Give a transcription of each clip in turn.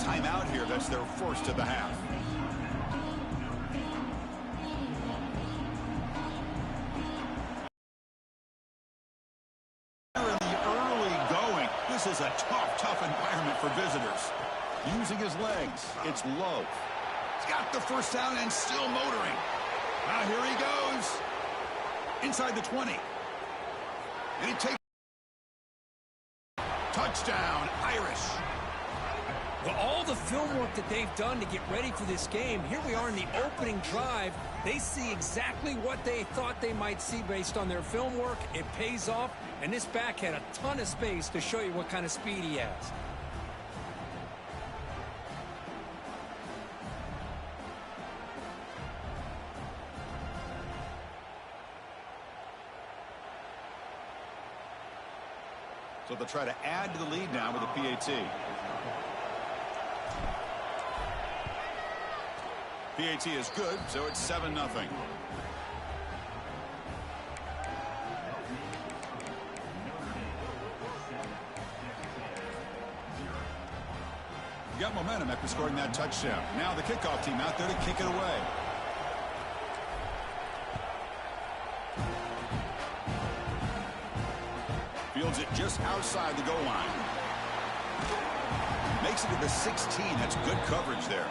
timeout here. That's their first of the half. In the early going, this is a tough environment for visitors. Using his legs, it's Love. He's got the first down and still motoring. Now here he goes. Inside the 20. And he takes. Touchdown, Irish. Well, all the film work that they've done to get ready for this game, here we are in the opening drive. They see exactly what they thought they might see based on their film work. It pays off, and this back had a ton of space to show you what kind of speed he has. So they'll try to add to the lead now with a PAT. PAT is good, so it's 7-0. You got momentum after scoring that touchdown. Now the kickoff team out there to kick it away. Fields it just outside the goal line. Makes it to the 16. That's good coverage there.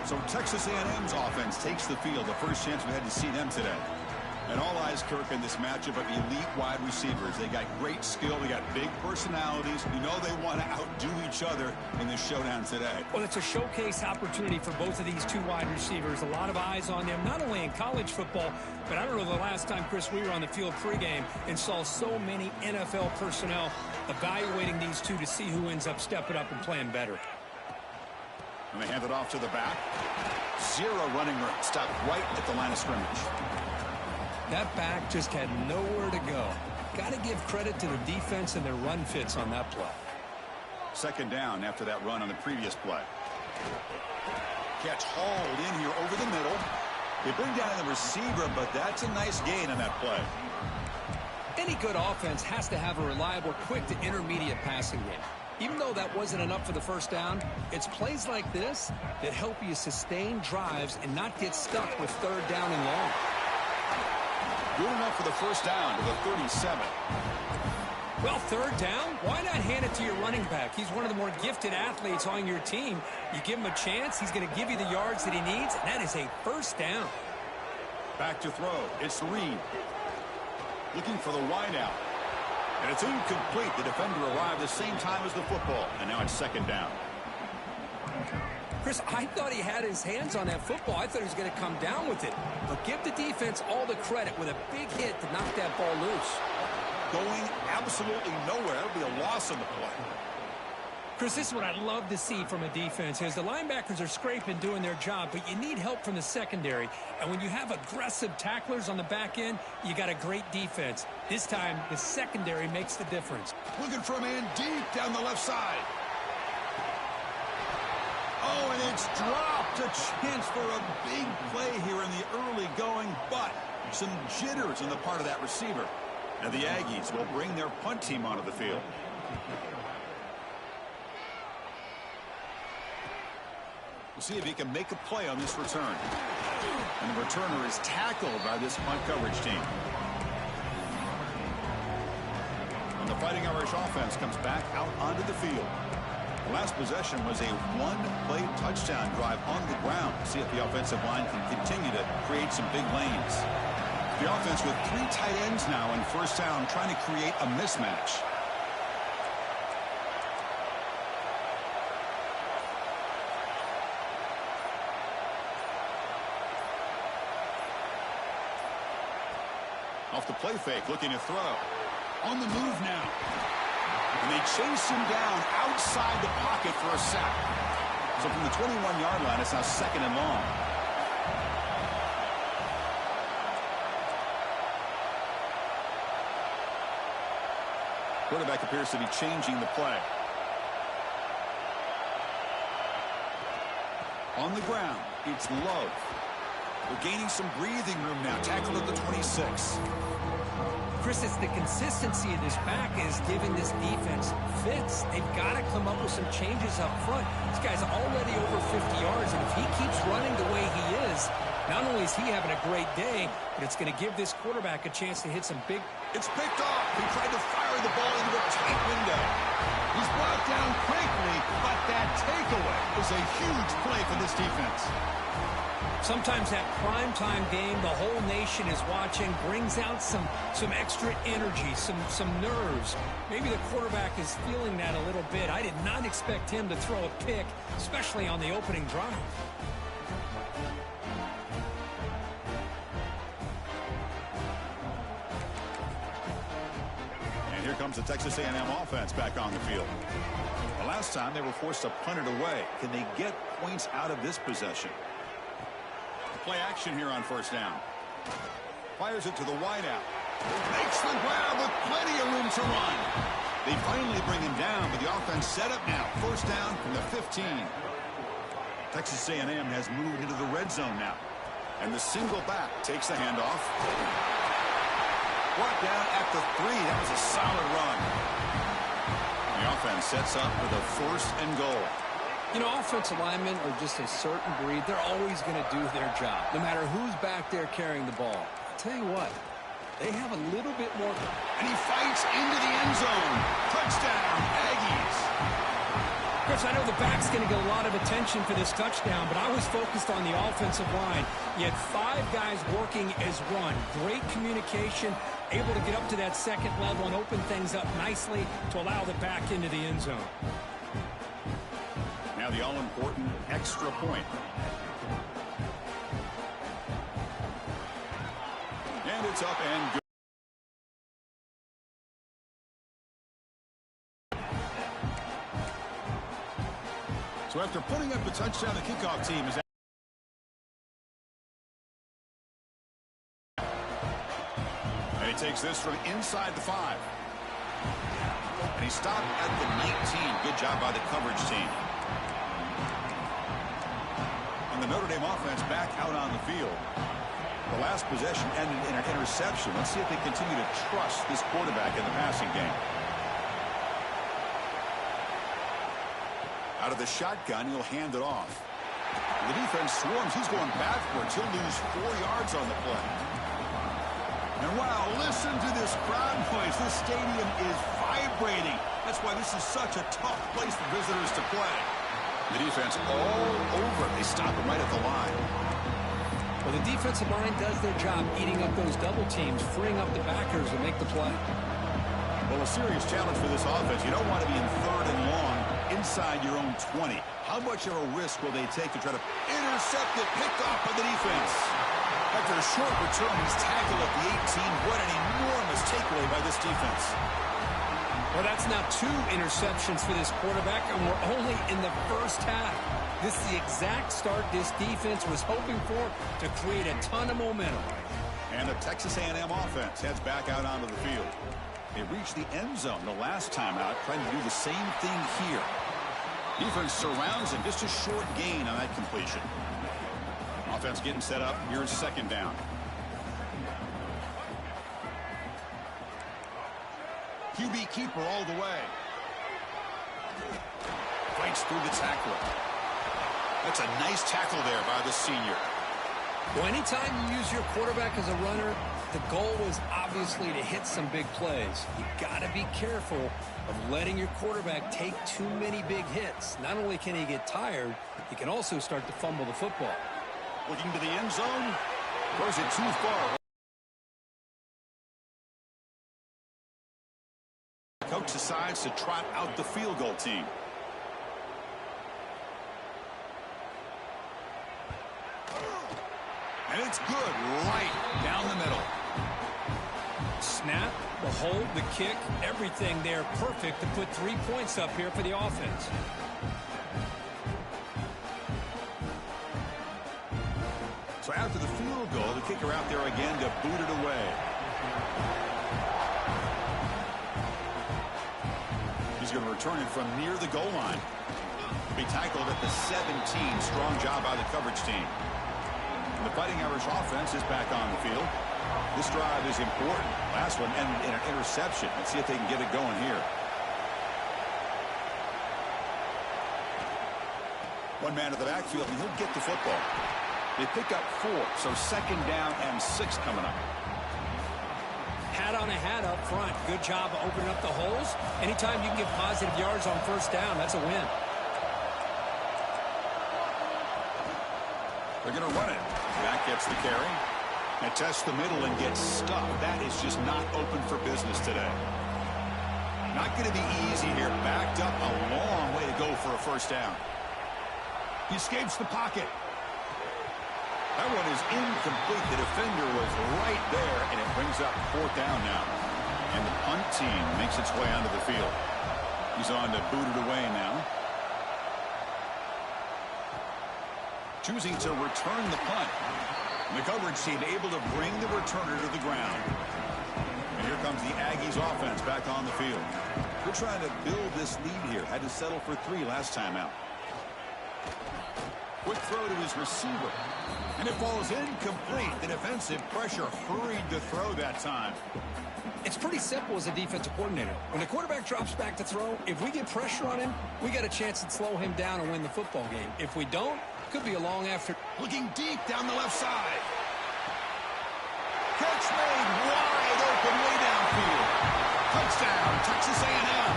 So Texas A&M's offense takes the field. The first chance we had to see them today. And all eyes, Kirk, in this matchup of elite wide receivers. They got great skill. They got big personalities. You know they want to outdo each other in this showdown today. Well, it's a showcase opportunity for both of these two wide receivers. A lot of eyes on them, not only in college football, but I don't know the last time, Chris, we were on the field pregame and saw so many NFL personnel evaluating these two to see who ends up stepping up and playing better. And they hand it off to the back. Zero running room. Stopped right at the line of scrimmage. That back just had nowhere to go. Got to give credit to the defense and their run fits on that play. Second down after that run on the previous play. Catch hauled in here over the middle. They bring down the receiver, but that's a nice gain on that play. Any good offense has to have a reliable, quick to intermediate passing game. Even though that wasn't enough for the first down, it's plays like this that help you sustain drives and not get stuck with third down and long. Good enough for the first down to the 37. Well, third down, why not hand it to your running back? He's one of the more gifted athletes on your team. You give him a chance, he's going to give you the yards that he needs, and that is a first down. Back to throw. It's Reed. Looking for the wideout. And it's incomplete. The defender arrived the same time as the football, and now it's second down. Chris, I thought he had his hands on that football. I thought he was going to come down with it. But give the defense all the credit with a big hit to knock that ball loose. Going absolutely nowhere. It'll be a loss on the play. Chris, this is what I'd love to see from a defense is the linebackers are scraping, doing their job, but you need help from the secondary. And when you have aggressive tacklers on the back end, you got a great defense. This time, the secondary makes the difference. Looking for a man deep down the left side. Oh, and it's dropped. A chance for a big play here in the early going, but some jitters on the part of that receiver. And the Aggies will bring their punt team onto the field. We'll see if he can make a play on this return. And the returner is tackled by this punt coverage team. And the Fighting Irish offense comes back out onto the field. The last possession was a one-play touchdown drive on the ground. See if the offensive line can continue to create some big lanes. The offense with three tight ends now in first down, trying to create a mismatch. Off the play fake, looking to throw. On the move now. And they chase him down outside the pocket for a sack. So from the 21-yard line, it's now second and long. Quarterback appears to be changing the play. On the ground, it's Love. They're gaining some breathing room now. Tackled at the 26. Chris, it's the consistency of this back is giving this defense fits. offense, they've got to come up with some changes up front. This guy's already over 50 yards, and if he keeps running the way he is, not only is he having a great day, but it's going to give this quarterback a chance to hit some big... It's picked off. He tried to fire the ball into a tight window. He's brought down quickly, but that takeaway is a huge play for this defense. Sometimes that primetime game, the whole nation is watching, brings out some extra energy, some nerves. Maybe the quarterback is feeling that a little bit. I did not expect him to throw a pick, especially on the opening drive. And here comes the Texas A&M offense back on the field. The last time they were forced to punt it away. Can they get points out of this possession? Play action here on first down. Fires it to the wideout. Makes the grab with plenty of room to run. They finally bring him down, but the offense set up now. First down from the 15. Texas A&M has moved into the red zone now. And the single back takes the handoff. Brought down at the 3. That was a solid run. The offense sets up for the first and goal. You know, offensive linemen are just a certain breed. They're always going to do their job, no matter who's back there carrying the ball. I'll tell you what, they have a little bit more. And he fights into the end zone. Touchdown, Aggies. Chris, I know the back's going to get a lot of attention for this touchdown, but I was focused on the offensive line. You had 5 guys working as one. Great communication, able to get up to that second level and open things up nicely to allow the back into the end zone. Now the all-important extra point. And it's up and good. So after putting up the touchdown, the kickoff team is... And he takes this from inside the 5. And he stopped at the 19. Good job by the coverage team. And the Notre Dame offense back out on the field. The last possession ended in an interception. Let's see if they continue to trust this quarterback in the passing game. Out of the shotgun, he'll hand it off. The defense swarms. He's going backwards. He'll lose 4 yards on the play. And wow, listen to this crowd noise. This stadium is vibrating. That's why this is such a tough place for visitors to play. The defense all over. They stop him right at the line. Well, the defensive line does their job eating up those double teams, freeing up the backers to make the play. Well, a serious challenge for this offense. You don't want to be in 3rd and long inside your own 20. How much of a risk will they take to try to intercept it? Picked off by the defense. After a short return, he's tackled at the 18. What an enormous takeaway by this defense. Well, that's now 2 interceptions for this quarterback, and we're only in the first half. This is the exact start this defense was hoping for to create a ton of momentum. And the Texas A&M offense heads back out onto the field. They reached the end zone the last time out, trying to do the same thing here. Defense surrounds him. Just a short gain on that completion. Offense getting set up. Here's second down. QB keeper all the way. Fights through the tackle. That's a nice tackle there by the senior. Well, anytime you use your quarterback as a runner, the goal is obviously to hit some big plays. You got to be careful of letting your quarterback take too many big hits. Not only can he get tired, he can also start to fumble the football. Looking to the end zone. Throws it too far. Coach decides to trot out the field goal team. And it's good right down the middle. Snap, the hold, the kick, everything there perfect to put 3 points up here for the offense. So after the field goal, the kicker out there again to boot it away. He's going to return it from near the goal line. Be tackled at the 17. Strong job by the coverage team. And the Fighting Irish offense is back on the field. This drive is important. Last one ended in an interception. Let's see if they can get it going here. One man at the backfield, and he'll get the football. They pick up 4, so 2nd down and 6 coming up. Hat on a hat up front. Good job of opening up the holes. Anytime you can get positive yards on 1st down, that's a win. They're going to run it. Back gets the carry. And tests the middle and gets stuffed. That is just not open for business today. Not going to be easy here. Backed up a long way to go for a 1st down. He escapes the pocket. That one is incomplete. The defender was right there, and it brings up 4th down now. And the punt team makes its way onto the field. He's on to boot it away now. Choosing to return the punt. And the coverage team able to bring the returner to the ground. And here comes the Aggies offense back on the field. They're trying to build this lead here. Had to settle for 3 last time out. Quick throw to his receiver. And it falls incomplete. The defensive pressure hurried to throw that time. It's pretty simple as a defensive coordinator. When the quarterback drops back to throw, if we get pressure on him, we got a chance to slow him down and win the football game. If we don't, could be a long after. Looking deep down the left side. Catch made wide open way downfield. Touchdown, Texas A&M.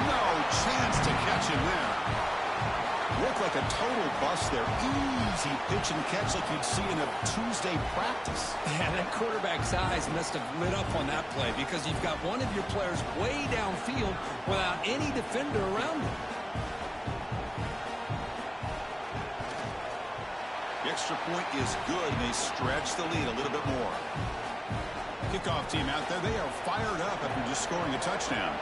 No chance to catch him there. Looked like a total bust there. Easy pitch and catch like you'd see in a Tuesday practice. Yeah, that quarterback's eyes must have lit up on that play because you've got one of your players way downfield without any defender around him. The extra point is good, and they stretch the lead a little bit more. Kickoff team out there, they are fired up after just scoring a touchdown.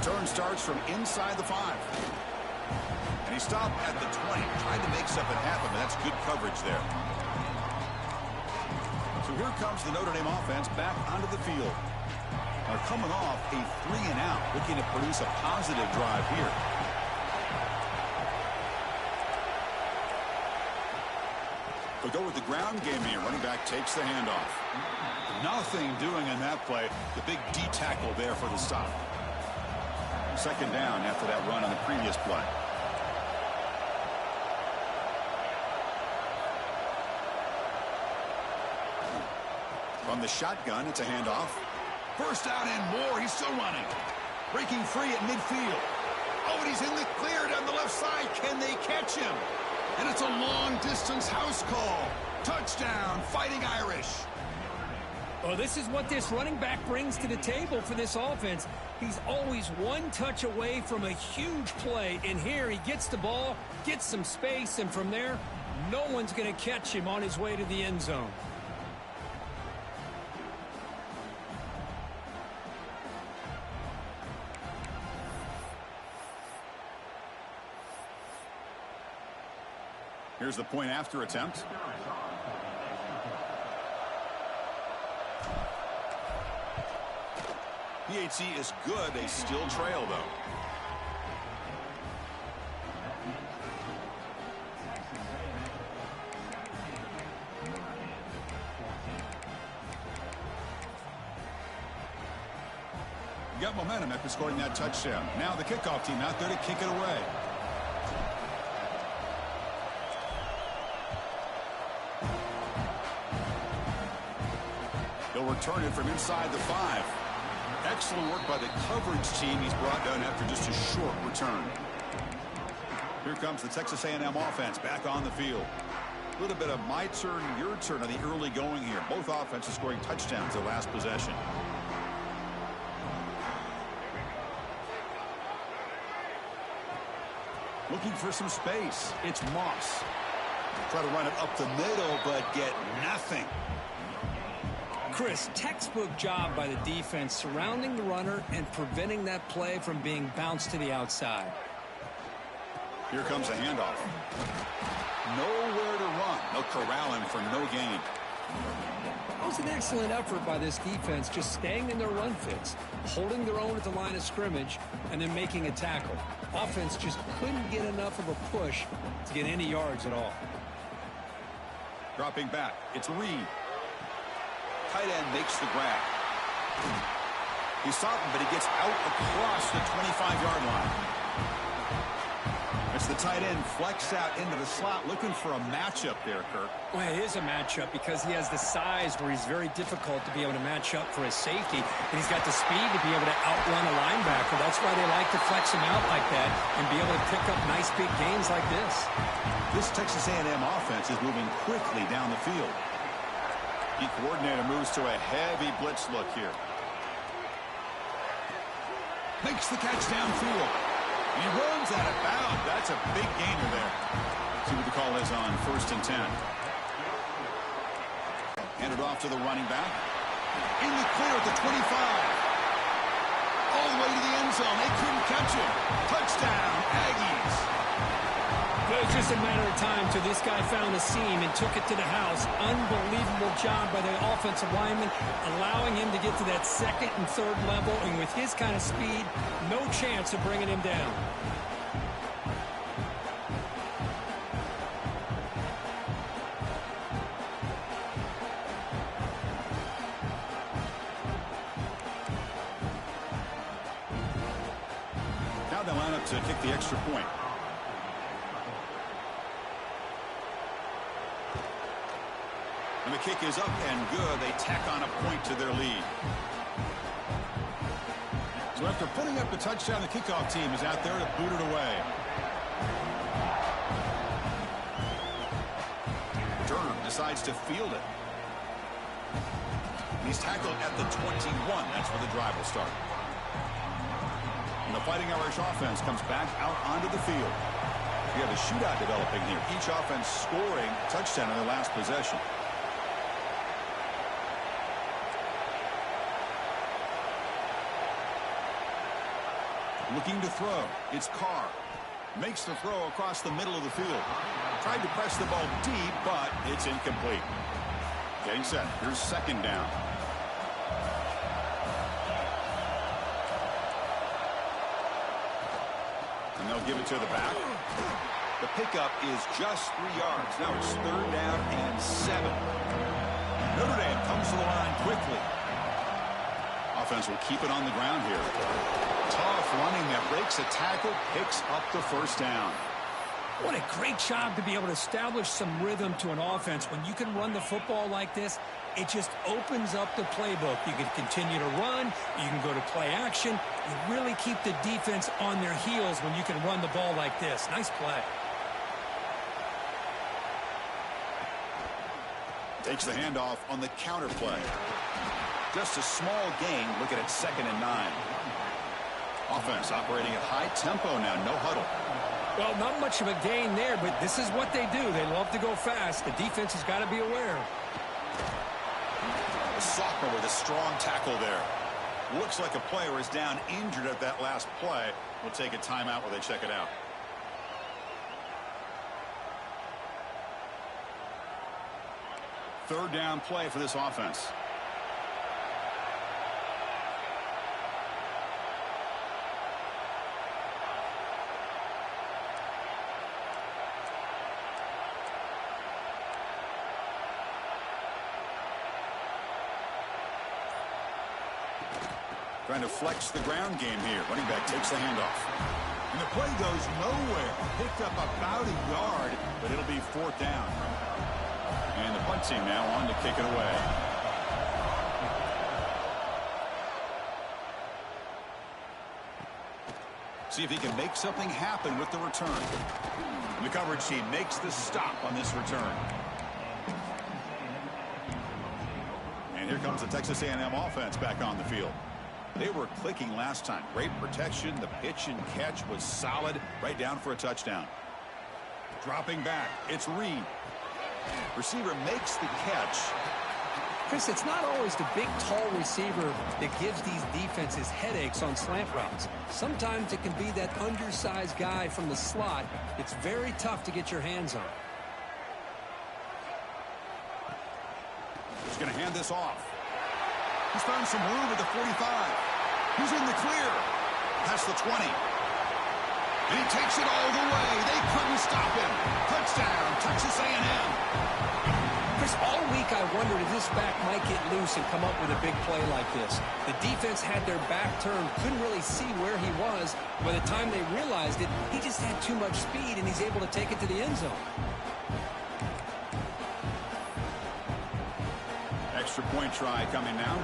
Return starts from inside the 5. And he stopped at the 20. Tried to make something happen, but that's good coverage there. So here comes the Notre Dame offense back onto the field. They're coming off a 3-and-out, looking to produce a positive drive here. They'll go with the ground game here. Running back takes the handoff. Nothing doing in that play. The big D tackle there for the stop. 2nd down after that run on the previous play. From the shotgun, it's a handoff. 1st down and more. He's still running. Breaking free at midfield. Oh, and he's in the clear down the left side. Can they catch him? And it's a long-distance house call. Touchdown, Fighting Irish. Well, this is what this running back brings to the table for this offense. He's always one touch away from a huge play. And here he gets the ball, gets some space, and from there, no one's going to catch him on his way to the end zone. Here's the point after attempt. PAT is good. They still trail, though. Got momentum after scoring that touchdown. Now the kickoff team out there to kick it away. They'll return it from inside the 5. Excellent work by the coverage team. He's brought down after just a short return. Here comes the Texas A&M offense back on the field. A little bit of my turn, your turn on the early going here. Both offenses scoring touchdowns their last possession. Looking for some space. It's Moss. Try to run it up the middle, but get nothing. Chris, textbook job by the defense surrounding the runner and preventing that play from being bounced to the outside. Here comes a handoff. Nowhere to run. They'll corral him for no gain. That was an excellent effort by this defense, just staying in their run fits, holding their own at the line of scrimmage, and then making a tackle. Offense just couldn't get enough of a push to get any yards at all. Dropping back, it's Reed. Tight end makes the grab. He stopped him, but he gets out across the 25-yard line. It's the tight end flexed out into the slot, looking for a matchup there, Kirk. Well, it is a matchup because he has the size where he's very difficult to be able to match up for his safety, and he's got the speed to be able to outrun a linebacker. That's why they like to flex him out like that and be able to pick up nice big gains like this. This Texas A&M offense is moving quickly down the field. The coordinator moves to a heavy blitz look here. Makes the catch downfield. He runs out of bounds. That's a big gainer there. See what the call is on 1st and 10. Handed off to the running back. In the clear at the 25. All the way to the end zone. They couldn't catch him. Touchdown, Aggies. It was just a matter of time till this guy found a seam and took it to the house. Unbelievable job by the offensive lineman, allowing him to get to that 2nd and 3rd level. And with his kind of speed, no chance of bringing him down. Now they line up to kick the extra point. And the kick is up and good. They tack on a point to their lead. So after putting up the touchdown, the kickoff team is out there to boot it away. Turner decides to field it. He's tackled at the 21. That's where the drive will start. And the Fighting Irish offense comes back out onto the field. We have a shootout developing here. Each offense scoring a touchdown in their last possession. Looking to throw. It's Carr. Makes the throw across the middle of the field. Tried to press the ball deep, but it's incomplete. Getting set. Here's 2nd down. And they'll give it to the back. The pickup is just 3 yards. Now it's 3rd down and 7. Notre Dame comes to the line quickly. Offense will keep it on the ground here. Tough running that breaks a tackle, picks up the 1st down. What a great job to be able to establish some rhythm to an offense. When you can run the football like this, it just opens up the playbook. You can continue to run. You can go to play action. You really keep the defense on their heels when you can run the ball like this. Nice play. Takes the handoff on the counter play. Just a small gain. Looking at 2nd and 9. Offense operating at high tempo now. No huddle. Well, not much of a gain there, but this is what they do. They love to go fast. The defense has got to be aware. The sophomore with a strong tackle there. Looks like a player is down injured at that last play. We'll take a timeout while they check it out. Third down play for this offense. Trying to flex the ground game here. Running back takes the handoff. And the play goes nowhere. Picked up about a yard, but it'll be 4th down. And the punt team now on to kick it away. See if he can make something happen with the return. And the coverage team makes the stop on this return. And here comes the Texas A&M offense back on the field. They were clicking last time. Great protection. The pitch and catch was solid. Right down for a touchdown. Dropping back. It's Reed. Receiver makes the catch. Chris, it's not always the big, tall receiver that gives these defenses headaches on slant routes. Sometimes it can be that undersized guy from the slot. It's very tough to get your hands on. He's going to hand this off. He's found some room at the 45. He's in the clear. Past the 20. And he takes it all the way. They couldn't stop him. Touchdown, Texas A&M. Chris, all week I wondered if this back might get loose and come up with a big play like this. The defense had their back turned, couldn't really see where he was. By the time they realized it, he just had too much speed, and he's able to take it to the end zone. Extra point try coming now.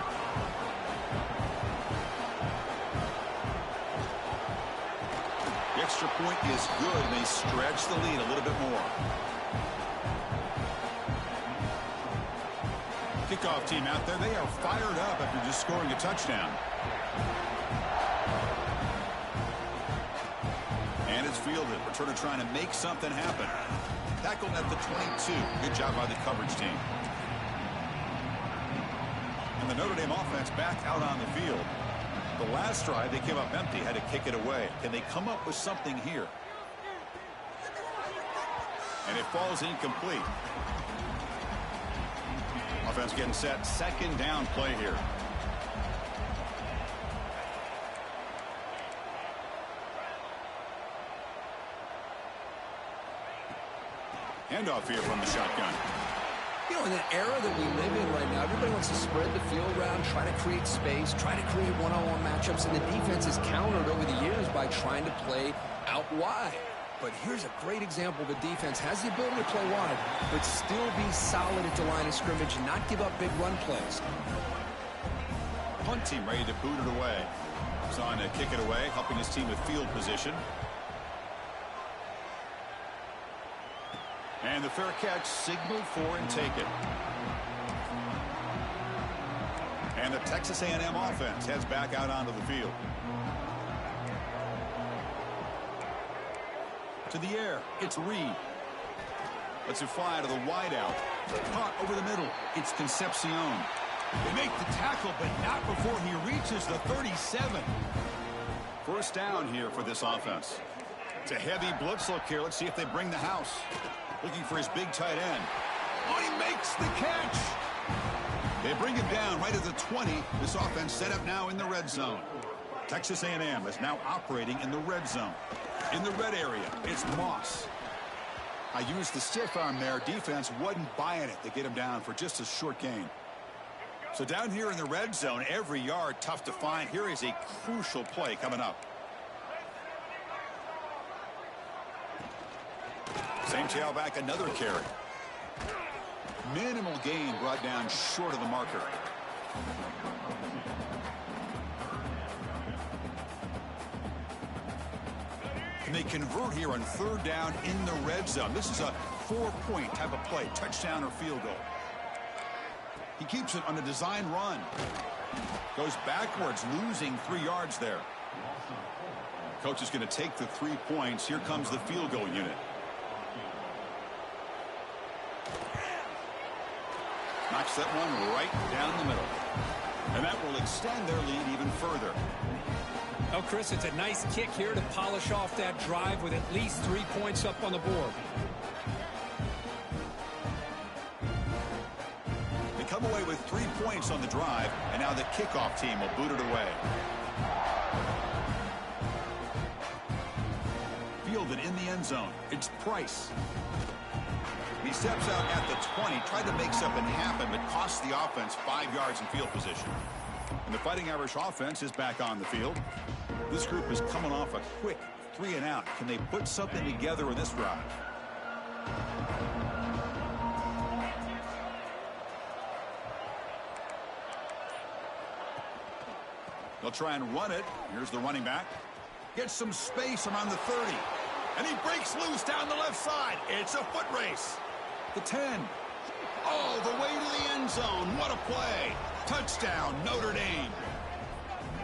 The extra point is good, and they stretch the lead a little bit more. Kickoff team out there, they are fired up after just scoring a touchdown. And it's fielded. Returner trying to make something happen. Tackled at the 22. Good job by the coverage team. And the Notre Dame offense back out on the field. The last drive, they came up empty, had to kick it away. Can they come up with something here? And it falls incomplete. Offense getting set. Second down play here. Handoff here from the shotgun. You know, in the era that we live in right now, everybody wants to spread the field around, try to create space, try to create one-on-one matchups, and the defense has countered over the years by trying to play out wide. But here's a great example. The defense has the ability to play wide, but still be solid at the line of scrimmage and not give up big run plays. Punt team ready to boot it away. He's on to kick it away, helping his team with field position. And the fair catch signaled for and taken. And the Texas A&M offense heads back out onto the field. To the air, it's Reed. Lets it fly to the wideout. Caught over the middle. It's Concepcion. They make the tackle, but not before he reaches the 37. First down here for this offense. It's a heavy blitz look here. Let's see if they bring the house. Looking for his big tight end. Oh, he makes the catch. They bring him down right at the 20. This offense set up now in the red zone. Texas A&M is now operating in the red zone. In the red area, it's Moss. I used the stiff arm there. Defense wasn't buying it. They get him down for just a short gain. So down here in the red zone, every yard tough to find. Here is a crucial play coming up. Same tailback, another carry. Minimal gain brought down short of the marker. And they convert here on third down in the red zone. This is a 4-point type of play, touchdown or field goal. He keeps it on a design run. Goes backwards, losing 3 yards there. Coach is going to take the 3 points. Here comes the field goal unit. Knocks that one right down the middle. And that will extend their lead even further. Oh, Chris, it's a nice kick here to polish off that drive with at least 3 points up on the board. They come away with 3 points on the drive, and now the kickoff team will boot it away. Fielded in the end zone. It's Price. He steps out at the 20, tried to make something happen, but cost the offense 5 yards in field position. And the Fighting Irish offense is back on the field. This group is coming off a quick 3-and-out. Can they put something together in this drive? They'll try and run it. Here's the running back. Gets some space around the 30. And he breaks loose down the left side. It's a foot race. The 10. Oh, the way to the end zone. What a play. Touchdown, Notre Dame.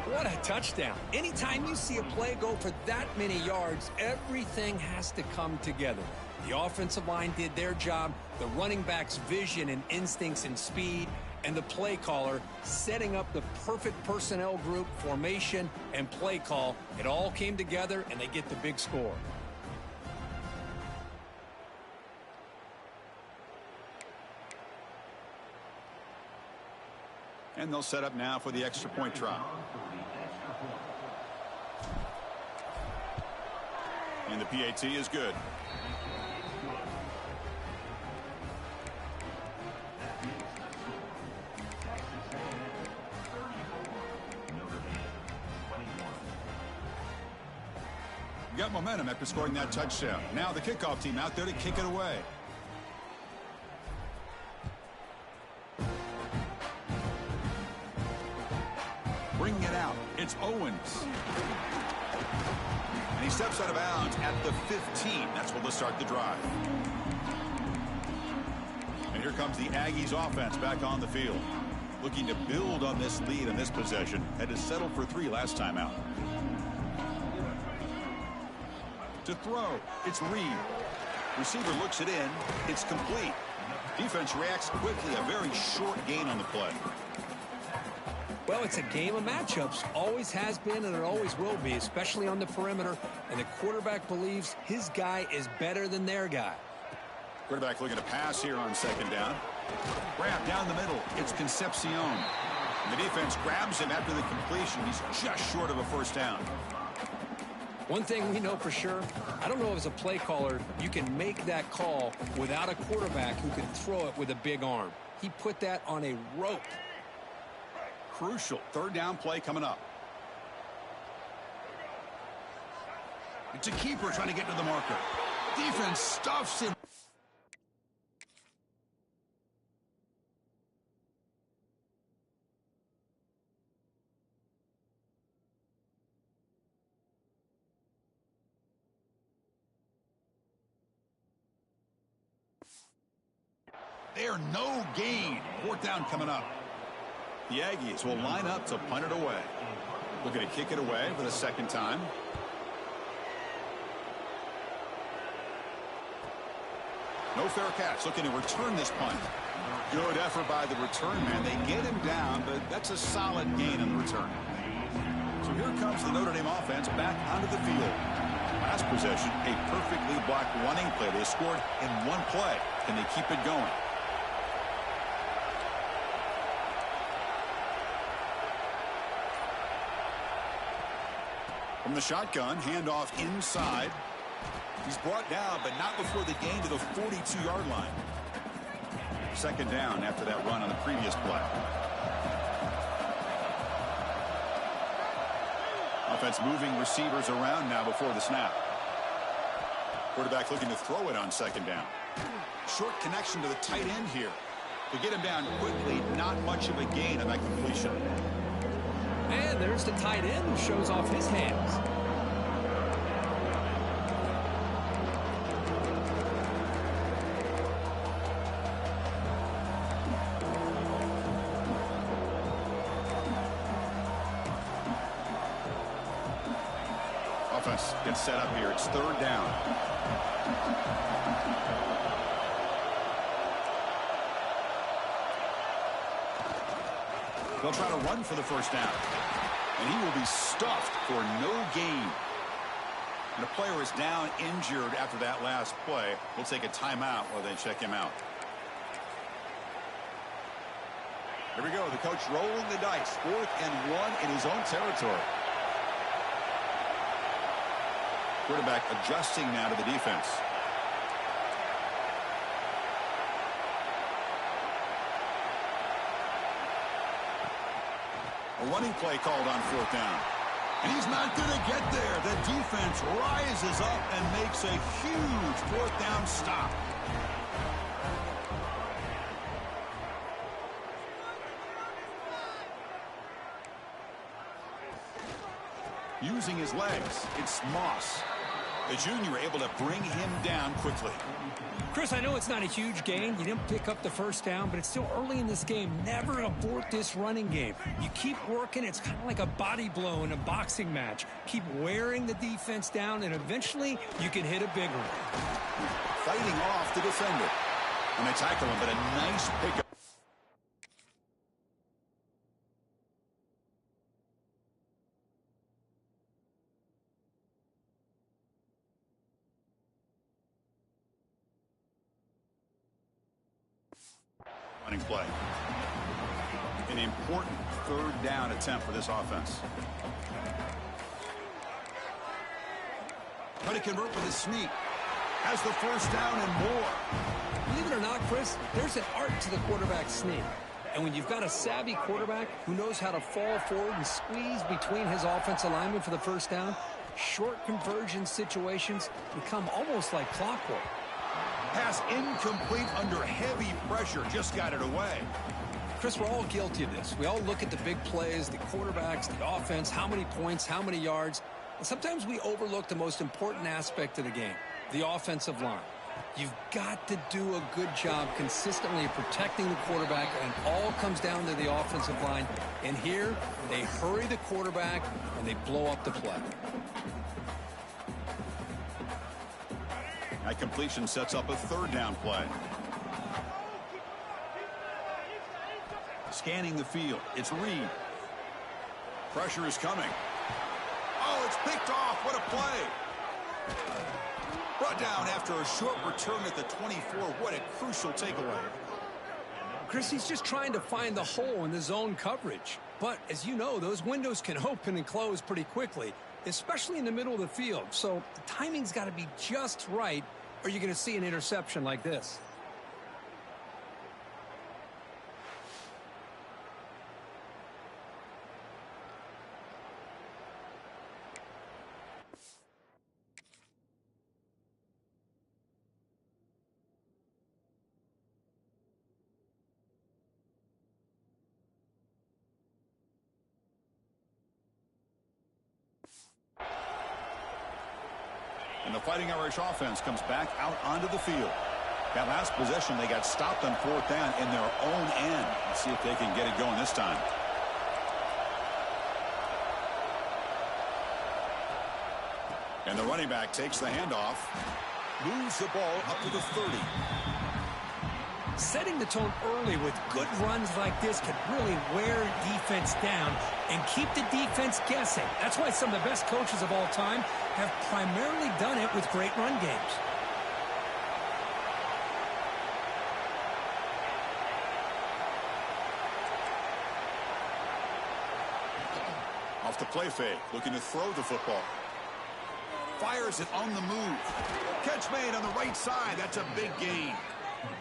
What a touchdown. Anytime you see a play go for that many yards, everything has to come together. The offensive line did their job, the running back's vision and instincts and speed, and the play caller setting up the perfect personnel group, formation, and play call. It all came together, and they get the big score. And they'll set up now for the extra point try. And the PAT is good. Got momentum after scoring that touchdown. Now the kickoff team out there to kick it away. Bringing it out. It's Owens. And he steps out of bounds at the 15. That's where they'll start the drive. And here comes the Aggies offense back on the field. Looking to build on this lead in this possession. Had to settle for 3 last time out. To throw, it's Reed. Receiver looks it in. It's complete. Defense reacts quickly. A very short gain on the play. Well, it's a game of matchups. Always has been, and it always will be, especially on the perimeter. And the quarterback believes his guy is better than their guy. Quarterback looking to pass here on second down. Grab down the middle. It's Concepcion. And the defense grabs him after the completion. He's just short of a first down. One thing we know for sure, I don't know if as a play caller you can make that call without a quarterback who can throw it with a big arm. He put that on a rope. Crucial third down play coming up. It's a keeper trying to get to the marker. Defense stuffs him. There, no gain. Fourth down coming up. The Aggies will line up to punt it away. Looking to kick it away for the second time. No fair catch. Looking to return this punt. Good effort by the return man. They get him down, but that's a solid gain in the return. So here comes the Notre Dame offense back onto the field. Last possession, a perfectly blocked running play. They scored in one play. Can they keep it going? From the shotgun, handoff inside. He's brought down, but not before the gain to the 42-yard line. Second down after that run on the previous play. Offense moving receivers around now before the snap. Quarterback looking to throw it on second down. Short connection to the tight end here. To get him down quickly, not much of a gain on that completion. And there's the tight end who shows off his hands. Offense gets set up here. It's third down. They'll try to run for the first down. And he will be stuffed for no gain. And the player is down injured after that last play. We'll take a timeout while they check him out. Here we go. The coach rolling the dice. 4th and 1 in his own territory. Quarterback adjusting now to the defense. A running play called on 4th down. And he's not going to get there. The defense rises up and makes a huge 4th down stop. Using his legs, it's Moss. The junior able to bring him down quickly. Chris, I know it's not a huge gain. You didn't pick up the first down, but it's still early in this game. Never abort this running game. You keep working. It's kind of like a body blow in a boxing match. Keep wearing the defense down, and eventually you can hit a big one. Fighting off the defender. And they tackle him, but a nice pickup. Running play. An important third down attempt for this offense. Trying to convert with a sneak. Has the first down and more. Believe it or not, Chris, there's an art to the quarterback sneak. And when you've got a savvy quarterback who knows how to fall forward and squeeze between his offensive linemen for the first down, Short conversion situations become almost like clockwork. Pass incomplete under heavy pressure. Just got it away. Chris, we're all guilty of this. We all look at the big plays, the quarterbacks, the offense, how many points, how many yards. And sometimes we overlook the most important aspect of the game, the offensive line. You've got to do a good job consistently protecting the quarterback, and it all comes down to the offensive line. And here, they hurry the quarterback, and they blow up the play. That completion sets up a third down play. Scanning the field. It's Reed. Pressure is coming. Oh, it's picked off. What a play. Brought down after a short return at the 24. What a crucial takeaway. Chris, he's just trying to find the hole in the zone coverage. But as you know, those windows can open and close pretty quickly, especially in the middle of the field. So the timing's got to be just right, or you're going to see an interception like this. And the Fighting Irish offense comes back out onto the field. That last possession, they got stopped on fourth down in their own end. Let's see if they can get it going this time. And the running back takes the handoff, moves the ball up to the 30. Setting the tone early with good runs like this can really wear defense down and keep the defense guessing. That's why some of the best coaches of all time have primarily done it with great run games. Off the play fake, looking to throw the football. Fires it on the move. Catch made on the right side. That's a big gain.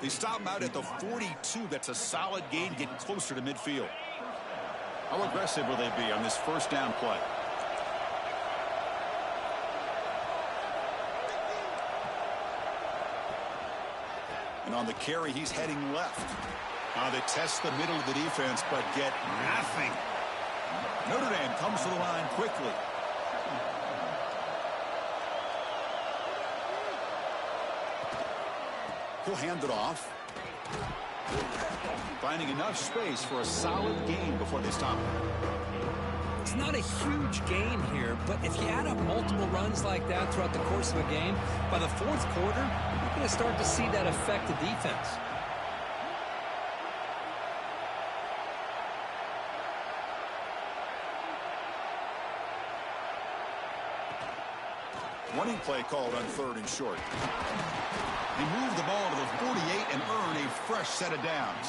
They stop him out at the 42. That's a solid gain, getting closer to midfield. How aggressive will they be on this first down play? And on the carry, he's heading left. They test the middle of the defense, but get nothing. Notre Dame comes to the line quickly. He'll hand it off. Finding enough space for a solid gain before they stop him. It's not a huge gain here, but if you add up multiple runs like that throughout the course of a game, by the fourth quarter, you're going to start to see that affect the defense. Running play called on third and short. They move the ball to the 48 and earn a fresh set of downs.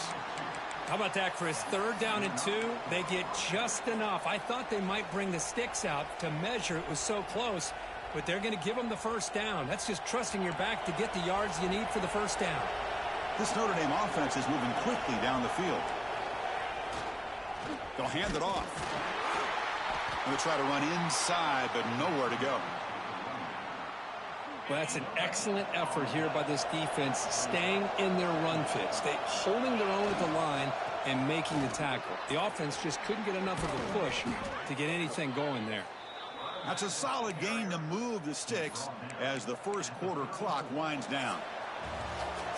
How about that, Chris? Third down and 2. They get just enough. I thought they might bring the sticks out to measure. It was so close, but they're going to give them the first down. That's just trusting your back to get the yards you need for the first down. This Notre Dame offense is moving quickly down the field. They'll hand it off. They'll try to run inside, but nowhere to go. Well, that's an excellent effort here by this defense, staying in their run fits. They holding their own at the line and making the tackle. The offense just couldn't get enough of a push to get anything going there. That's a solid gain to move the sticks as the first quarter clock winds down.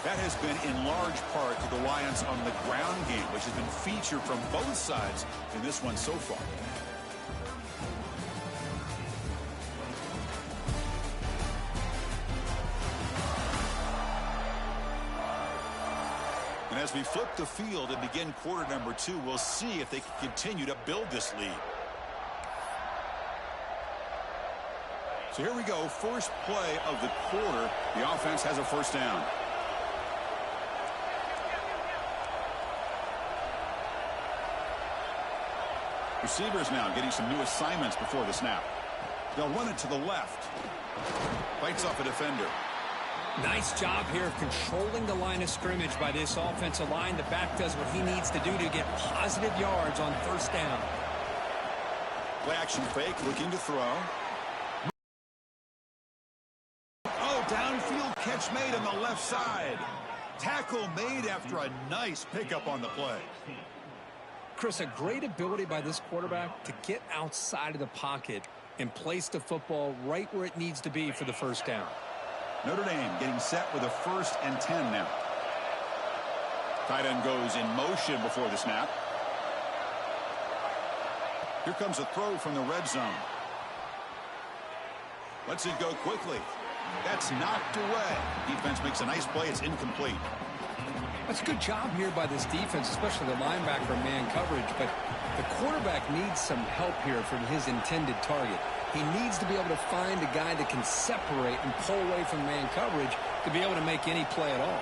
That has been in large part to the reliance on the ground game, which has been featured from both sides in this one so far. And as we flip the field and begin quarter number 2, we'll see if they can continue to build this lead. So here we go, first play of the quarter. The offense has a first down. Receivers now getting some new assignments before the snap. They'll run it to the left. Fights off a defender. Nice job here of controlling the line of scrimmage by this offensive line. The back does what he needs to do to get positive yards on first down. Play action fake, looking to throw. catch made on the left side. Tackle made after a nice pickup on the play. Chris, a great ability by this quarterback to get outside of the pocket and place the football right where it needs to be for the first down. Notre Dame getting set with a 1st and 10 now. Tight end goes in motion before the snap. Here comes a throw from the red zone. Lets it go quickly. That's knocked away. Defense makes a nice play. It's incomplete. That's a good job here by this defense, especially the linebacker in man coverage. But the quarterback needs some help here from his intended target. He needs to be able to find a guy that can separate and pull away from man coverage to be able to make any play at all.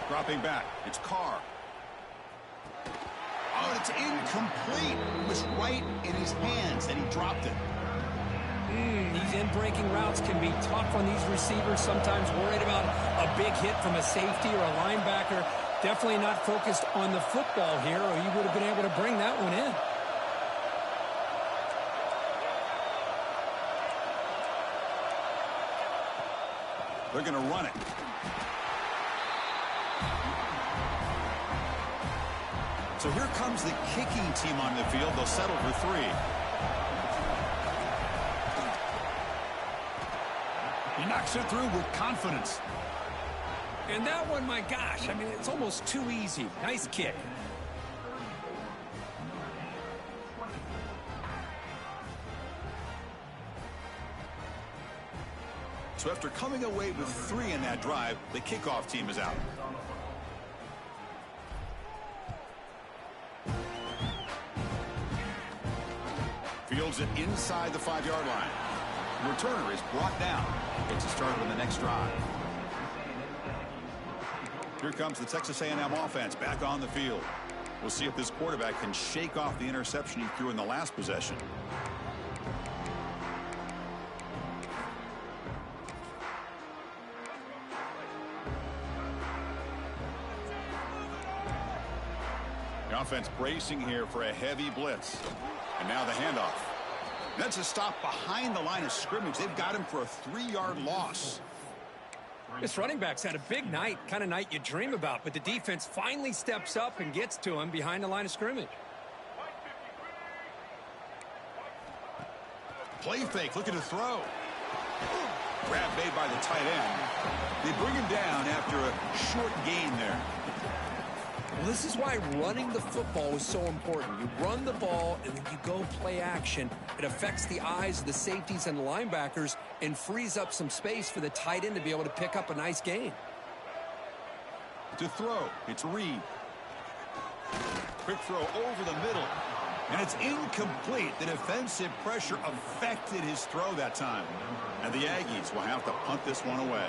Dropping back. It's Carr. Oh, it's incomplete. It was right in his hands, and he dropped it. These in-breaking routes can be tough on these receivers, sometimes worried about a big hit from a safety or a linebacker. Definitely not focused on the football here, or you would have been able to bring that one in. They're going to run it. So here comes the kicking team on the field. They'll settle for 3. He knocks it through with confidence. And that one, my gosh, I mean, it's almost too easy. Nice kick. So after coming away with 3 in that drive, the kickoff team is out. Fields it inside the 5-yard line. The returner is brought down. Gets it started on the next drive. Here comes the Texas A&M offense back on the field. We'll see if this quarterback can shake off the interception he threw in the last possession. The offense bracing here for a heavy blitz. And now the handoff. That's a stop behind the line of scrimmage. They've got him for a 3-yard loss. This running back's had a big night, kind of night you dream about, but the defense finally steps up and gets to him behind the line of scrimmage. Play fake, looking to throw. Grab made by the tight end. They bring him down after a short gain there. Well, this is why running the football is so important. You run the ball, and then you go play action. It affects the eyes of the safeties and the linebackers and frees up some space for the tight end to be able to pick up a nice gain. To throw, it's Reed. Quick throw over the middle. And it's incomplete. The defensive pressure affected his throw that time. And the Aggies will have to punt this one away.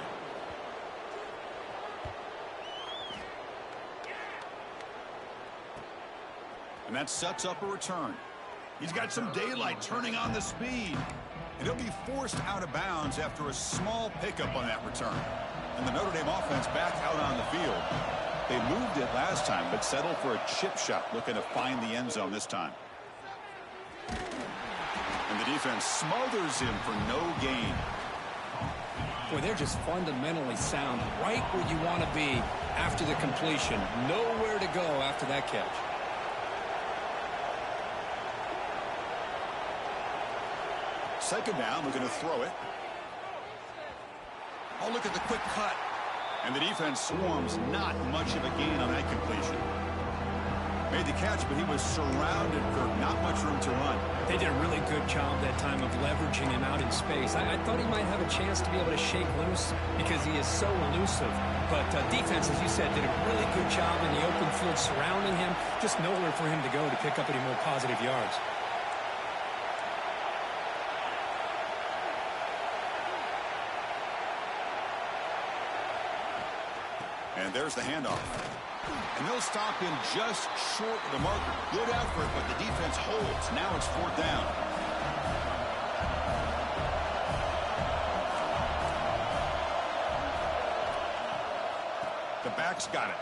And that sets up a return. He's got some daylight turning on the speed. And he'll be forced out of bounds after a small pickup on that return. And the Notre Dame offense back out on the field. They moved it last time, but settled for a chip shot, looking to find the end zone this time. And the defense smothers him for no gain. Boy, they're just fundamentally sound, right where you want to be after the completion. Nowhere to go after that catch. Second down, looking to throw it. Oh, look at the quick cut. And the defense swarms, not much of a gain on that completion. Made the catch, but he was surrounded for not much room to run. They did a really good job that time of leveraging him out in space. I thought he might have a chance to be able to shake loose because he is so elusive. But defense, as you said, did a really good job in the open field surrounding him. Just nowhere for him to go to pick up any more positive yards. And there's the handoff. And they'll stop him just short of the marker. Good effort, but the defense holds. Now it's 4th down. The back's got it.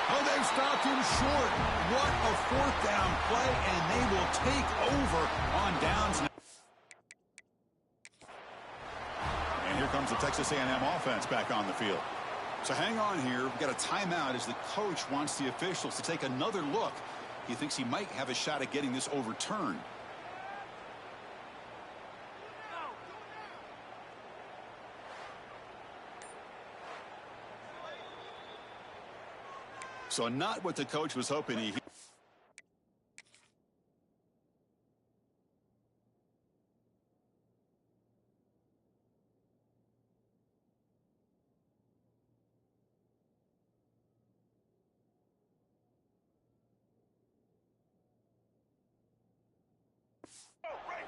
Oh, they've stopped him short. What a 4th down play, and they will take over on downs now. And here comes comes the Texas A&M offense back on the field. So hang on here. We've got a timeout as the coach wants the officials to take another look. He thinks he might have a shot at getting this overturned. So not what the coach was hoping he...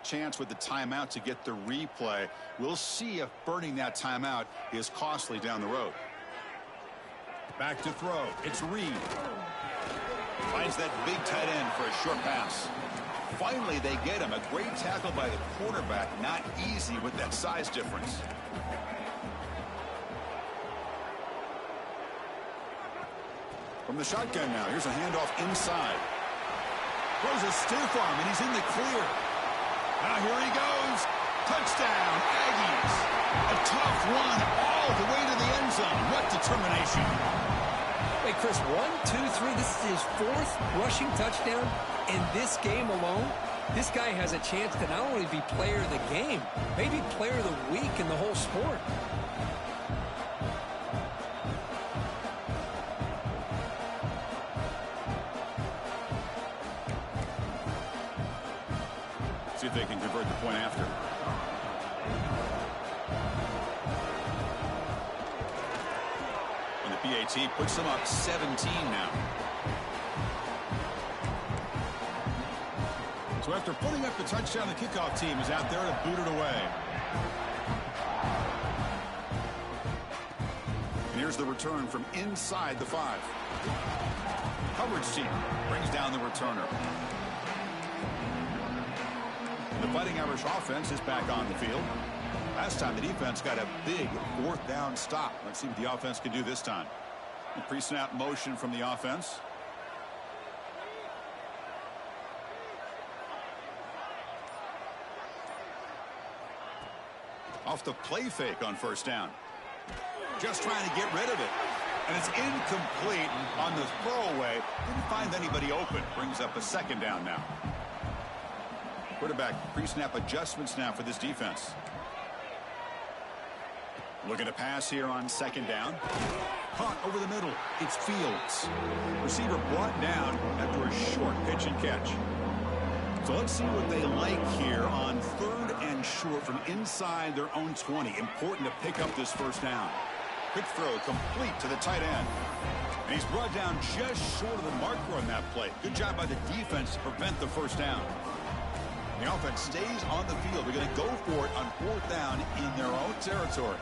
Chance with the timeout to get the replay. We'll see if burning that timeout is costly down the road. Back to throw. It's Reed. Finds that big tight end for a short pass. Finally, they get him. A great tackle by the quarterback. Not easy with that size difference. From the shotgun now. Here's a handoff inside. Throws a stiff arm, and he's in the clear. Now here he goes. Touchdown, Aggies. A tough one all the way to the end zone. What determination. Hey, Chris, 1, 2, 3. This is his 4th rushing touchdown in this game alone. This guy has a chance to not only be player of the game, maybe player of the week in the whole sport. See if they can convert the point after. And the PAT puts them up 17 now. So after putting up the touchdown, the kickoff team is out there to boot it away. And here's the return from inside the 5. Coverage team brings down the returner. The Fighting Irish offense is back on the field. Last time the defense got a big 4th down stop. Let's see what the offense can do this time. Pre-snap motion from the offense. Off the play fake on 1st down. Just trying to get rid of it. And it's incomplete on the throwaway. Didn't find anybody open. Brings up a 2nd down now. Quarterback pre-snap adjustments now for this defense. Looking to pass here on 2nd down. Caught over the middle. It's Fields. Receiver brought down after a short pitch and catch. So let's see what they like here on 3rd and short from inside their own 20. Important to pick up this 1st down. Quick throw complete to the tight end. And he's brought down just short of the marker on that play. Good job by the defense to prevent the 1st down. The offense stays on the field. They're going to go for it on 4th down in their own territory.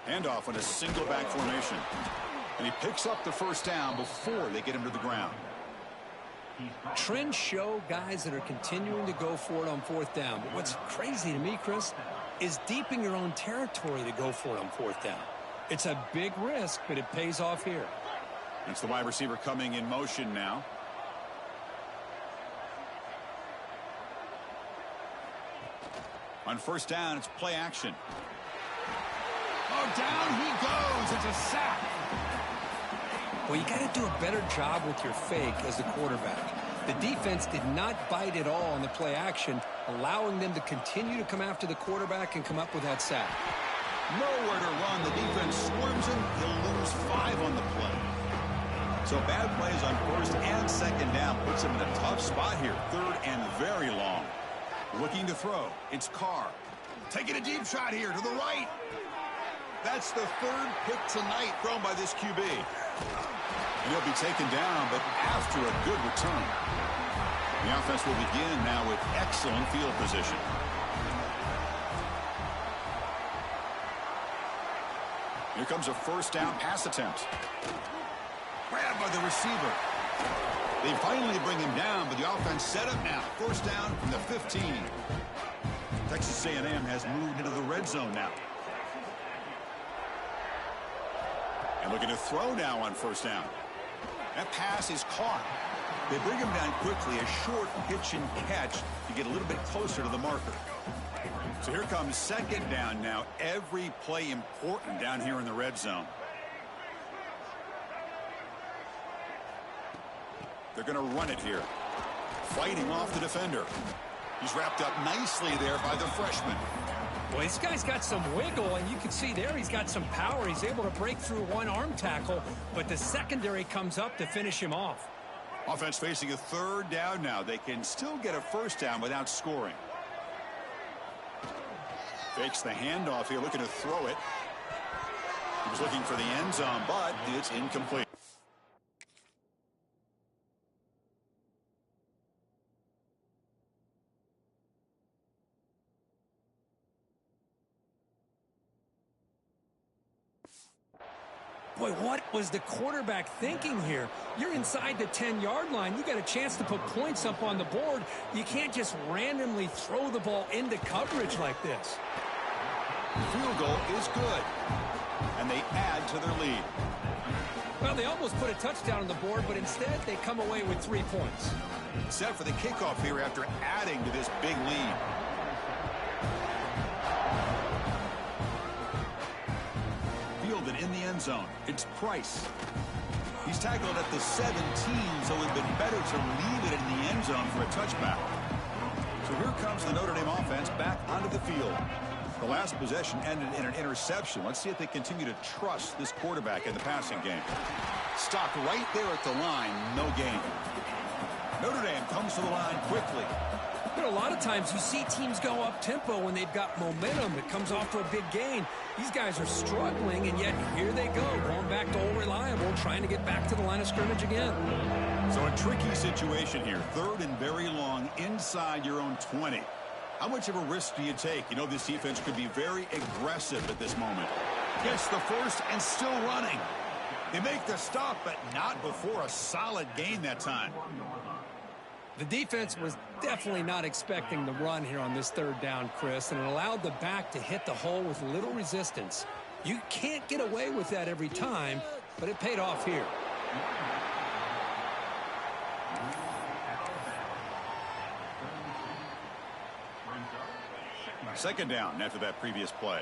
Handoff on a single back formation. And he picks up the 1st down before they get him to the ground. Trends show guys that are continuing to go for it on 4th down. But what's crazy to me, Chris, is deep in your own territory to go for it on 4th down. It's a big risk, but it pays off here. It's the wide receiver coming in motion now. On 1st down, it's play action. Oh, down he goes. It's a sack. Well, you got to do a better job with your fake as the quarterback. The defense did not bite at all on the play action, allowing them to continue to come after the quarterback and come up with that sack. Nowhere to run. The defense swarms him. He'll lose 5 on the play. So bad plays on 1st and 2nd down puts him in a tough spot here. 3rd and very long. Looking to throw. It's Carr. Taking a deep shot here to the right. That's the 3rd pick tonight thrown by this QB. And he'll be taken down, but after a good return. The offense will begin now with excellent field position. Here comes a 1st down pass attempt. Grabbed by the receiver. They finally bring him down, but the offense set up now. 1st down from the 15. Texas A&M has moved into the red zone now. And looking to throw now on 1st down. That pass is caught. They bring him down quickly, a short pitch and catch to get a little bit closer to the marker. So here comes second down now. Every play important down here in the red zone. They're going to run it here. Fighting off the defender. He's wrapped up nicely there by the freshman. Well, this guy's got some wiggle, and you can see there he's got some power. He's able to break through one arm tackle, but the secondary comes up to finish him off. Offense facing a third down now. They can still get a first down without scoring. Fakes the handoff here, looking to throw it. He was looking for the end zone, but it's incomplete. Boy, what was the quarterback thinking here? You're inside the 10-yard line. You got a chance to put points up on the board. You can't just randomly throw the ball into coverage like this. Field goal is good, and they add to their lead. Well, they almost put a touchdown on the board, but instead they come away with 3 points. Set for the kickoff here after adding to this big lead. Fielded in the end zone. It's Price. He's tackled at the 17, so it would have been better to leave it in the end zone for a touchback. So here comes the Notre Dame offense back onto the field. The last possession ended in an interception. Let's see if they continue to trust this quarterback in the passing game. Stopped right there at the line. No gain. Notre Dame comes to the line quickly. But a lot of times you see teams go up-tempo when they've got momentum. It comes off to a big gain. These guys are struggling, and yet here they go, going back to old reliable, trying to get back to the line of scrimmage again. So a tricky situation here. Third and very long inside your own 20. How much of a risk do you take? You know this defense could be very aggressive at this moment. Gets the first and still running. They make the stop, but not before a solid gain that time. The defense was definitely not expecting the run here on this third down, Chris, and it allowed the back to hit the hole with little resistance. You can't get away with that every time, but it paid off here. Second down after that previous play.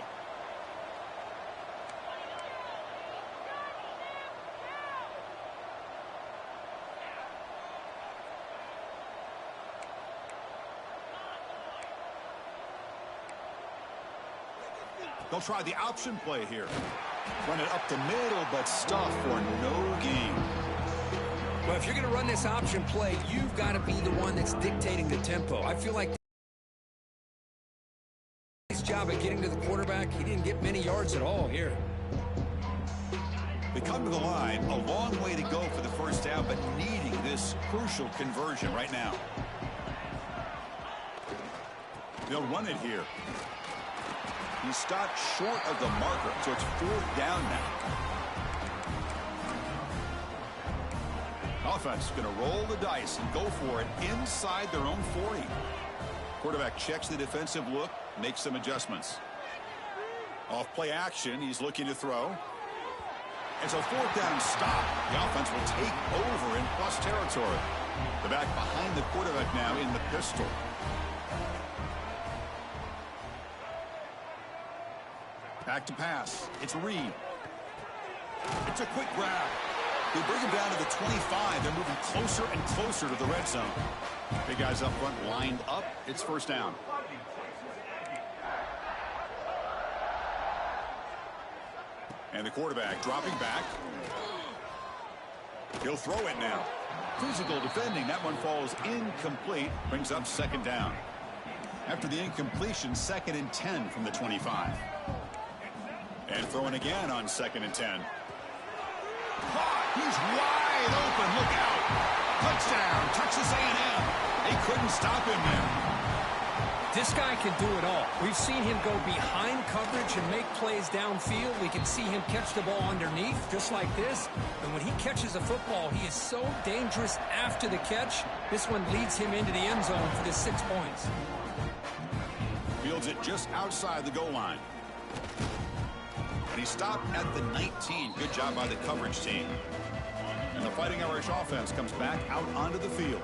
They'll try the option play here. Run it up the middle, but stuff for no gain. Well, if you're going to run this option play, you've got to be the one that's dictating the tempo. I feel like his job at getting to the quarterback, he didn't get many yards at all here. They come to the line, a long way to go for the first down, but needing this crucial conversion right now. They'll run it here. He stopped short of the marker, so it's fourth down now. Offense is going to roll the dice and go for it inside their own 40. Quarterback checks the defensive look, makes some adjustments. Off play action, he's looking to throw. It's a fourth down stop. The offense will take over in plus territory. The back behind the quarterback now in the pistol. Back to pass. It's Reed. It's a quick grab. They bring him down to the 25. They're moving closer and closer to the red zone. Big guys up front lined up. It's first down. And the quarterback dropping back. He'll throw it now. Physical defending. That one falls incomplete. Brings up second down. After the incompletion, 2nd and 10 from the 25. And throwing again on 2nd and 10. He's wide open. Look out. Touchdown. Texas A&M. They couldn't stop him there. This guy can do it all. We've seen him go behind coverage and make plays downfield. We can see him catch the ball underneath, just like this. And when he catches a football, he is so dangerous after the catch. This one leads him into the end zone for the 6 points. Fields it just outside the goal line. And he stopped at the 19. Good job by the coverage team. And the Fighting Irish offense comes back out onto the field.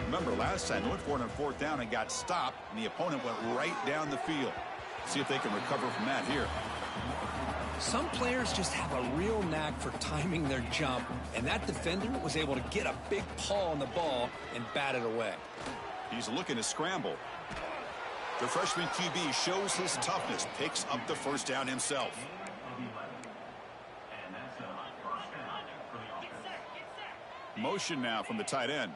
Remember, last time they went for it on fourth down and got stopped, and the opponent went right down the field. See if they can recover from that here. Some players just have a real knack for timing their jump, and that defender was able to get a big paw on the ball and bat it away. He's looking to scramble. The freshman QB shows his toughness, picks up the first down himself. Motion now from the tight end.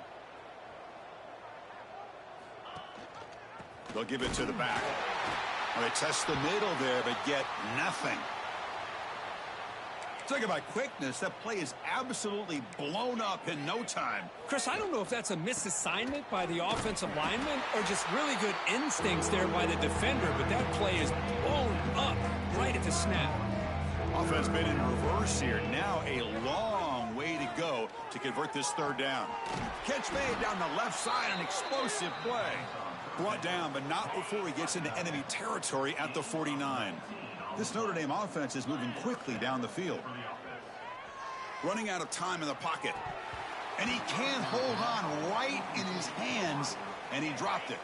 They'll give it to the back. Well, they test the middle there, but get nothing. Talk about quickness. That play is absolutely blown up in no time. Chris, I don't know if that's a misassignment by the offensive lineman or just really good instincts there by the defender, but that play is blown up right at the snap. Offense been in reverse here. Now a long way to go to convert this third down. Catch made down the left side, an explosive play. Brought down, but not before he gets into enemy territory at the 49. This Notre Dame offense is moving quickly down the field. Running out of time in the pocket. And he can't hold on right in his hands, and he dropped it.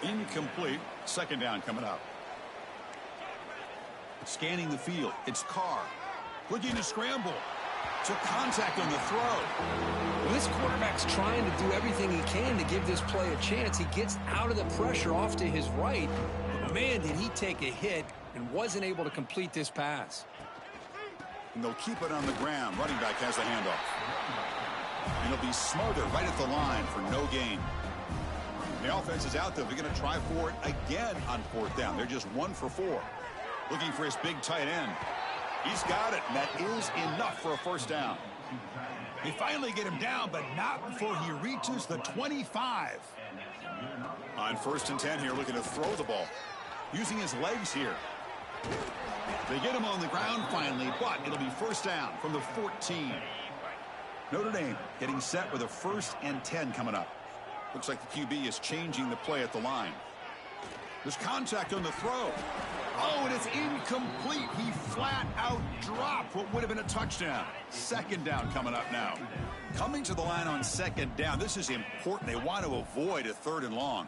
Incomplete. Second down coming up. Scanning the field. It's Carr. Looking to scramble. Took contact on the throw. Well, this quarterback's trying to do everything he can to give this play a chance. He gets out of the pressure off to his right. But man, did he take a hit and wasn't able to complete this pass. And they'll keep it on the ground. Running back has the handoff. And he'll be smarter right at the line for no gain. The offense is out there. They're going to try for it again on fourth down. They're just 1 for 4. Looking for his big tight end. He's got it, and that is enough for a first down. They finally get him down, but not before he reaches the 25. On 1st and 10 here, looking to throw the ball. Using his legs here. They get him on the ground finally, but it'll be first down from the 14. Notre Dame getting set with a 1st and 10 coming up. Looks like the QB is changing the play at the line. There's contact on the throw. Oh, and it's incomplete. He flat out dropped what would have been a touchdown. Second down coming up now. Coming to the line on second down. This is important. They want to avoid a 3rd and long.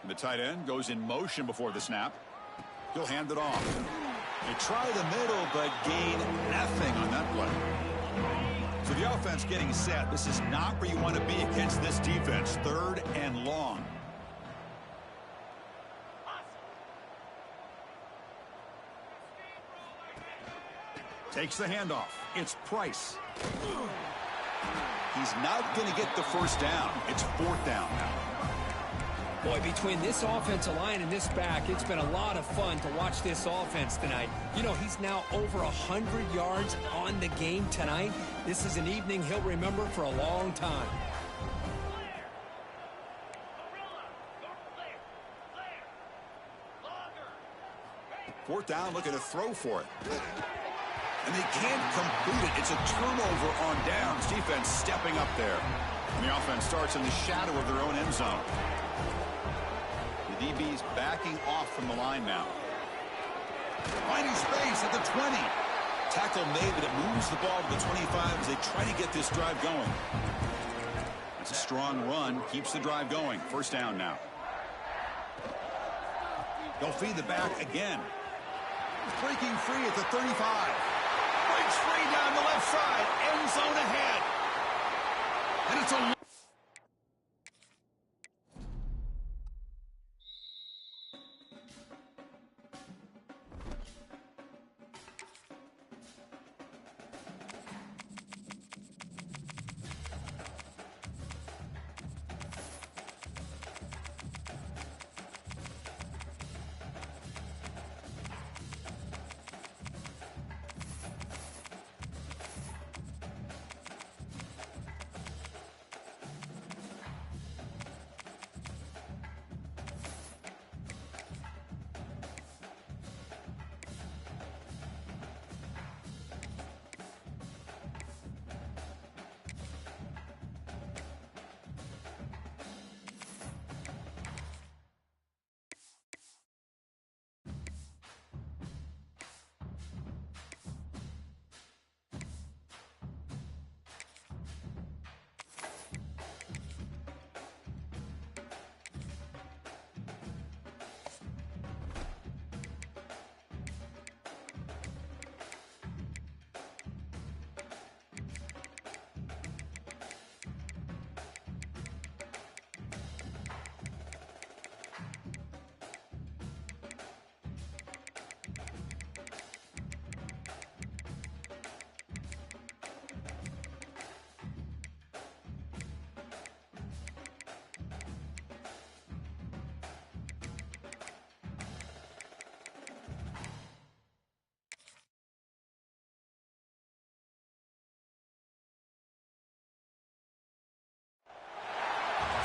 And the tight end goes in motion before the snap. He'll hand it off. They try the middle, but gain nothing on that play. So the offense getting set. This is not where you want to be against this defense. 3rd and long. Takes the handoff. It's Price. He's not going to get the first down. It's 4th down now. Boy, between this offensive line and this back, it's been a lot of fun to watch this offense tonight. You know, he's now over 100 yards on the game tonight. This is an evening he'll remember for a long time. Fourth down, looking to throw for it. And they can't complete it. It's a turnover on downs. Defense stepping up there. And the offense starts in the shadow of their own end zone. The DB's backing off from the line now. Finding space at the 20. Tackle made, but it moves the ball to the 25 as they try to get this drive going. It's a strong run. Keeps the drive going. First down now. They'll feed the back again. Breaking free at the 35. Breaks free down the left side. End zone ahead. And it's a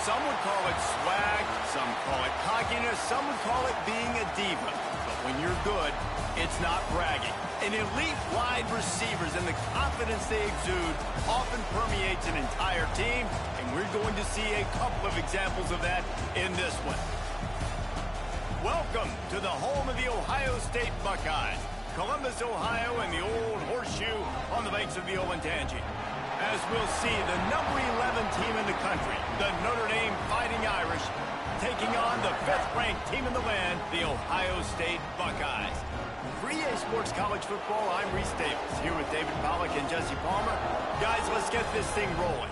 Some would call it swag, some call it cockiness, some would call it being a diva. But when you're good, it's not bragging. An elite wide receivers and the confidence they exude often permeates an entire team, and we're going to see a couple of examples of that in this one. Welcome to the home of the Ohio State Buckeyes, Columbus, Ohio, and the old horseshoe on the banks of the Olentangy. As we'll see, the number 11 team in the country, the Notre Dame Fighting Irish, taking on the 5th-ranked team in the land, the Ohio State Buckeyes. For EA Sports College Football, I'm Reese Davis, here with David Pollack and Jesse Palmer. Guys, let's get this thing rolling.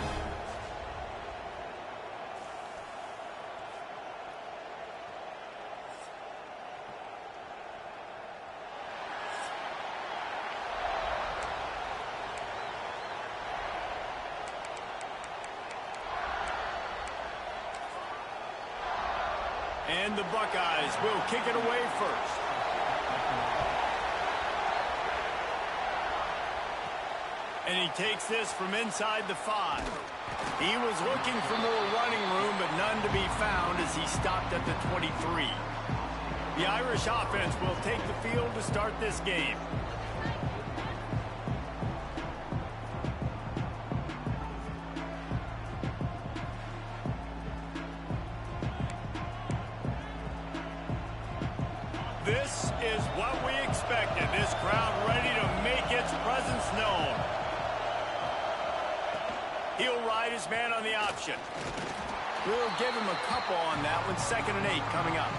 And the Buckeyes will kick it away first. And he takes this from inside the 5. He was looking for more running room, but none to be found as he stopped at the 23. The Irish offense will take the field to start this game. This is what we expected. This crowd ready to make its presence known. He'll ride his man on the option. We'll give him a couple on that one. 2nd and 8 coming up.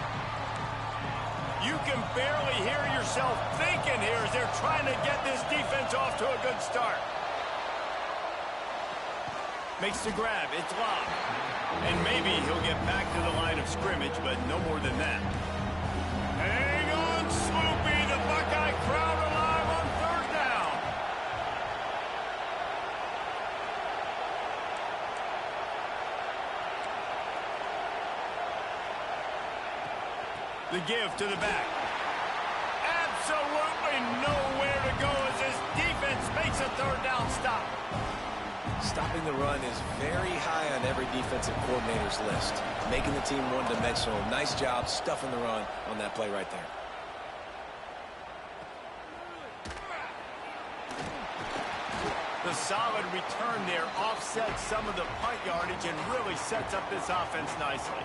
You can barely hear yourself thinking here as they're trying to get this defense off to a good start. Makes the grab. It's locked. And maybe he'll get back to the line of scrimmage, but no more than that. Hang on, Sloopy. The Buckeye crowd alive on 3rd down. The give to the back. Absolutely nowhere to go as this defense makes a 3rd down stop. Stopping the run is very high on every defensive coordinator's list. Making the team one-dimensional. Nice job stuffing the run on that play right there. The solid return there offsets some of the punt yardage and really sets up this offense nicely.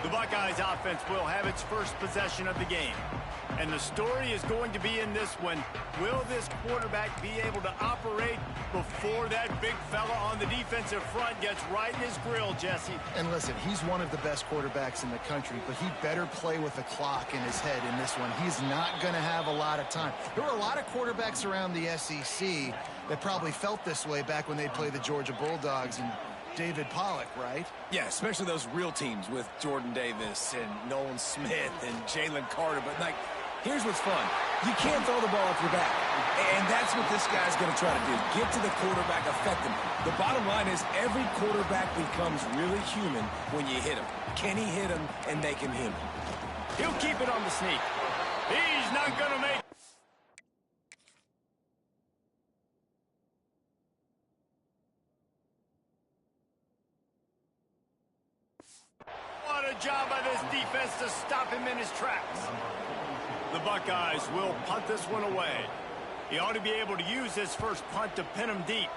The Buckeyes offense will have its first possession of the game. And the story is going to be in this one. Will this quarterback be able to operate before that big fella on the defensive front gets right in his grill, Jesse? And listen, he's one of the best quarterbacks in the country, but he better play with the clock in his head in this one. He's not going to have a lot of time. There were a lot of quarterbacks around the SEC that probably felt this way back when they played the Georgia Bulldogs and David Pollack, right? Yeah, especially those real teams with Jordan Davis and Nolan Smith and Jalen Carter. But, like, here's what's fun. You can't throw the ball off your back. And that's what this guy's going to try to do. Get to the quarterback, affect him. The bottom line is every quarterback becomes really human when you hit him. Can he hit him and make him human? He'll keep it on the sneak. He's not going to make. What a job by this defense to stop him in his tracks. The Buckeyes will punt this one away. He ought to be able to use his first punt to pin him deep.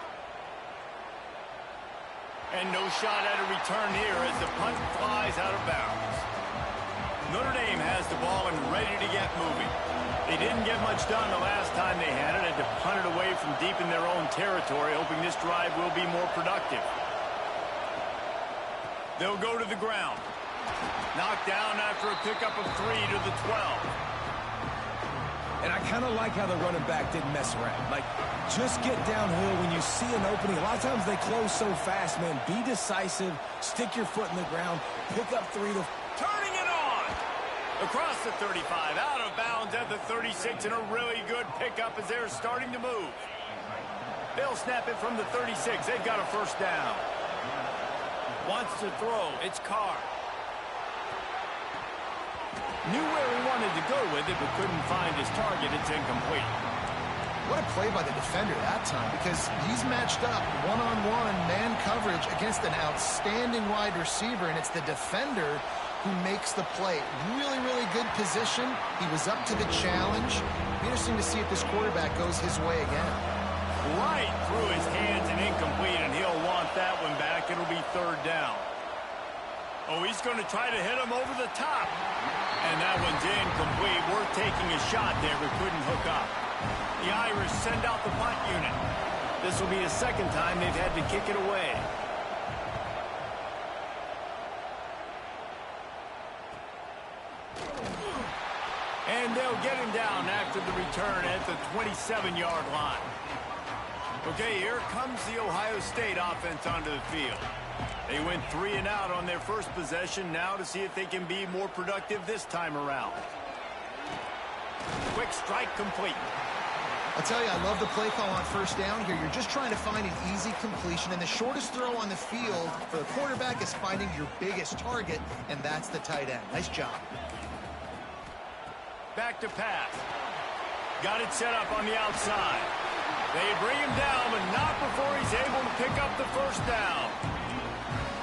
And no shot at a return here as the punt flies out of bounds. Notre Dame has the ball and ready to get moving. They didn't get much done the last time they had it, had to punt it away from deep in their own territory, hoping this drive will be more productive. They'll go to the ground. Knocked down after a pickup of 3 to the 12. And I kind of like how the running back didn't mess around. Like, just get downhill when you see an opening. A lot of times they close so fast, man. Be decisive. Stick your foot in the ground. Pick up 3 to... Turning it on! Across the 35, out of bounds at the 36, and a really good pickup as they're starting to move. They'll snap it from the 36. They've got a first down. Wants to throw. It's Carr. Knew where he wanted to go with it, but couldn't find his target. It's incomplete. What a play by the defender that time, because he's matched up one-on-one man coverage against an outstanding wide receiver, and it's the defender who makes the play. Really, really good position. He was up to the challenge. Interesting to see if this quarterback goes his way again. Right through his hands and incomplete, and he'll want that one back. It'll be third down. Oh, he's going to try to hit him over the top. And that one's incomplete. Worth taking a shot there, but couldn't hook up. The Irish send out the punt unit. This will be the second time they've had to kick it away. And they'll get him down after the return at the 27-yard line. Okay, here comes the Ohio State offense onto the field. They went 3 and out on their first possession. Now to see if they can be more productive this time around. Quick strike complete. I'll tell you, I love the play call on first down here. You're just trying to find an easy completion, and the shortest throw on the field for the quarterback is finding your biggest target, and that's the tight end. Nice job. Back to pass. Got it set up on the outside. They bring him down, but not before he's able to pick up the first down.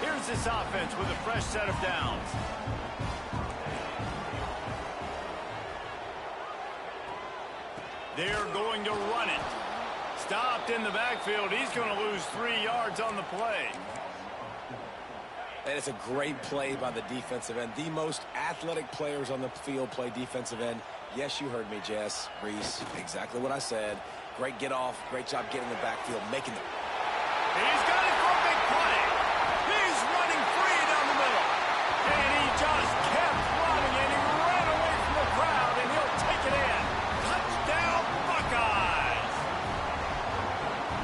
Here's this offense with a fresh set of downs. They're going to run it. Stopped in the backfield. He's going to lose 3 yards on the play. And it's a great play by the defensive end. The most athletic players on the field play defensive end. Yes, you heard me, Jess, Reese. Exactly what I said. Great get off. Great job getting in the backfield, making the... He's got it for a big play. He's running free down the middle. And he just kept running, and he ran away from the crowd, and he'll take it in. Touchdown, Buckeyes.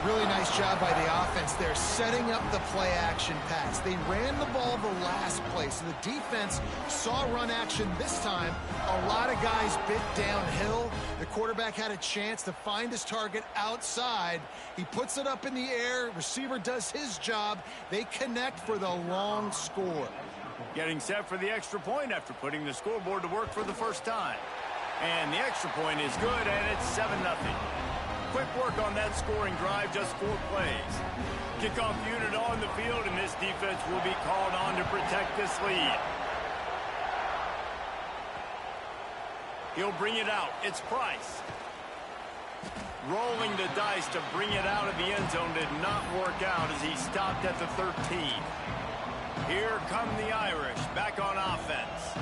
Really nice job by the offense there, setting up the play-action pass. They ran the ball the last play, so the defense saw run action this time. A lot of guys bit downhill. The quarterback had a chance to find his target outside. He puts it up in the air. Receiver does his job. They connect for the long score. Getting set for the extra point after putting the scoreboard to work for the first time. And the extra point is good, and it's 7-0. Quick work on that scoring drive, just 4 plays. Kickoff unit on the field, and this defense will be called on to protect this lead. He'll bring it out. It's Price. Rolling the dice to bring it out of the end zone did not work out as he stopped at the 13. Here come the Irish back on offense.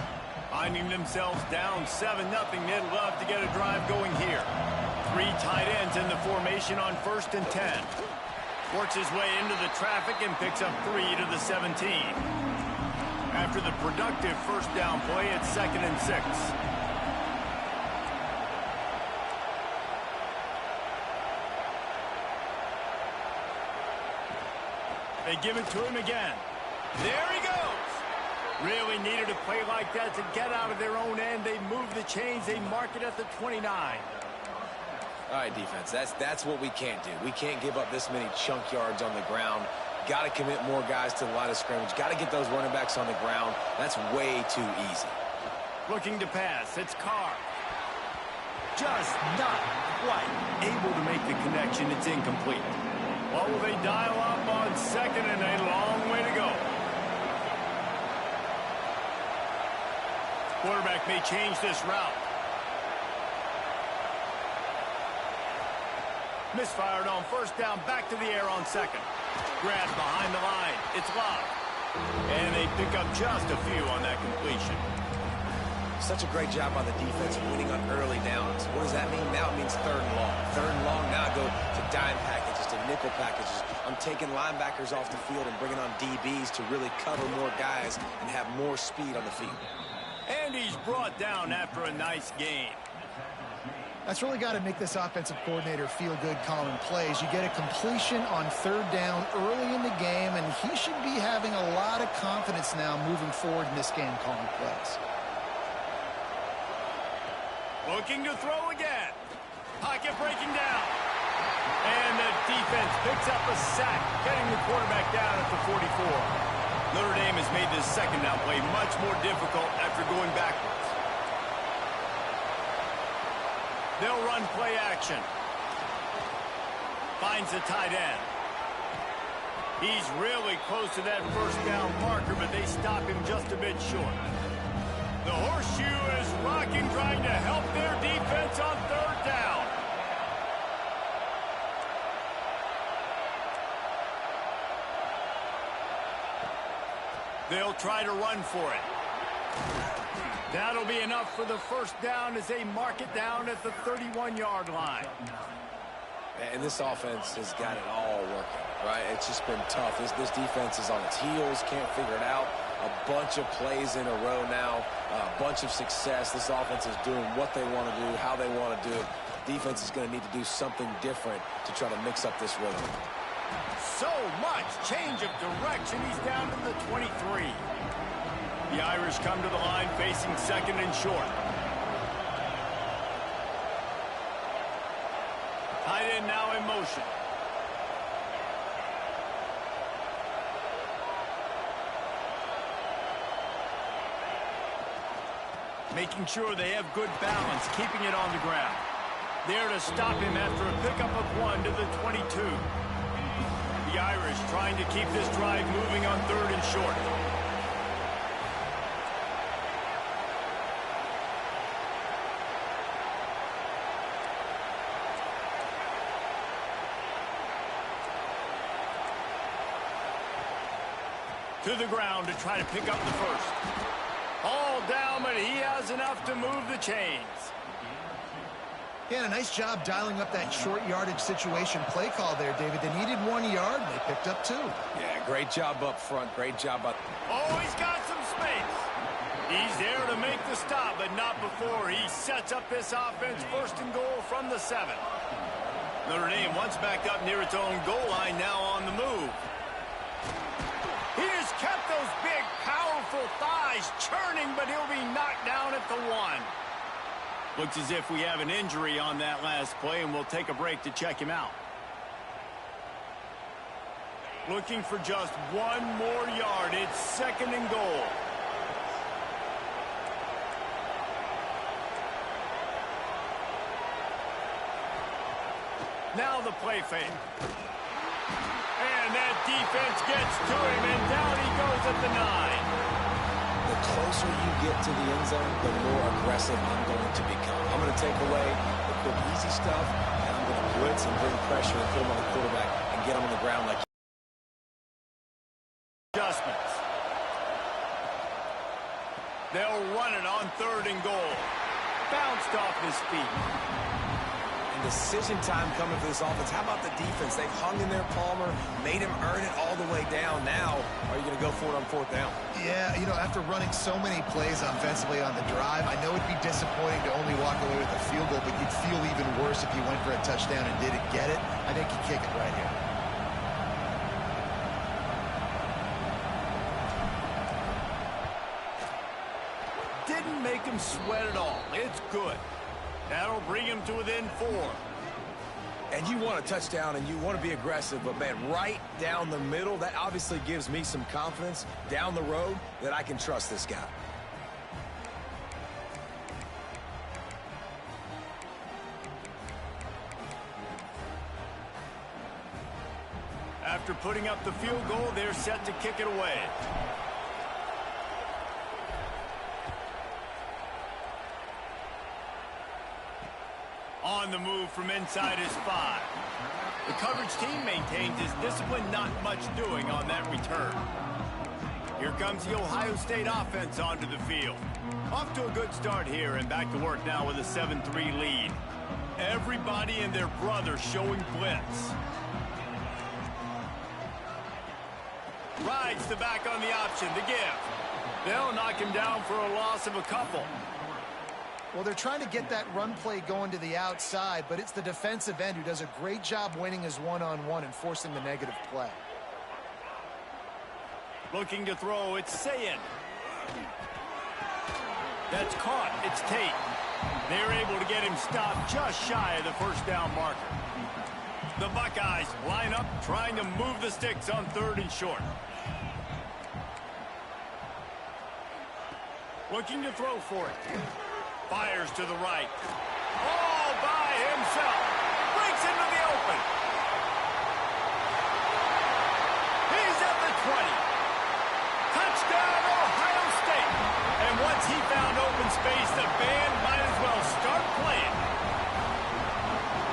Finding themselves down 7-0, they'd love to get a drive going here. 3 tight ends in the formation on 1st and 10. Works his way into the traffic and picks up 3 to the 17. After the productive first down play, it's 2nd and 6. They give it to him again. There he goes. Really needed a play like that to get out of their own end. They move the chains. They mark it at the 29. All right, defense, that's what we can't do. We can't give up this many chunk yards on the ground. Got to commit more guys to the line of scrimmage. Got to get those running backs on the ground. That's way too easy. Looking to pass. It's Carr. Just not quite able to make the connection. It's incomplete. What will they dial up on 2nd and a long way to go? Quarterback may change this route. Misfired on 1st down, back to the air on 2nd. Grabbed behind the line. It's Love. And they pick up just a few on that completion. Such a great job by the defense winning on early downs. What does that mean? Now it means 3rd and long. 3rd and long, now I go to dime packages, to nickel packages. I'm taking linebackers off the field and bringing on DBs to really cover more guys and have more speed on the field. And he's brought down after a nice game. That's really got to make this offensive coordinator feel good calling plays. You get a completion on 3rd down early in the game, and he should be having a lot of confidence now moving forward in this game calling plays. Looking to throw again. Pocket breaking down. And the defense picks up a sack, getting the quarterback down at the 44. Notre Dame has made this 2nd down play much more difficult after going backwards. They'll run play action. Finds the tight end. He's really close to that first down marker, but they stop him just a bit short. The horseshoe is rocking, trying to help their defense on third down. They'll try to run for it. That'll be enough for the first down as they mark it down at the 31-yard line. And this offense has got it all working, right? It's just been tough. This defense is on its heels, can't figure it out. A bunch of plays in a row now, a bunch of success. This offense is doing what they want to do, how they want to do it. Defense is going to need to do something different to try to mix up this rhythm. So much change of direction. He's down to the 23. The Irish come to the line facing second and short. Tight end now in motion. Making sure they have good balance, keeping it on the ground. There to stop him after a pickup of 1 to the 22. The Irish trying to keep this drive moving on third and short. To the ground to try to pick up the first. All down, but he has enough to move the chains. Yeah, and a nice job dialing up that short yardage situation play call there, David. They needed 1 yard, and they picked up 2. Yeah, great job up front. Great job up. Oh, he's got some space. He's there to make the stop, but not before he sets up this offense first and goal from the 7. Notre Dame once backed up near its own goal line, now on the move. He has kept those big, powerful thighs churning, but he'll be knocked down at the 1. Looks as if we have an injury on that last play, and we'll take a break to check him out. Looking for just 1 more yard. It's second and goal. Now the play fake. And that defense gets to him, and down he goes at the 9. The closer you get to the end zone, the more aggressive I'm going to become. I'm going to take away the quick, easy stuff, and I'm going to blitz and bring pressure and put him on the quarterback and get him on the ground like adjustments. They'll run it on third and goal. Bounced off his feet. decision time coming for this offense. How about the defense? They've hung in there, Palmer, made him earn it all the way down. Now, are you going to go for it on fourth down? Yeah, you know, after running so many plays offensively on the drive, I know it'd be disappointing to only walk away with a field goal, but you'd feel even worse if you went for a touchdown and didn't get it. I think you kick it right here. Didn't make him sweat at all. It's good. That'll bring him to within 4. And you want a touchdown and you want to be aggressive, but, man, right down the middle, that obviously gives me some confidence down the road that I can trust this guy. After putting up the field goal, they're set to kick it away. On the move from inside his 5. The coverage team maintains his discipline, not much doing on that return. Here comes the Ohio State offense onto the field. Off to a good start here and back to work now with a 7-3 lead. Everybody and their brother showing blitz. Rides the back on the option, the give. They'll knock him down for a loss of a couple. Well, they're trying to get that run play going to the outside, but it's the defensive end who does a great job winning his one-on-one and forcing the negative play. Looking to throw, it's Sayin. That's caught, it's Tate. They're able to get him stopped just shy of the first down marker. The Buckeyes line up, trying to move the sticks on 3rd and short. Looking to throw for it. Fires to the right. All by himself. Breaks into the open. space. The band might as well start playing.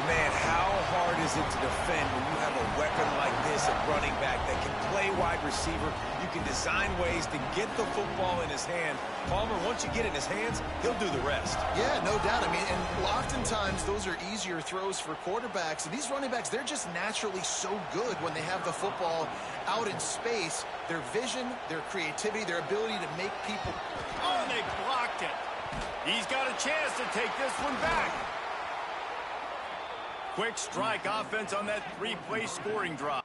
Man, how hard is it to defend when you have a weapon like this at running back that can play wide receiver? You can design ways to get the football in his hand. Palmer, once you get it in his hands, he'll do the rest. Yeah, no doubt. I mean, and oftentimes those are easier throws for quarterbacks. And these running backs, they're just naturally so good when they have the football out in space. Their vision, their creativity, their ability to make people... Oh, they blocked it. He's got a chance to take this one back. Quick strike offense on that three-play scoring drive.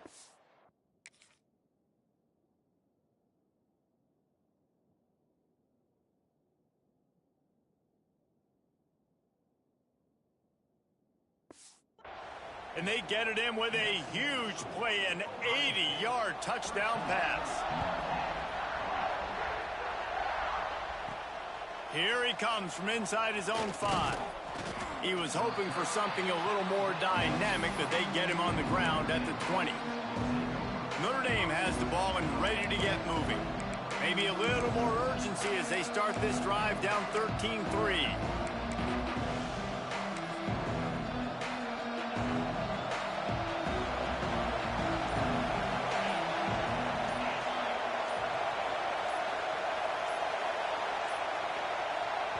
And they get it in with a huge play, an 80-yard touchdown pass. Here he comes from inside his own 5. He was hoping for something a little more dynamic, but they get him on the ground at the 20. Notre Dame has the ball and ready to get moving. Maybe a little more urgency as they start this drive down 13-3.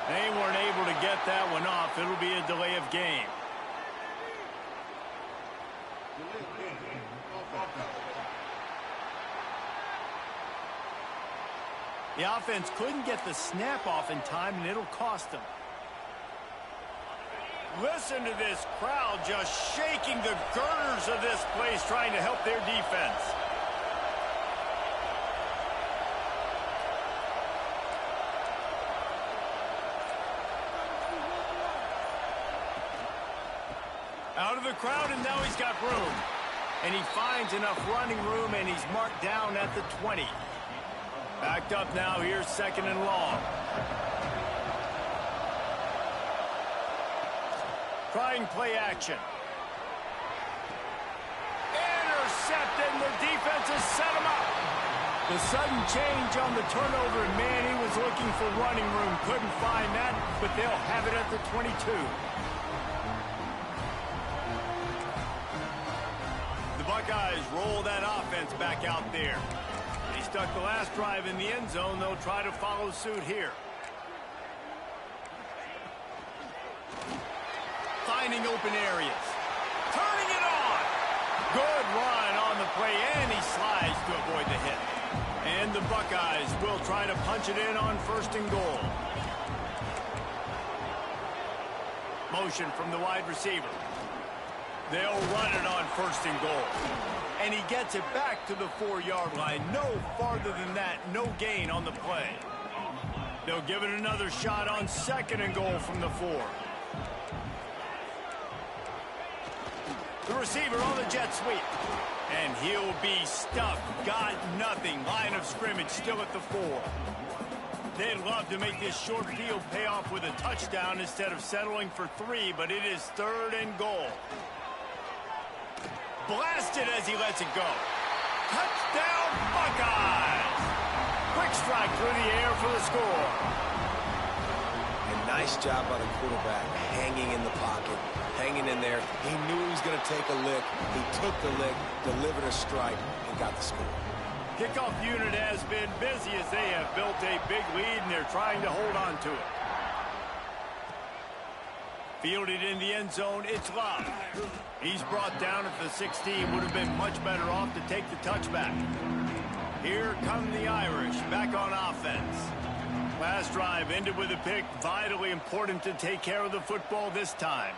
They weren't able to get that one off. It'll be a delay of game. The offense couldn't get the snap off in time, and it'll cost them. Listen to this crowd just shaking the girders of this place, trying to help their defense. Out of the crowd, and now he's got room. And he finds enough running room, and he's marked down at the 20. Backed up now, here's 2nd and long. Trying play action. Intercepted, and the defense has set him up. The sudden change on the turnover, and man, he was looking for running room. Couldn't find that, but they'll have it at the 22. The Buckeyes roll that offense back out there. They stuck the last drive in the end zone. They'll try to follow suit here. Finding open areas. Turning it on. Good run on the play, and he slides to avoid the hit. And the Buckeyes will try to punch it in on 1st and goal. Motion from the wide receiver. They'll run it on 1st and goal. And he gets it back to the 4-yard line. No farther than that. No gain on the play. They'll give it another shot on 2nd and goal from the 4. The receiver on the jet sweep. And he'll be stuffed. Got nothing. Line of scrimmage still at the 4. They'd love to make this short field pay off with a touchdown instead of settling for 3, but it is 3rd and goal. Blasted as he lets it go. Touchdown, Buckeyes! Quick strike through the air for the score. And nice job by the quarterback, hanging in the pocket, hanging in there. He knew he was going to take a lick. He took the lick, delivered a strike, and got the score. Kickoff unit has been busy as they have built a big lead, and they're trying to hold on to it. Fielded in the end zone, it's Love. He's brought down at the 16. Would have been much better off to take the touchback. Here come the Irish, back on offense. Last drive ended with a pick. Vitally important to take care of the football this time.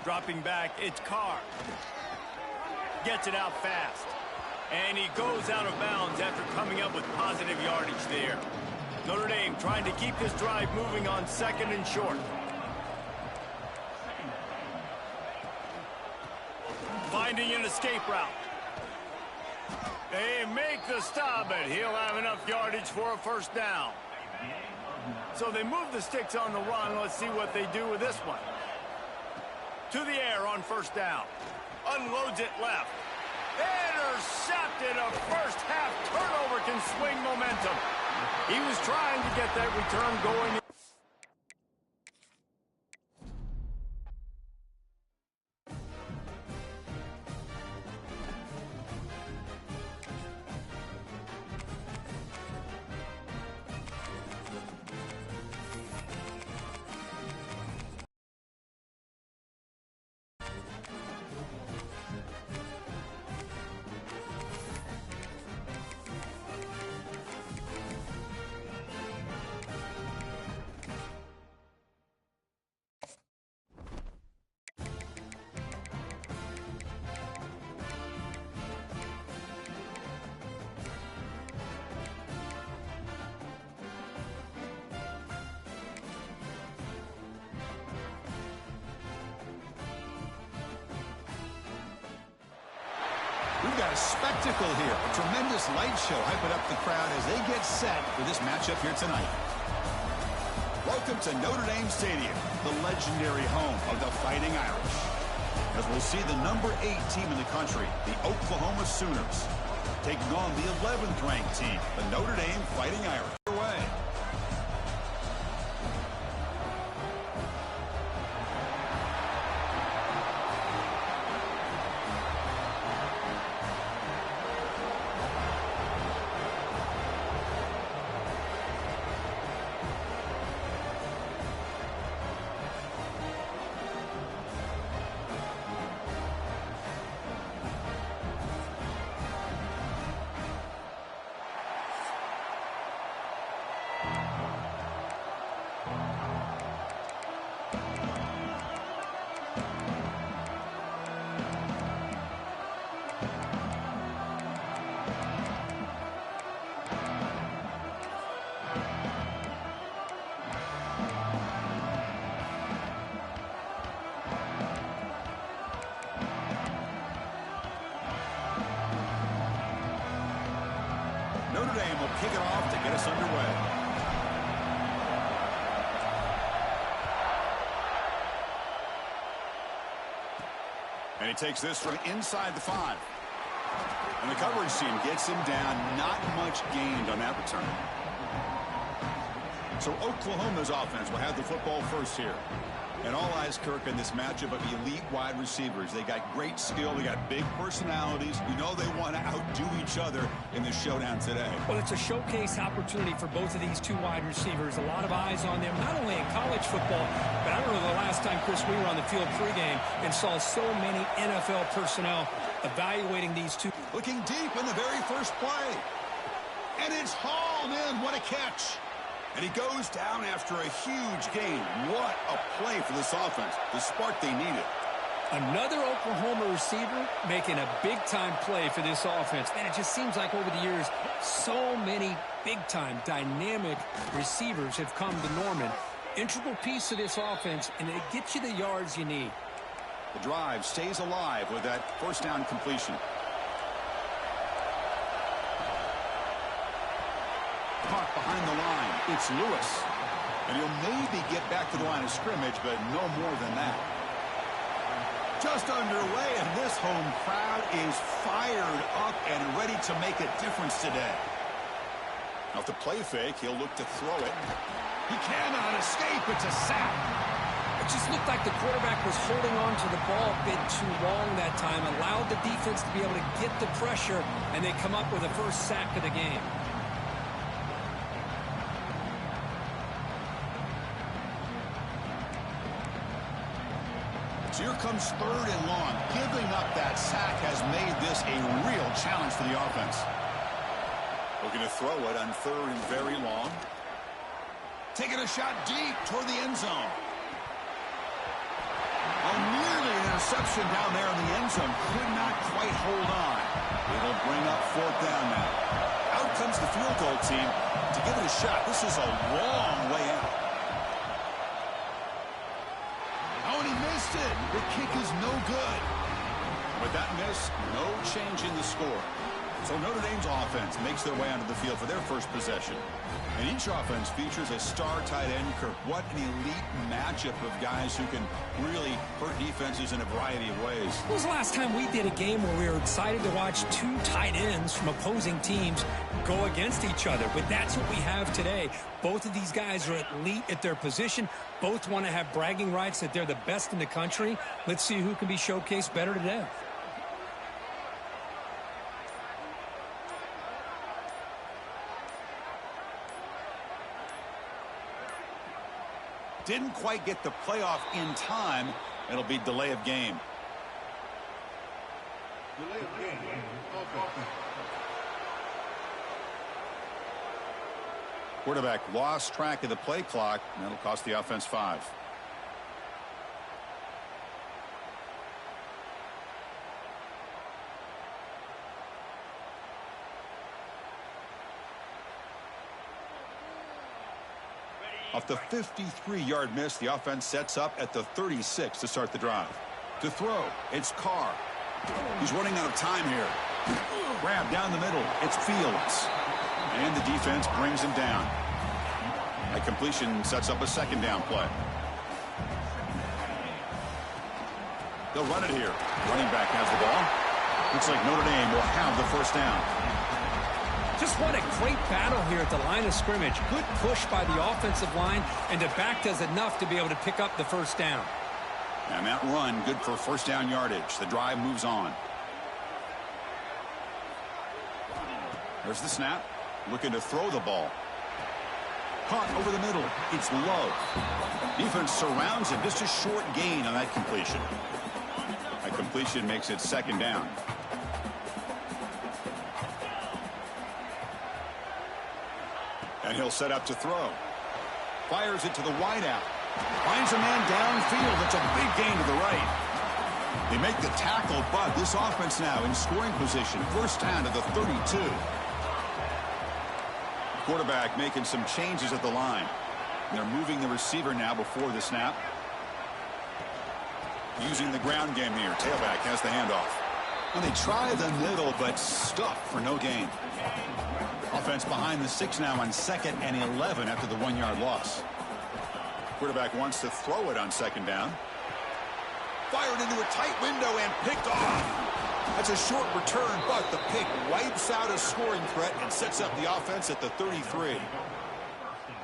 Dropping back, it's Carr. Gets it out fast. And he goes out of bounds after coming up with positive yardage there. Notre Dame trying to keep this drive moving on 2nd and short. Finding an escape route. They make the stop, but he'll have enough yardage for a 1st down. So they move the sticks on the run. Let's see what they do with this one. To the air on 1st down. Unloads it left. Intercepted. A first half turnover can swing momentum. He was trying to get that return going. We've got a spectacle here, a tremendous light show hyping up the crowd as they get set for this matchup here tonight. Welcome to Notre Dame Stadium, the legendary home of the Fighting Irish. As we'll see the number 8 team in the country, the Oklahoma Sooners, taking on the 11th ranked team, the Notre Dame Fighting Irish. Away. Notre Dame will kick it off to get us underway. And he takes this from inside the 5. And the coverage team gets him down. Not much gained on that return. So Oklahoma's offense will have the football first here. And all eyes, Kirk, in this matchup of elite wide receivers. They got great skill. They got big personalities. You know they want to outdo each other in the showdown today. Well, it's a showcase opportunity for both of these two wide receivers. A lot of eyes on them, not only in college football, but I don't know the last time, Chris, we were on the field pregame and saw so many NFL personnel evaluating these two. Looking deep in the very first play. And it's hauled in. What a catch. And he goes down after a huge gain. What a play for this offense. The spark they needed. Another Oklahoma receiver making a big-time play for this offense. Man, it just seems like over the years, so many big-time, dynamic receivers have come to Norman. Integral piece of this offense, and it gets you the yards you need. The drive stays alive with that first down completion. Caught behind the line. It's Lewis. And he'll maybe get back to the line of scrimmage, but no more than that. Just underway, and this home crowd is fired up and ready to make a difference today. Now, if the play fake, he'll look to throw it. He cannot escape. It's a sack. It just looked like the quarterback was holding on to the ball a bit too long that time, allowed the defense to be able to get the pressure, and they come up with the first sack of the game. So here comes 3rd and long. Giving up that sack has made this a real challenge for the offense. Looking to throw it on 3rd and very long. Taking a shot deep toward the end zone. Oh, nearly an interception down there in the end zone. Could not quite hold on. It'll bring up 4th down now. Out comes the field goal team to give it a shot. This is a long way out. Oh, and he missed it. The kick is no good. With that miss, no change in the score. So Notre Dame's offense makes their way onto the field for their first possession. And each offense features a star tight end, Kirk. What an elite matchup of guys who can really hurt defenses in a variety of ways. When was the last time we did a game where we were excited to watch two tight ends from opposing teams go against each other? But that's what we have today. Both of these guys are elite at their position. Both want to have bragging rights that they're the best in the country. Let's see who can be showcased better today. Didn't quite get the playoff in time. It'll be delay of game. Delay of game. Quarterback lost track of the play clock, and that'll cost the offense 5. Off the 53-yard miss, the offense sets up at the 36 to start the drive. To throw, it's Carr. He's running out of time here. Grab down the middle. It's Fields. And the defense brings him down. A completion sets up a second down play. They'll run it here. Running back has the ball. Looks like Notre Dame will have the first down. Just what a great battle here at the line of scrimmage. Good push by the offensive line, and the back does enough to be able to pick up the first down. And that run, good for first down yardage. The drive moves on. There's the snap. Looking to throw the ball. Caught over the middle. It's low. Defense surrounds him. Just a short gain on that completion. That completion makes it second down. And he'll set up to throw. Fires it to the wideout. Finds a man downfield. It's a big gain to the right. They make the tackle, but this offense now in scoring position. First down to the 32. Quarterback making some changes at the line. They're moving the receiver now before the snap. Using the ground game here. Tailback has the handoff. And they try the middle, but stuffed for no gain. Offense behind the 6 now on 2nd and 11 after the 1-yard loss. Quarterback wants to throw it on second down. Fired into a tight window and picked off. That's a short return, but the pick wipes out a scoring threat and sets up the offense at the 33.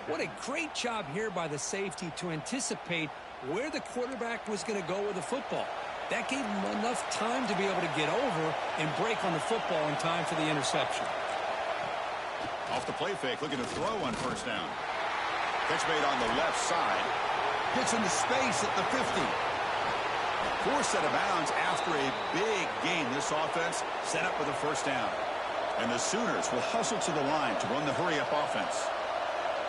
What a great job here by the safety to anticipate where the quarterback was going to go with the football. That gave him enough time to be able to get over and break on the football in time for the interception. Off the play fake, looking to throw on first down. Catch made on the left side. Gets into space at the 50. Forced out of bounds after a big gain. This offense set up with a first down. And the Sooners will hustle to the line to run the hurry-up offense.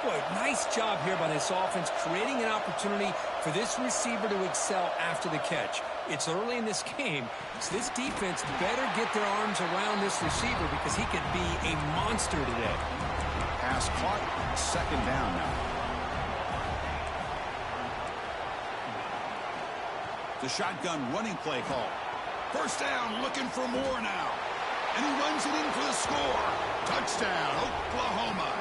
Boy, nice job here by this offense, creating an opportunity for this receiver to excel after the catch. It's early in this game, so this defense better get their arms around this receiver because he could be a monster today. Pass caught, second down now. The shotgun running play call. First down, looking for more now. And he runs it in for the score. Touchdown, Oklahoma.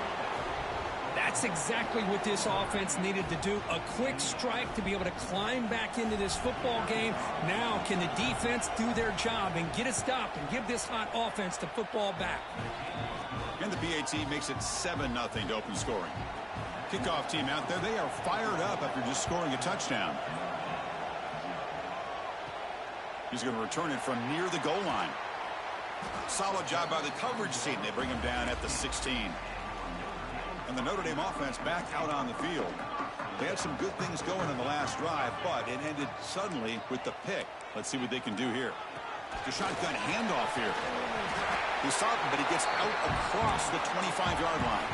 That's exactly what this offense needed to do. A quick strike to be able to climb back into this football game. Now can the defense do their job and get a stop and give this hot offense the football back? And the PAT makes it 7-0 to open scoring. Kickoff team out there, they are fired up after just scoring a touchdown. He's going to return it from near the goal line. Solid job by the coverage team. They bring him down at the 16. And the Notre Dame offense back out on the field. They had some good things going in the last drive, but it ended suddenly with the pick. Let's see what they can do here. The shotgun handoff here. He stopped him, but he gets out across the 25-yard line.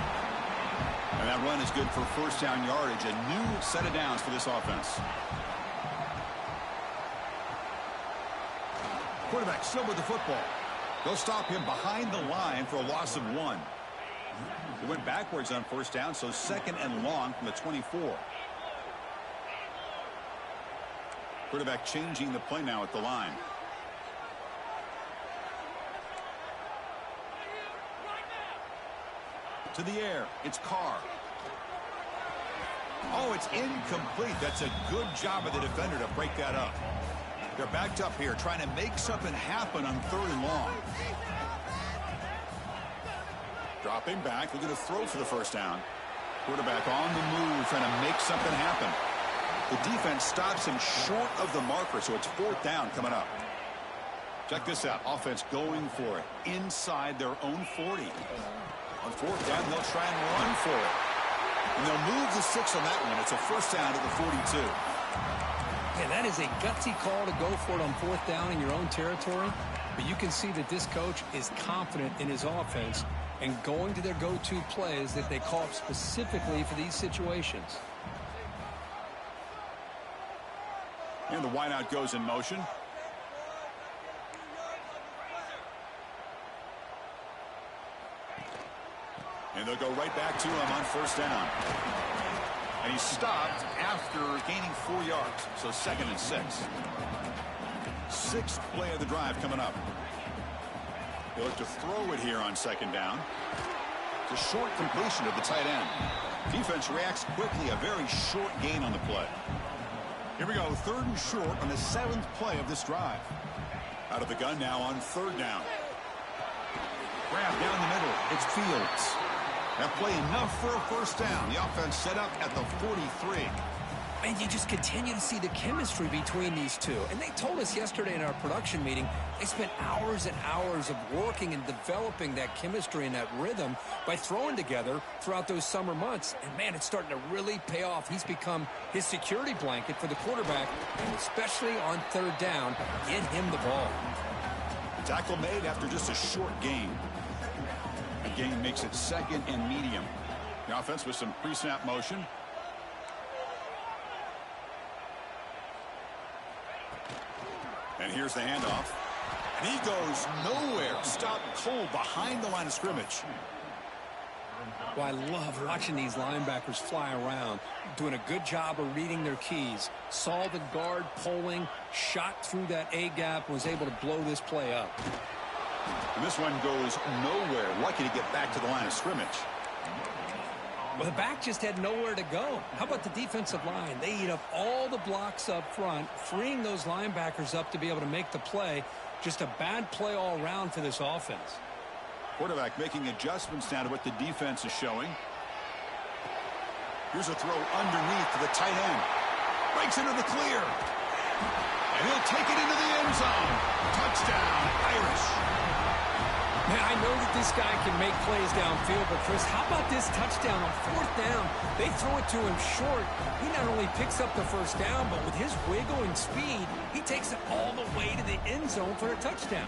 And that run is good for first down yardage. A new set of downs for this offense. Quarterback still with the football. They'll stop him behind the line for a loss of 1. He went backwards on first down, so second and long from the 24. Quarterback changing the play now at the line. To the air. It's Carr. Oh, it's incomplete. That's a good job of the defender to break that up. They're backed up here trying to make something happen on 3rd and long. Dropping back, looking to throw for the first down. Quarterback on the move, trying to make something happen. The defense stops him short of the marker, so it's 4th down coming up. Check this out. Offense going for it inside their own 40. On 4th down, they'll try and run for it. And they'll move the 6 on that one. It's a first down to the 42. Yeah, that is a gutsy call to go for it on 4th down in your own territory. But you can see that this coach is confident in his offense and going to their go-to plays that they call up specifically for these situations. And the wideout goes in motion. And they'll go right back to him on 1st down. And he's stopped after gaining 4 yards. So 2nd and 6. 6th play of the drive coming up. They look to throw it here on 2nd down. It's a short completion of the tight end. Defense reacts quickly. A very short gain on the play. Here we go. 3rd and short on the 7th play of this drive. Out of the gun now on 3rd down. Grab down the middle. It's Fields. That play enough for a first down. The offense set up at the 43. And you just continue to see the chemistry between these two. And they told us yesterday in our production meeting, they spent hours and hours of working and developing that chemistry and that rhythm by throwing together throughout those summer months. And, man, it's starting to really pay off. He's become his security blanket for the quarterback, and especially on 3rd down, get him the ball. Tackle made after just a short gain. The gain makes it 2nd and medium. The offense with some pre-snap motion. And here's the handoff. And he goes nowhere. Stopped cold behind the line of scrimmage. Well, I love watching these linebackers fly around, doing a good job of reading their keys. Saw the guard pulling, shot through that A-gap, was able to blow this play up. And this one goes nowhere. Lucky to get back to the line of scrimmage. Well, the back just had nowhere to go. How about the defensive line? They eat up all the blocks up front, freeing those linebackers up to be able to make the play. Just a bad play all around for this offense. Quarterback making adjustments now to what the defense is showing. Here's a throw underneath to the tight end. Breaks into the clear. And he'll take it into the end zone. Touchdown, Irish. Man, I know that this guy can make plays downfield, but Chris, how about this touchdown on 4th down? They throw it to him short. He not only picks up the first down, but with his wiggle and speed, he takes it all the way to the end zone for a touchdown.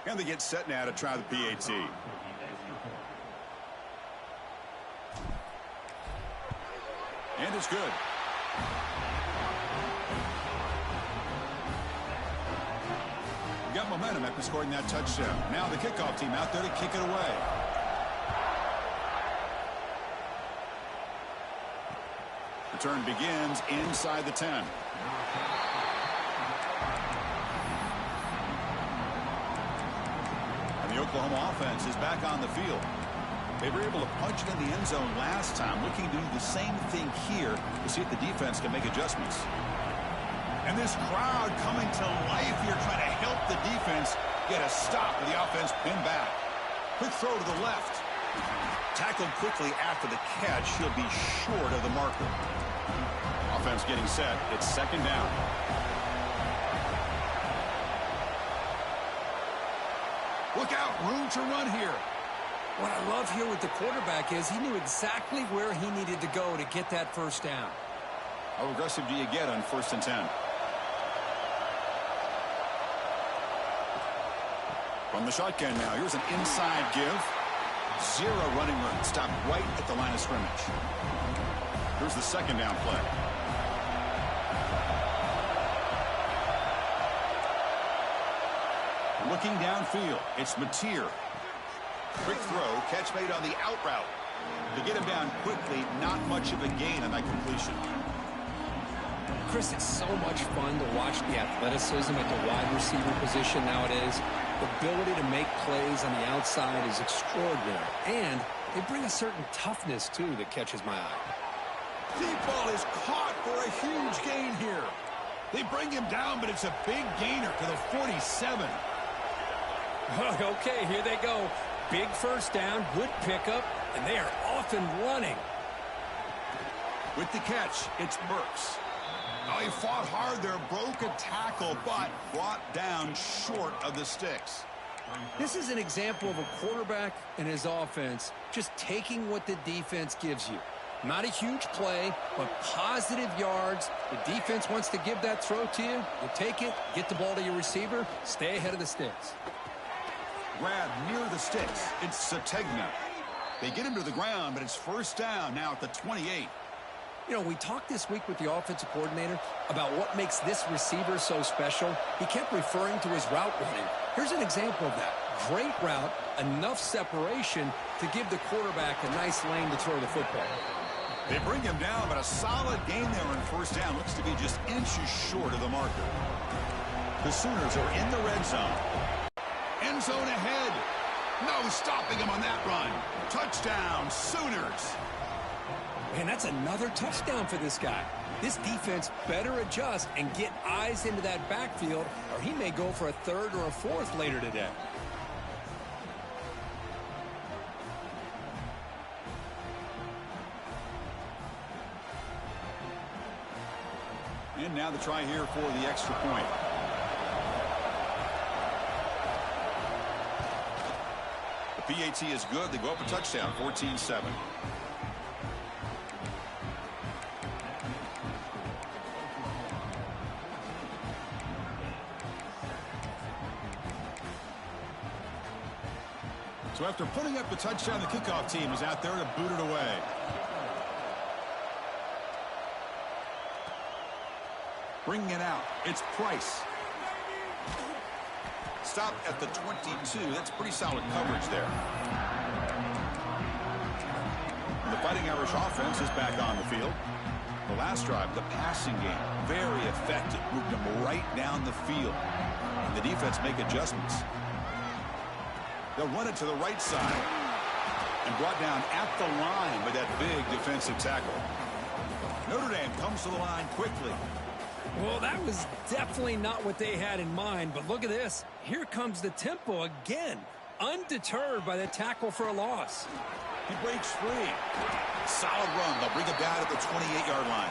And they get set now to try the PAT. And it's good. We got momentum after scoring that touchdown. Now the kickoff team out there to kick it away. Return begins inside the 10. The Oklahoma offense is back on the field. They were able to punch it in the end zone last time, looking to do the same thing here to see if the defense can make adjustments. And this crowd coming to life here, trying to help the defense get a stop with the offense pinned back. Quick throw to the left. Tackled quickly after the catch. He'll be short of the marker. Offense getting set. It's 2nd down. Look out, room to run here. What I love here with the quarterback is he knew exactly where he needed to go to get that first down. How aggressive do you get on 1st and 10? From the shotgun now, here's an inside give. 0 running room, stopped right at the line of scrimmage. Here's the 2nd down play. Looking downfield, it's Mateer. Quick throw, catch made on the out route. To get him down quickly, not much of a gain on that completion. Chris, it's so much fun to watch the athleticism at the wide receiver position nowadays. The ability to make plays on the outside is extraordinary. And they bring a certain toughness, too, that catches my eye. Deep ball is caught for a huge gain here. They bring him down, but it's a big gainer to the 47. Okay, here they go. Big first down, good pickup, and they are off and running. With the catch, it's Burks. Oh, he fought hard there, broke a tackle, but brought down short of the sticks. This is an example of a quarterback and his offense just taking what the defense gives you. Not a huge play, but positive yards. The defense wants to give that throw to you. You take it, get the ball to your receiver, stay ahead of the sticks. Grab near the sticks. It's Sategna. They get him to the ground, but it's first down now at the 28. You know, we talked this week with the offensive coordinator about what makes this receiver so special. He kept referring to his route running. Here's an example of that. Great route, enough separation to give the quarterback a nice lane to throw the football. They bring him down, but a solid gain there in first down. Looks to be just inches short of the marker. The Sooners are in the red zone. End zone ahead. No stopping him on that run. Touchdown, Sooners. Man, that's another touchdown for this guy. This defense better adjust and get eyes into that backfield, or he may go for a third or a fourth later today. And now the try here for the extra point. The PAT is good. They go up a touchdown, 14-7. So after putting up the touchdown, the kickoff team is out there to boot it away. Bringing it out, it's Price. Stopped at the 22. That's pretty solid coverage there. And the Fighting Irish offense is back on the field. The last drive, the passing game, very effective. Moved them right down the field. And the defense make adjustments. They'll run it to the right side. And brought down at the line with that big defensive tackle. Notre Dame comes to the line quickly. Well, that was definitely not what they had in mind, but look at this. Here comes the tempo again, undeterred by the tackle for a loss. He breaks free. Solid run. They'll bring it down at the 28-yard line.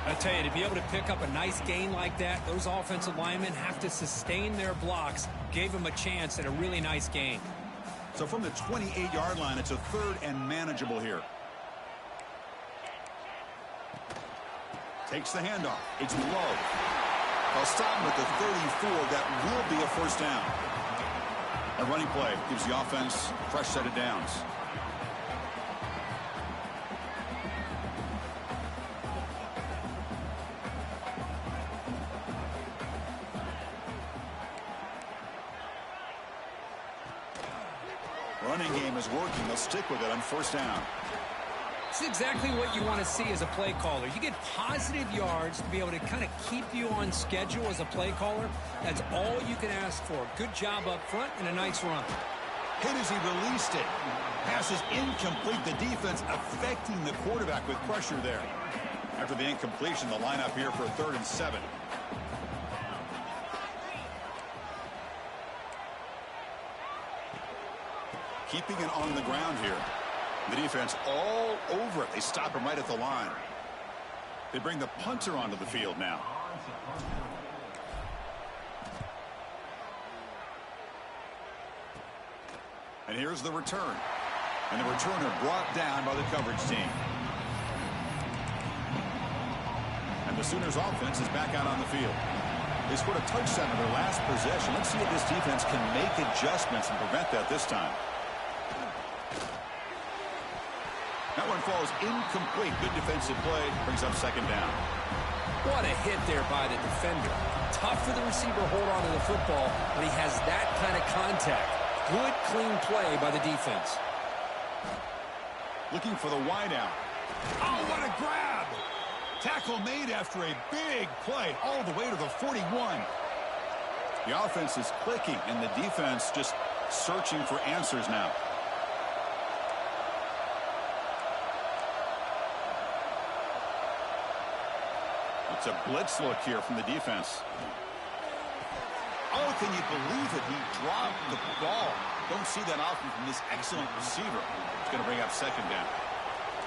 I tell you, to be able to pick up a nice gain like that, those offensive linemen have to sustain their blocks. Gave them a chance at a really nice gain. So from the 28-yard line, it's a third and manageable here. Takes the handoff. It's low. They'll stop him at the 34. That will be a first down. A running play gives the offense a fresh set of downs. Running game is working. They'll stick with it on first down. It's exactly what you want to see as a play caller. You get positive yards to be able to kind of keep you on schedule as a play caller. That's all you can ask for. Good job up front and a nice run. Hit as he released it. Pass is incomplete. The defense affecting the quarterback with pressure there. After the incompletion, the lineup here for a 3rd and 7. Keeping it on the ground here. The defense all over it. They stop him right at the line. They bring the punter onto the field now. And here's the return. And the returner brought down by the coverage team. And the Sooners offense is back out on the field. They scored a touchdown in their last possession. Let's see if this defense can make adjustments and prevent that this time. That one falls incomplete. Good defensive play. Brings up second down. What a hit there by the defender. Tough for the receiver to hold on to the football, but he has that kind of contact. Good, clean play by the defense. Looking for the wide out. Oh, what a grab! Tackle made after a big play all the way to the 41. The offense is clicking, and the defense just searching for answers now. It's a blitz look here from the defense. Oh, can you believe it? He dropped the ball. Don't see that often from this excellent receiver. It's going to bring up second down.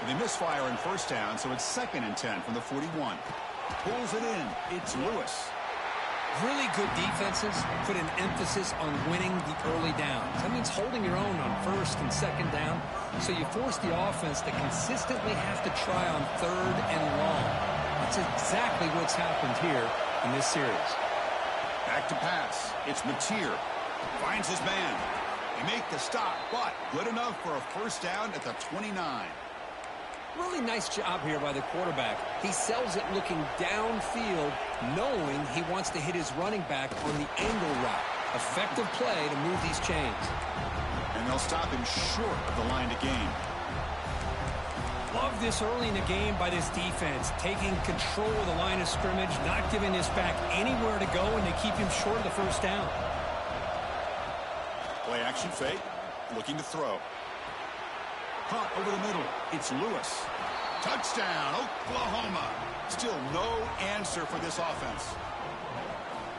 They misfire in first down, so it's 2nd and 10 from the 41. Pulls it in. It's Lewis. Really good defenses put an emphasis on winning the early downs. That means holding your own on 1st and 2nd down, so you force the offense to consistently have to try on 3rd and long. That's exactly what's happened here in this series. Back to pass. It's Mateer. Finds his man. They make the stop, but good enough for a first down at the 29. Really nice job here by the quarterback. He sells it looking downfield, knowing he wants to hit his running back on the angle route. Effective play to move these chains. And they'll stop him short of the line to gain. Love this early in the game by this defense, taking control of the line of scrimmage, not giving this back anywhere to go, and they keep him short of the first down. Play action fake, looking to throw. Caught over the middle. It's Lewis. Touchdown, Oklahoma. Still no answer for this offense.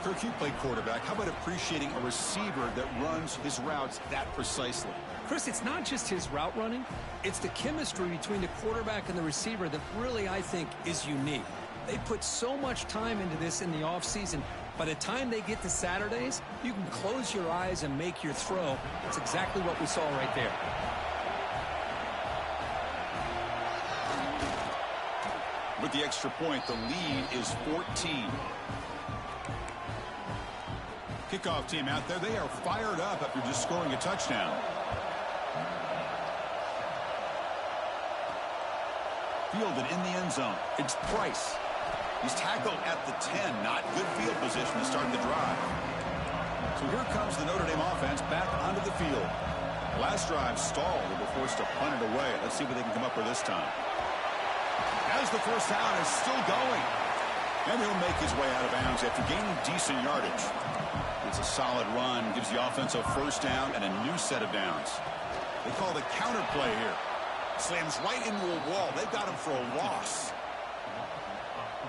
Kirk, you played quarterback. How about appreciating a receiver that runs his routes that precisely? Chris, it's not just his route running. It's the chemistry between the quarterback and the receiver that really, I think, is unique. They put so much time into this in the offseason. By the time they get to Saturdays, you can close your eyes and make your throw. That's exactly what we saw right there. With the extra point, the lead is 14. Kickoff team out there. They are fired up after just scoring a touchdown. Fielded in the end zone. It's Price. He's tackled at the 10. Not good field position to start the drive. So here comes the Notre Dame offense back onto the field. Last drive stalled. They were forced to punt it away. Let's see what they can come up with this time. As the first down is still going. And he'll make his way out of bounds after gaining decent yardage. It's a solid run. Gives the offense a first down and a new set of downs. They call the counter play here. Slams right into a wall. They've got him for a loss.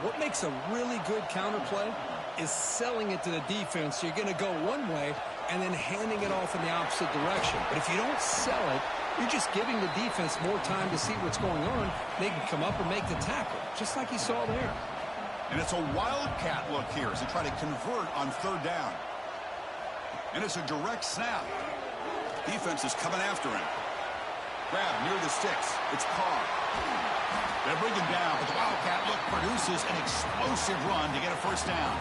What makes a really good counter play is selling it to the defense. So you're going to go one way and then handing it off in the opposite direction. But if you don't sell it, you're just giving the defense more time to see what's going on. They can come up and make the tackle, just like you saw there. And it's a wildcat look here as they try to convert on third down. And it's a direct snap. Defense is coming after him. Grab near the sticks. It's Carr. They bring him down, but the wildcat look produces an explosive run to get a first down.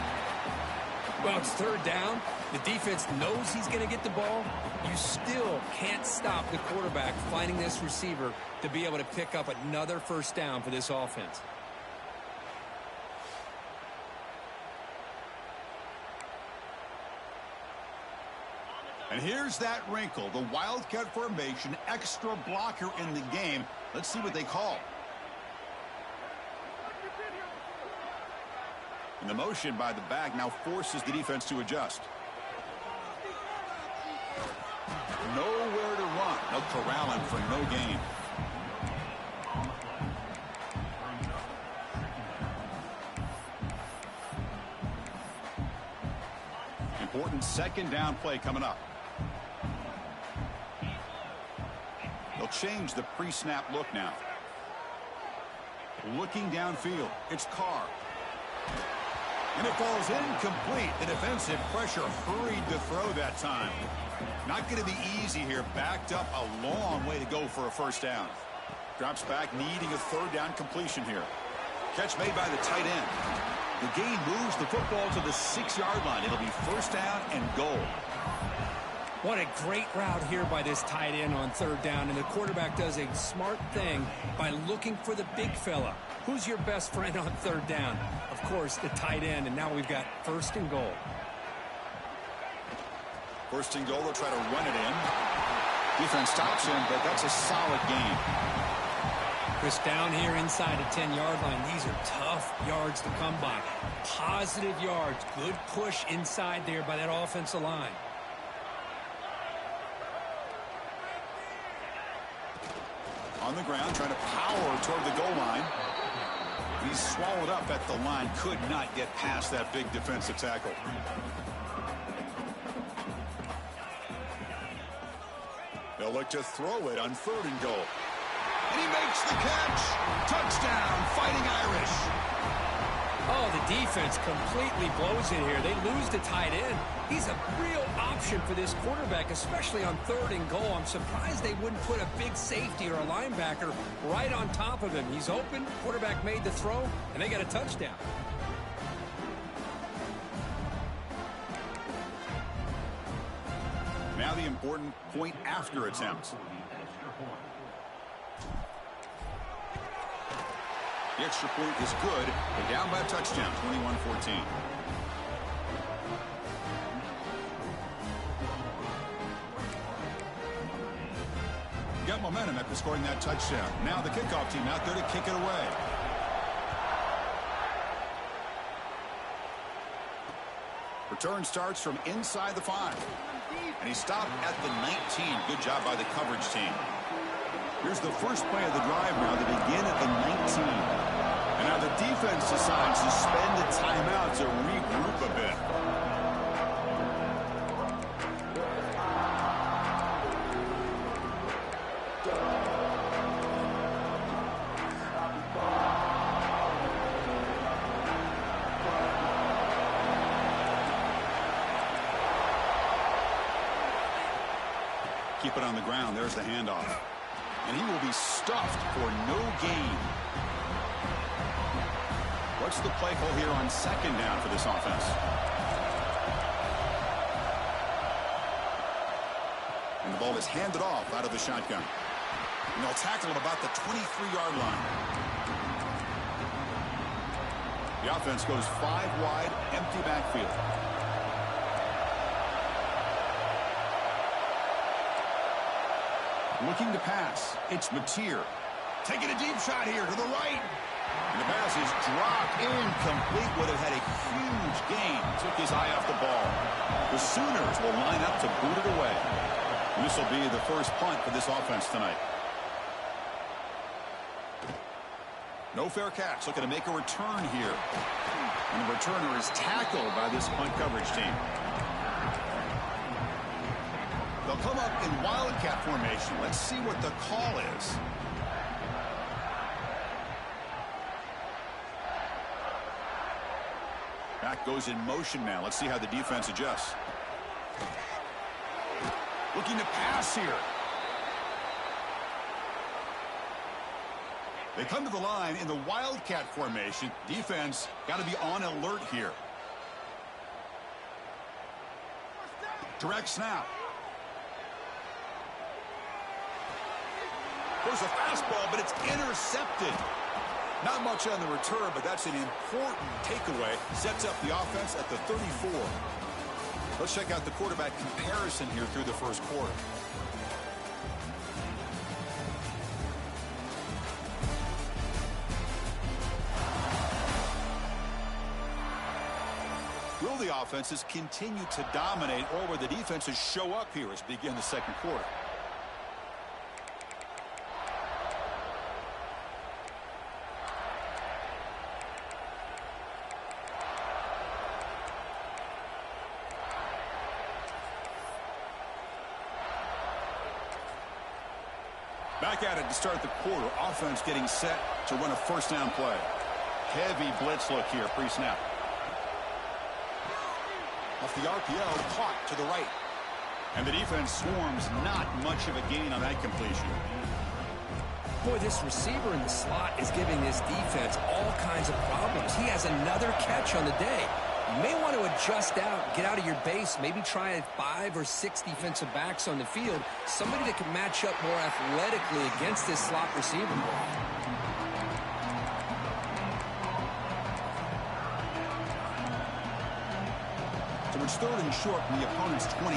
Well, it's third down. The defense knows he's going to get the ball. You still can't stop the quarterback finding this receiver to be able to pick up another first down for this offense. And here's that wrinkle, the wildcat formation, extra blocker in the game. Let's see what they call. And the motion by the back now forces the defense to adjust. Nowhere to run. They'll corral him for no gain. Important second down play coming up. They'll change the pre-snap look now. Looking downfield, it's Carr. And it falls incomplete. The defensive pressure hurried to throw that time. Not going to be easy here. Backed up a long way to go for a first down. Drops back, needing a third down completion here. Catch made by the tight end. The gain moves the football to the 6-yard line. It'll be first down and goal. What a great route here by this tight end on third down. And the quarterback does a smart thing by looking for the big fella. Who's your best friend on third down? Of course, the tight end. And now we've got first and goal. First and goal, they'll try to run it in. Defense stops him, but that's a solid gain. Chris, down here inside the 10-yard line, these are tough yards to come by. Positive yards. Good push inside there by that offensive line. On the ground, trying to power toward the goal line. He's swallowed up at the line. Could not get past that big defensive tackle. They'll look to throw it on 3rd and goal. And he makes the catch. Touchdown, Fighting Irish. Oh, the defense completely blows it here. They lose the tight end. He's a real option for this quarterback, especially on 3rd and goal. I'm surprised they wouldn't put a big safety or a linebacker right on top of him. He's open, quarterback made the throw, and they got a touchdown. Now the important point after attempt. The extra point is good. They're down by a touchdown, 21-14. Got momentum after scoring that touchdown. Now the kickoff team out there to kick it away. Return starts from inside the 5. And he stopped at the 19. Good job by the coverage team. Here's the first play of the drive now. They begin at the 19. And now the defense decides to spend the timeout to regroup a bit. Keep it on the ground. There's the handoff. And he will be stuffed for no gain. What's the play call here on 2nd down for this offense? And the ball is handed off out of the shotgun. And they'll tackle at about the 23-yard line. The offense goes 5 wide, empty backfield. Looking to pass. It's Mateer. Taking a deep shot here to the right. And the pass is dropped incomplete. Would have had a huge gain. Took his eye off the ball. The Sooners will line up to boot it away. And this will be the first punt for this offense tonight. No fair catch. Looking to make a return here. And the returner is tackled by this punt coverage team. They'll come up in wildcat formation. Let's see what the call is. Back goes in motion now. Let's see how the defense adjusts. Looking to pass here. They come to the line in the wildcat formation. Defense got to be on alert here. Direct snap. There's a fastball, but it's intercepted. Not much on the return, but that's an important takeaway. Sets up the offense at the 34. Let's check out the quarterback comparison here through the first quarter. Will the offenses continue to dominate, or will the defenses show up here as we begin the second quarter? Back at it to start the quarter. Offense getting set to run a first down play. Heavy blitz look here pre-snap. Off the RPO, caught to the right. And the defense swarms, not much of a gain on that completion. Boy, this receiver in the slot is giving this defense all kinds of problems. He has another catch on the day. You may want to adjust out, get out of your base, maybe try 5 or 6 defensive backs on the field. Somebody that can match up more athletically against this slot receiver. It's 3rd and short from the opponent's 28.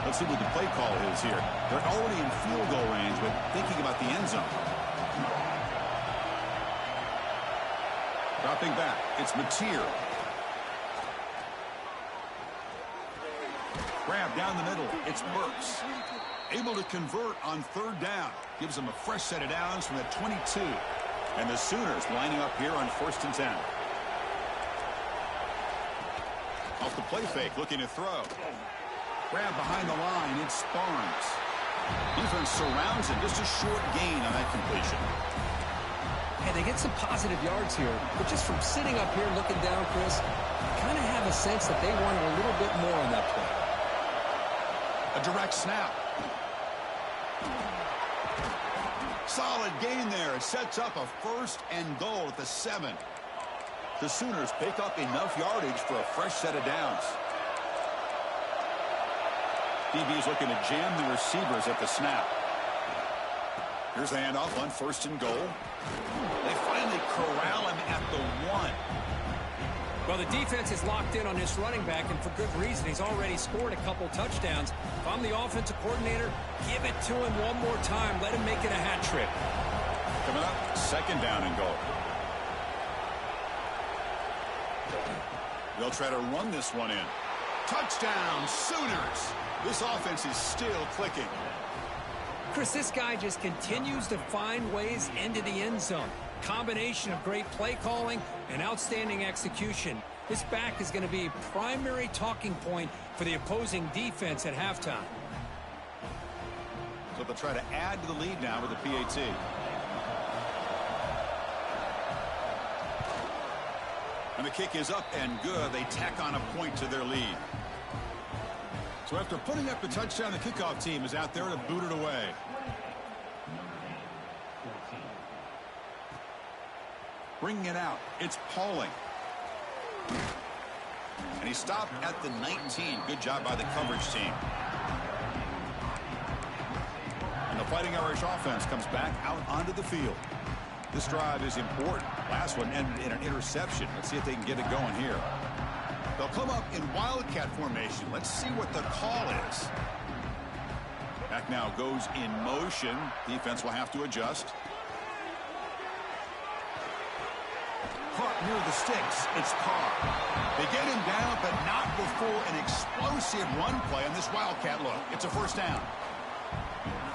Let's see what the play call is here. They're already in field goal range, but thinking about the end zone. Dropping back, it's Mateer. Grab down the middle, it's Burks. Able to convert on 3rd down. Gives them a fresh set of downs from the 22. And the Sooners lining up here on 1st and 10. Off the play fake, looking to throw. Grab behind the line, it's Barnes. Defense surrounds him, just a short gain on that completion. And they get some positive yards here, but just from sitting up here looking down, Chris, I kind of have a sense that they wanted a little bit more on that play. A direct snap. Solid gain there. It sets up a 1st and goal at the 7. The Sooners pick up enough yardage for a fresh set of downs. DB's looking to jam the receivers at the snap. Here's the handoff on 1st and goal. They finally corral him at the 1. Well, the defense is locked in on this running back, and for good reason. He's already scored a couple touchdowns. If I'm the offensive coordinator, give it to him one more time. Let him make it a hat trick. Coming up, 2nd down and goal. They'll try to run this one in. Touchdown, Sooners! This offense is still clicking. Chris, this guy just continues to find ways into the end zone. Combination of great play calling and outstanding execution. This back is going to be a primary talking point for the opposing defense at halftime. So they'll try to add to the lead now with the PAT. And the kick is up and good. They tack on a point to their lead. So after putting up the touchdown, the kickoff team is out there to boot it away. Bringing it out, it's Pauling. And he stopped at the 19. Good job by the coverage team. And the Fighting Irish offense comes back out onto the field. This drive is important. Last one ended in an interception. Let's see if they can get it going here. They'll come up in Wildcat formation. Let's see what the call is. Back now goes in motion. Defense will have to adjust. Caught near the sticks. It's Carr. They get him down, but not before an explosive run play on this Wildcat look. It's a 1st down.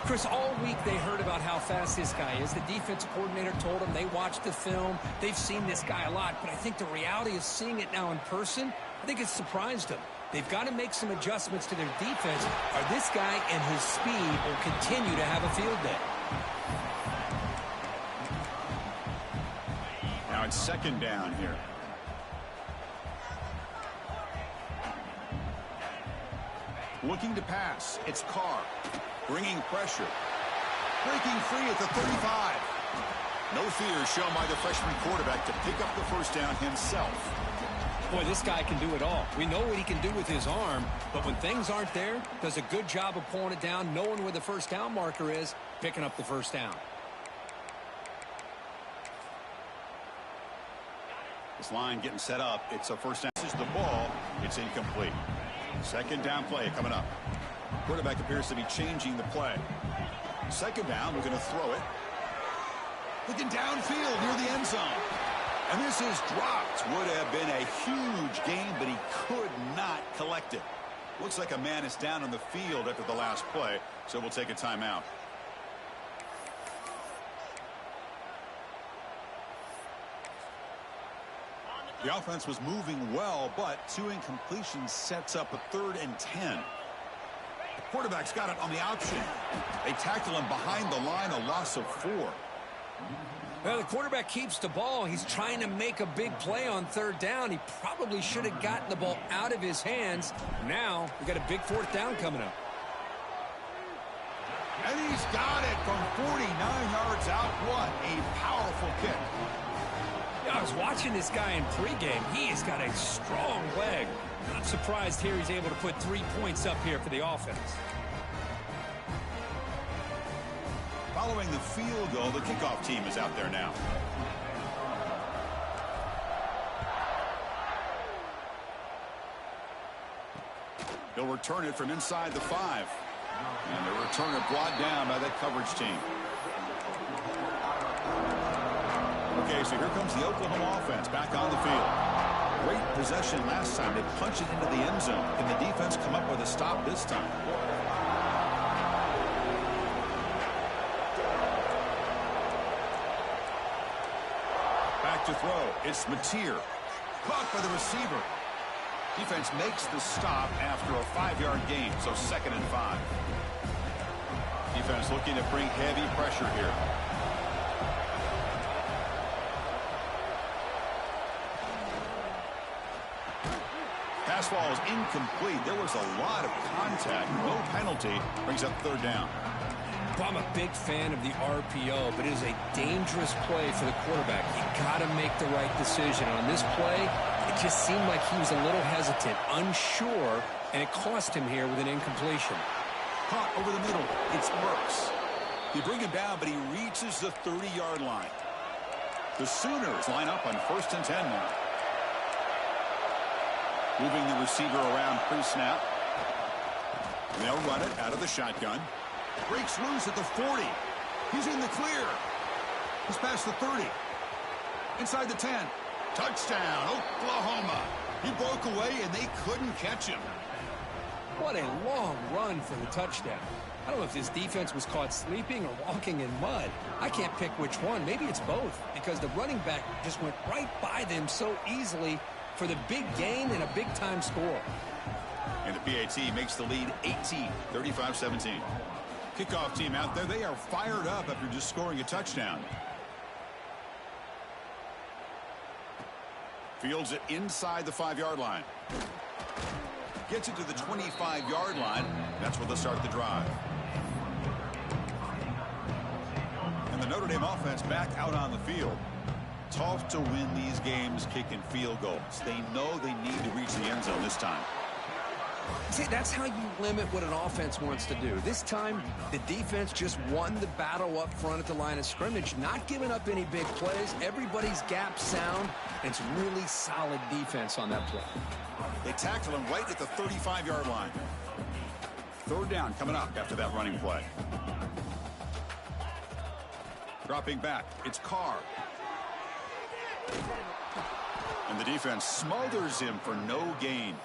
Chris, all week they heard about how fast this guy is. The defense coordinator told them they watched the film. They've seen this guy a lot, but I think the reality of seeing it now in person, I think it's surprised them. They've got to make some adjustments to their defense, or this guy and his speed will continue to have a field day. Now it's 2nd down here. Looking to pass. It's Carr. Bringing pressure. Breaking free at the 35. No fear shown by the freshman quarterback to pick up the 1st down himself. Boy, this guy can do it all. We know what he can do with his arm, but when things aren't there, does a good job of pulling it down, knowing where the 1st down marker is, picking up the 1st down. This line getting set up. It's a 1st down. This is the ball. It's incomplete. 2nd down play coming up. Quarterback appears to be changing the play. 2nd down, we're going to throw it. Looking downfield near the end zone. And this is dropped. Would have been a huge gain, but he could not collect it. Looks like a man is down on the field after the last play, so we'll take a timeout. The offense was moving well, but 2 incompletions sets up a 3rd and 10. The quarterback's got it on the option. They tackle him behind the line, a loss of 4. Well, the quarterback keeps the ball. He's trying to make a big play on 3rd down. He probably should have gotten the ball out of his hands. Now, we got a big 4th down coming up. And he's got it from 49 yards out. What a powerful kick. Yeah, I was watching this guy in pregame. He has got a strong leg. Not surprised here he's able to put 3 points up here for the offense. Following the field goal, the kickoff team is out there now. He'll return it from inside the 5. And the returner brought down by that coverage team. Okay, so here comes the Oklahoma offense back on the field. Great possession last time. They punched it into the end zone. Can the defense come up with a stop this time? Back to throw. It's Mateer. Caught by the receiver. Defense makes the stop after a 5-yard gain, so 2nd and 5. Defense looking to bring heavy pressure here. Pass ball is incomplete. There was a lot of contact. No penalty. Brings up 3rd down. Well, I'm a big fan of the RPO, but it is a dangerous play for the quarterback. You got to make the right decision. On this play, it just seemed like he was a little hesitant, unsure, and it cost him here with an incompletion. Caught over the middle. It's Burks. You bring him down, but he reaches the 30-yard line. The Sooners line up on 1st and 10 now. Moving the receiver around pre-snap. They'll run it out of the shotgun. Breaks loose at the 40. He's in the clear. He's past the 30. Inside the 10. Touchdown, Oklahoma. He broke away, and they couldn't catch him. What a long run for the touchdown. I don't know if this defense was caught sleeping or walking in mud. I can't pick which one. Maybe it's both, because the running back just went right by them so easily for the big gain and a big-time score. And the PAT makes the lead 18, 35-17. Kickoff team out there. They are fired up after just scoring a touchdown. Fields it inside the 5-yard line. Gets it to the 25-yard line. That's where they'll start the drive. And the Notre Dame offense back out on the field. Tough to win these games kicking field goals. They know they need to reach the end zone this time. See, that's how you limit what an offense wants to do. This time, the defense just won the battle up front at the line of scrimmage, not giving up any big plays. Everybody's gap sound, and it's really solid defense on that play. They tackle him right at the 35-yard line. 3rd down coming up after that running play. Dropping back, it's Carr. And the defense smothers him for no gain.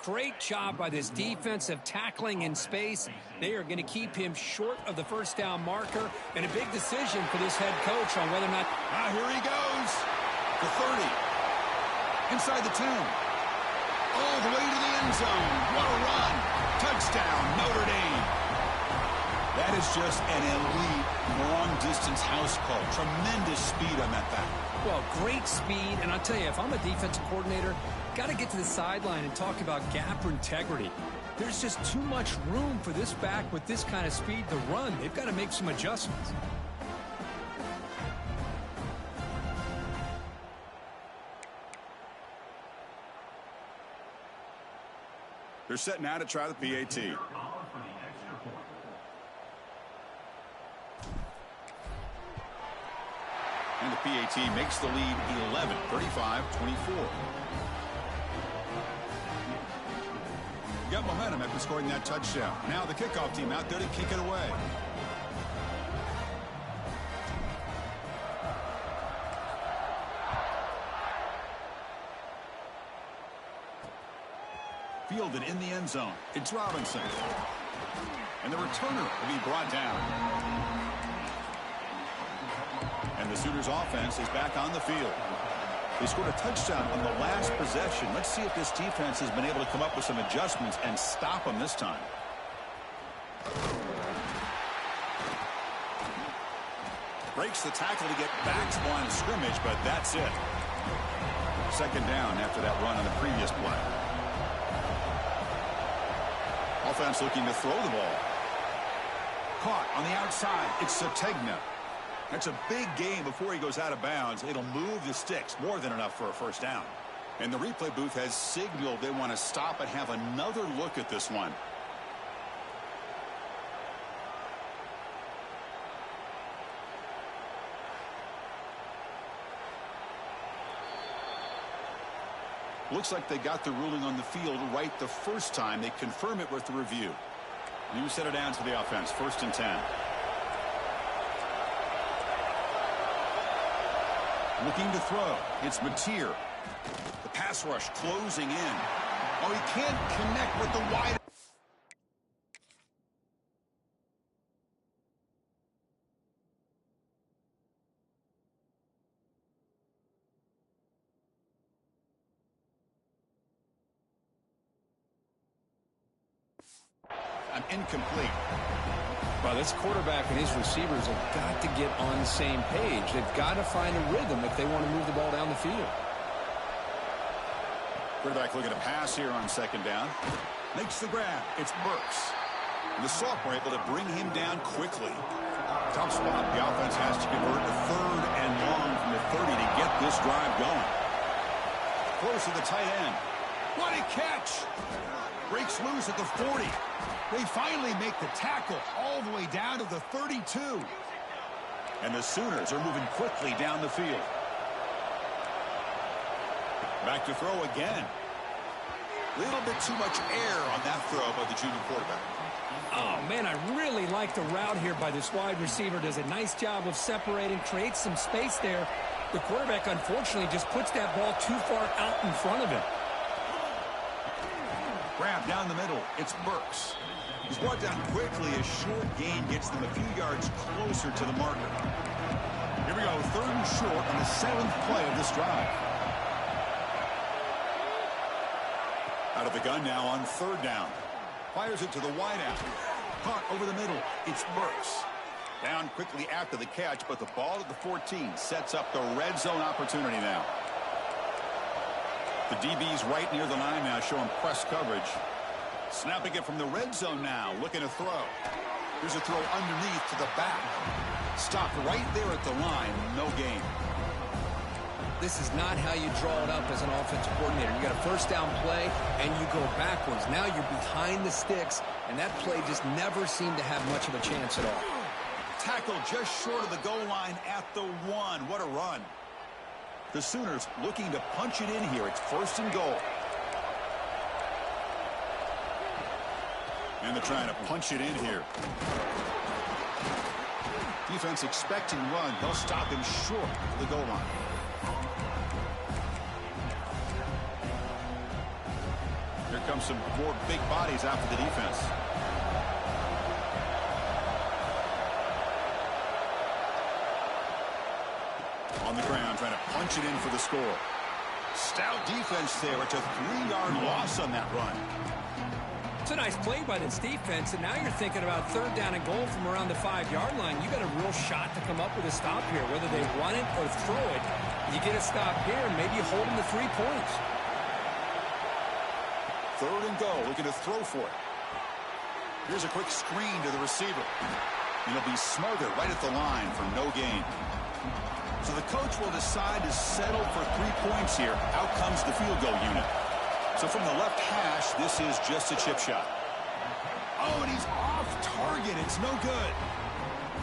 Great job by this defensive tackling in space. They are going to keep him short of the 1st down marker, and a big decision for this head coach on whether or not... Here he goes. The 30. Inside the 10. All the way to the end zone. What a run. Touchdown, Notre Dame. That is just an elite long-distance house call. Tremendous speed on that back. Well, great speed, and I'll tell you, if I'm a defensive coordinator, got to get to the sideline and talk about gap integrity. There's just too much room for this back with this kind of speed to run. They've got to make some adjustments. They're setting out to try the PAT. And the PAT makes the lead 11, 35-24. Got momentum after scoring that touchdown. Now the kickoff team out there to kick it away. Fielded in the end zone. It's Robinson. And the returner will be brought down. And the Sooners offense is back on the field. They scored a touchdown on the last possession. Let's see if this defense has been able to come up with some adjustments and stop them this time. Breaks the tackle to get back to the line of scrimmage, but that's it. 2nd down after that run on the previous play. Offense looking to throw the ball. Caught on the outside. It's Sategna. That's a big gain before he goes out of bounds. It'll move the sticks, more than enough for a 1st down. And the replay booth has signaled they want to stop and have another look at this one. Looks like they got the ruling on the field right the first time. They confirm it with the review. New set it down to the offense. 1st and 10. Looking to throw. It's Mateer. The pass rush closing in. Oh, he can't connect with the wide. Incomplete. Well, this quarterback and his receivers have got to get on the same page. They've got to find a rhythm if they want to move the ball down the field. Quarterback looking to pass here on 2nd down. Makes the grab. It's Burks. And the sophomore able to bring him down quickly. Tough spot. The offense has to convert a 3rd and long from the 30 to get this drive going. Close to the tight end. What a catch! Breaks loose at the 40. They finally make the tackle all the way down to the 32. And the Sooners are moving quickly down the field. Back to throw again. Little bit too much air on that throw by the junior quarterback. Oh, man, I really like the route here by this wide receiver. Does a nice job of separating, creates some space there. The quarterback, unfortunately, just puts that ball too far out in front of him. Grab down the middle. It's Burks. He's brought down quickly. A short gain gets them a few yards closer to the marker. Here we go. 3rd and short on the 7th play of this drive. Out of the gun now on 3rd down. Fires it to the wideout. Caught over the middle. It's Burks. Down quickly after the catch, but the ball at the 14 sets up the red zone opportunity now. The DB's right near the line now, showing press coverage. Snapping it from the red zone now, looking to throw. Here's a throw underneath to the back. Stopped right there at the line, no gain. This is not how you draw it up as an offensive coordinator. You got a 1st down play, and you go backwards. Now you're behind the sticks, and that play just never seemed to have much of a chance at all. Tackle just short of the goal line at the 1. What a run. The Sooners looking to punch it in here. It's 1st and goal. And they're trying to punch it in here. Defense expecting run. They'll stop him short of the goal line. Here comes some more big bodies after the defense. On the ground, trying to punch it in for the score. Stout defense there. It's a 3-yard loss on that run. It's a nice play by this defense, and now you're thinking about 3rd down and goal from around the 5-yard line. You got a real shot to come up with a stop here, whether they run it or throw it. You get a stop here, and maybe you hold them to 3 points. 3rd and goal, looking to throw for it. Here's a quick screen to the receiver. It'll be smothered right at the line for no gain. So the coach will decide to settle for 3 points here. Out comes the field goal unit. So from the left hash, this is just a chip shot. Oh, and he's off target. It's no good.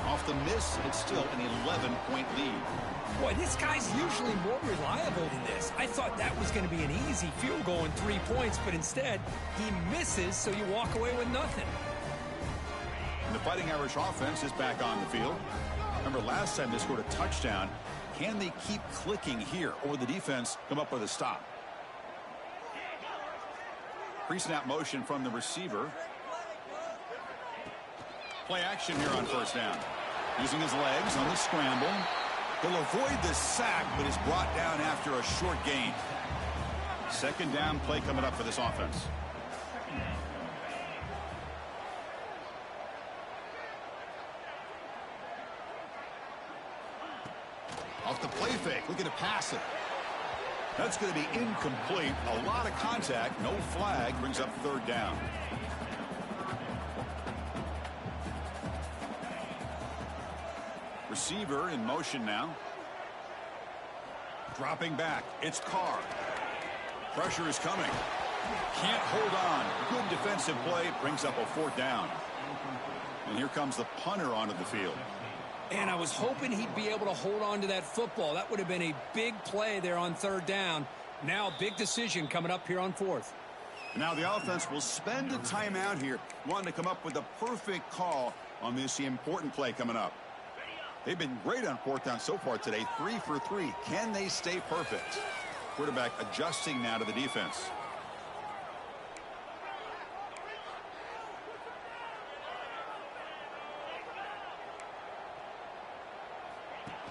Off the miss, it's still an 11-point lead. Boy, this guy's usually more reliable than this. I thought that was going to be an easy field goal in 3 points, but instead, he misses, so you walk away with nothing. And the Fighting Irish offense is back on the field. Remember last time they scored a touchdown. Can they keep clicking here, or the defense come up with a stop? Pre-snap motion from the receiver. Play action here on 1st down. Using his legs on the scramble. He'll avoid the sack, but is brought down after a short gain. 2nd down play coming up for this offense. Off the play fake, looking to pass it. That's going to be incomplete. A lot of contact, no flag, brings up 3rd down. Receiver in motion now. Dropping back, it's Carr. Pressure is coming. Can't hold on. Good defensive play, brings up a 4th down. And here comes the punter onto the field. And I was hoping he'd be able to hold on to that football. That would have been a big play there on 3rd down. Now, big decision coming up here on 4th. Now the offense will spend a timeout here, wanting to come up with the perfect call on this important play coming up. They've been great on 4th down so far today, 3 for 3. Can they stay perfect? Quarterback adjusting now to the defense.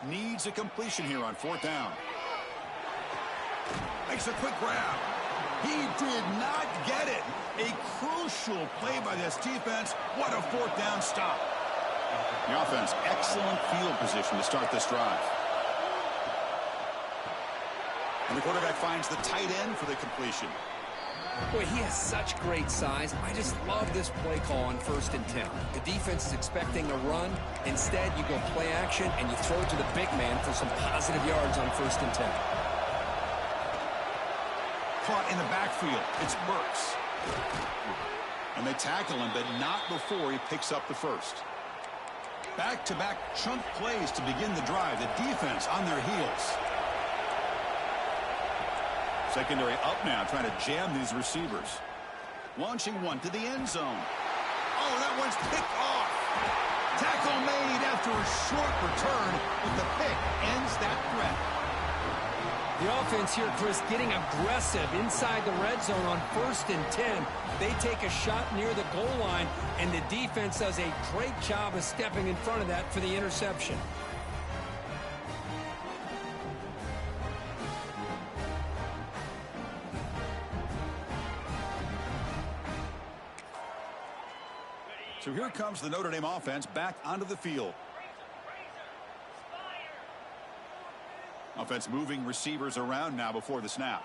Needs a completion here on 4th down. Makes a quick grab. He did not get it. A crucial play by this defense. What a 4th down stop. The offense, excellent field position to start this drive. And the quarterback finds the tight end for the completion. Boy, he has such great size. I just love this play call on 1st and 10. The defense is expecting a run. Instead, you go play action and you throw it to the big man for some positive yards on 1st and 10. Caught in the backfield. It's Burks. And they tackle him, but not before he picks up the first. Back-to-back chunk plays to begin the drive. The defense on their heels. Secondary up now, trying to jam these receivers. Launching one to the end zone. Oh, that one's picked off. Tackle made after a short return, but the pick ends that threat. The offense here, Chris, getting aggressive inside the red zone on 1st and 10. They take a shot near the goal line, and the defense does a great job of stepping in front of that for the interception. So here comes the Notre Dame offense back onto the field. Offense moving receivers around now before the snap.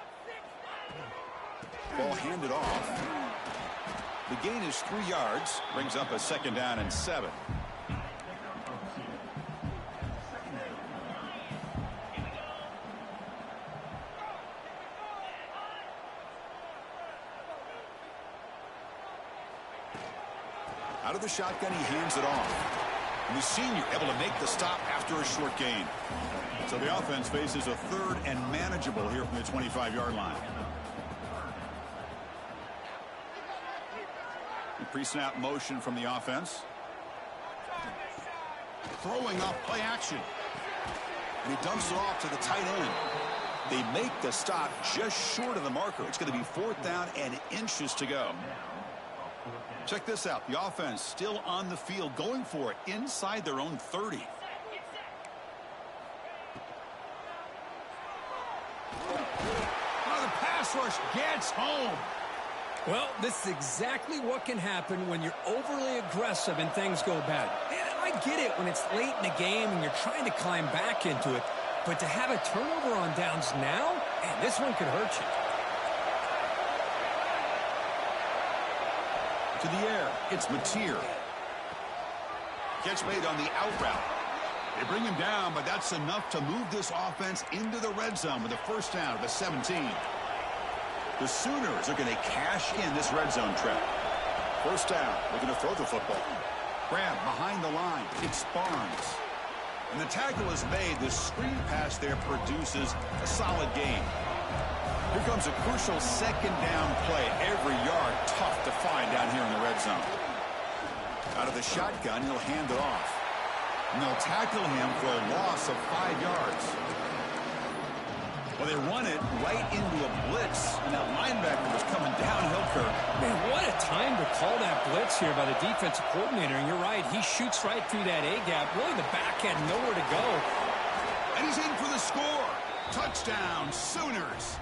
Ball handed off. The gain is 3 yards. Brings up a 2nd down and 7. Out of the shotgun, he hands it off. And the senior able to make the stop after a short gain. So the offense faces a 3rd and manageable here from the 25-yard line. Pre-snap motion from the offense. Throwing off play action. And he dumps it off to the tight end. They make the stop just short of the marker. It's going to be 4th down and inches to go. Check this out. The offense still on the field, going for it inside their own 30. Oh, the pass rush gets home. Well, this is exactly what can happen when you're overly aggressive and things go bad. And I get it when it's late in the game and you're trying to climb back into it. But to have a turnover on downs now, man, this one could hurt you. To the air, it's Mateer. Catch made on the out route. They bring him down, but that's enough to move this offense into the red zone with a 1st down at the 17. The Sooners are going to cash in this red zone trap. 1st down, looking to throw the football. Grab behind the line. It's Barnes. And the tackle is made. The screen pass there produces a solid gain. Here comes a crucial 2nd down play. Every yard tough to find down here in the red zone. Out of the shotgun, he'll hand it off. And they'll tackle him for a loss of 5 yards. Well, they run it right into a blitz, and that linebacker was coming downhill, Kirk. Man, what a time to call that blitz here by the defensive coordinator. And you're right, he shoots right through that A-gap. Really, the back had nowhere to go. And he's in for the score. Touchdown, Sooners.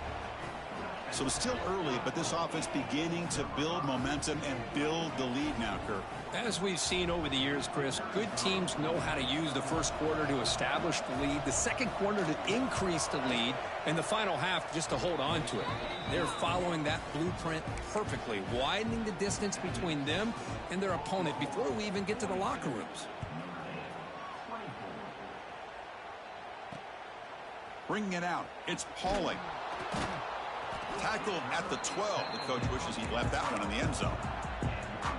So it's still early, but this offense beginning to build momentum and build the lead now, Kirk. As we've seen over the years, Chris, good teams know how to use the first quarter to establish the lead, the second quarter to increase the lead, and the final half just to hold on to it. They're following that blueprint perfectly, widening the distance between them and their opponent before we even get to the locker rooms. Bringing it out, it's Pauling. Tackled at the 12. The coach wishes he'd left that one in the end zone.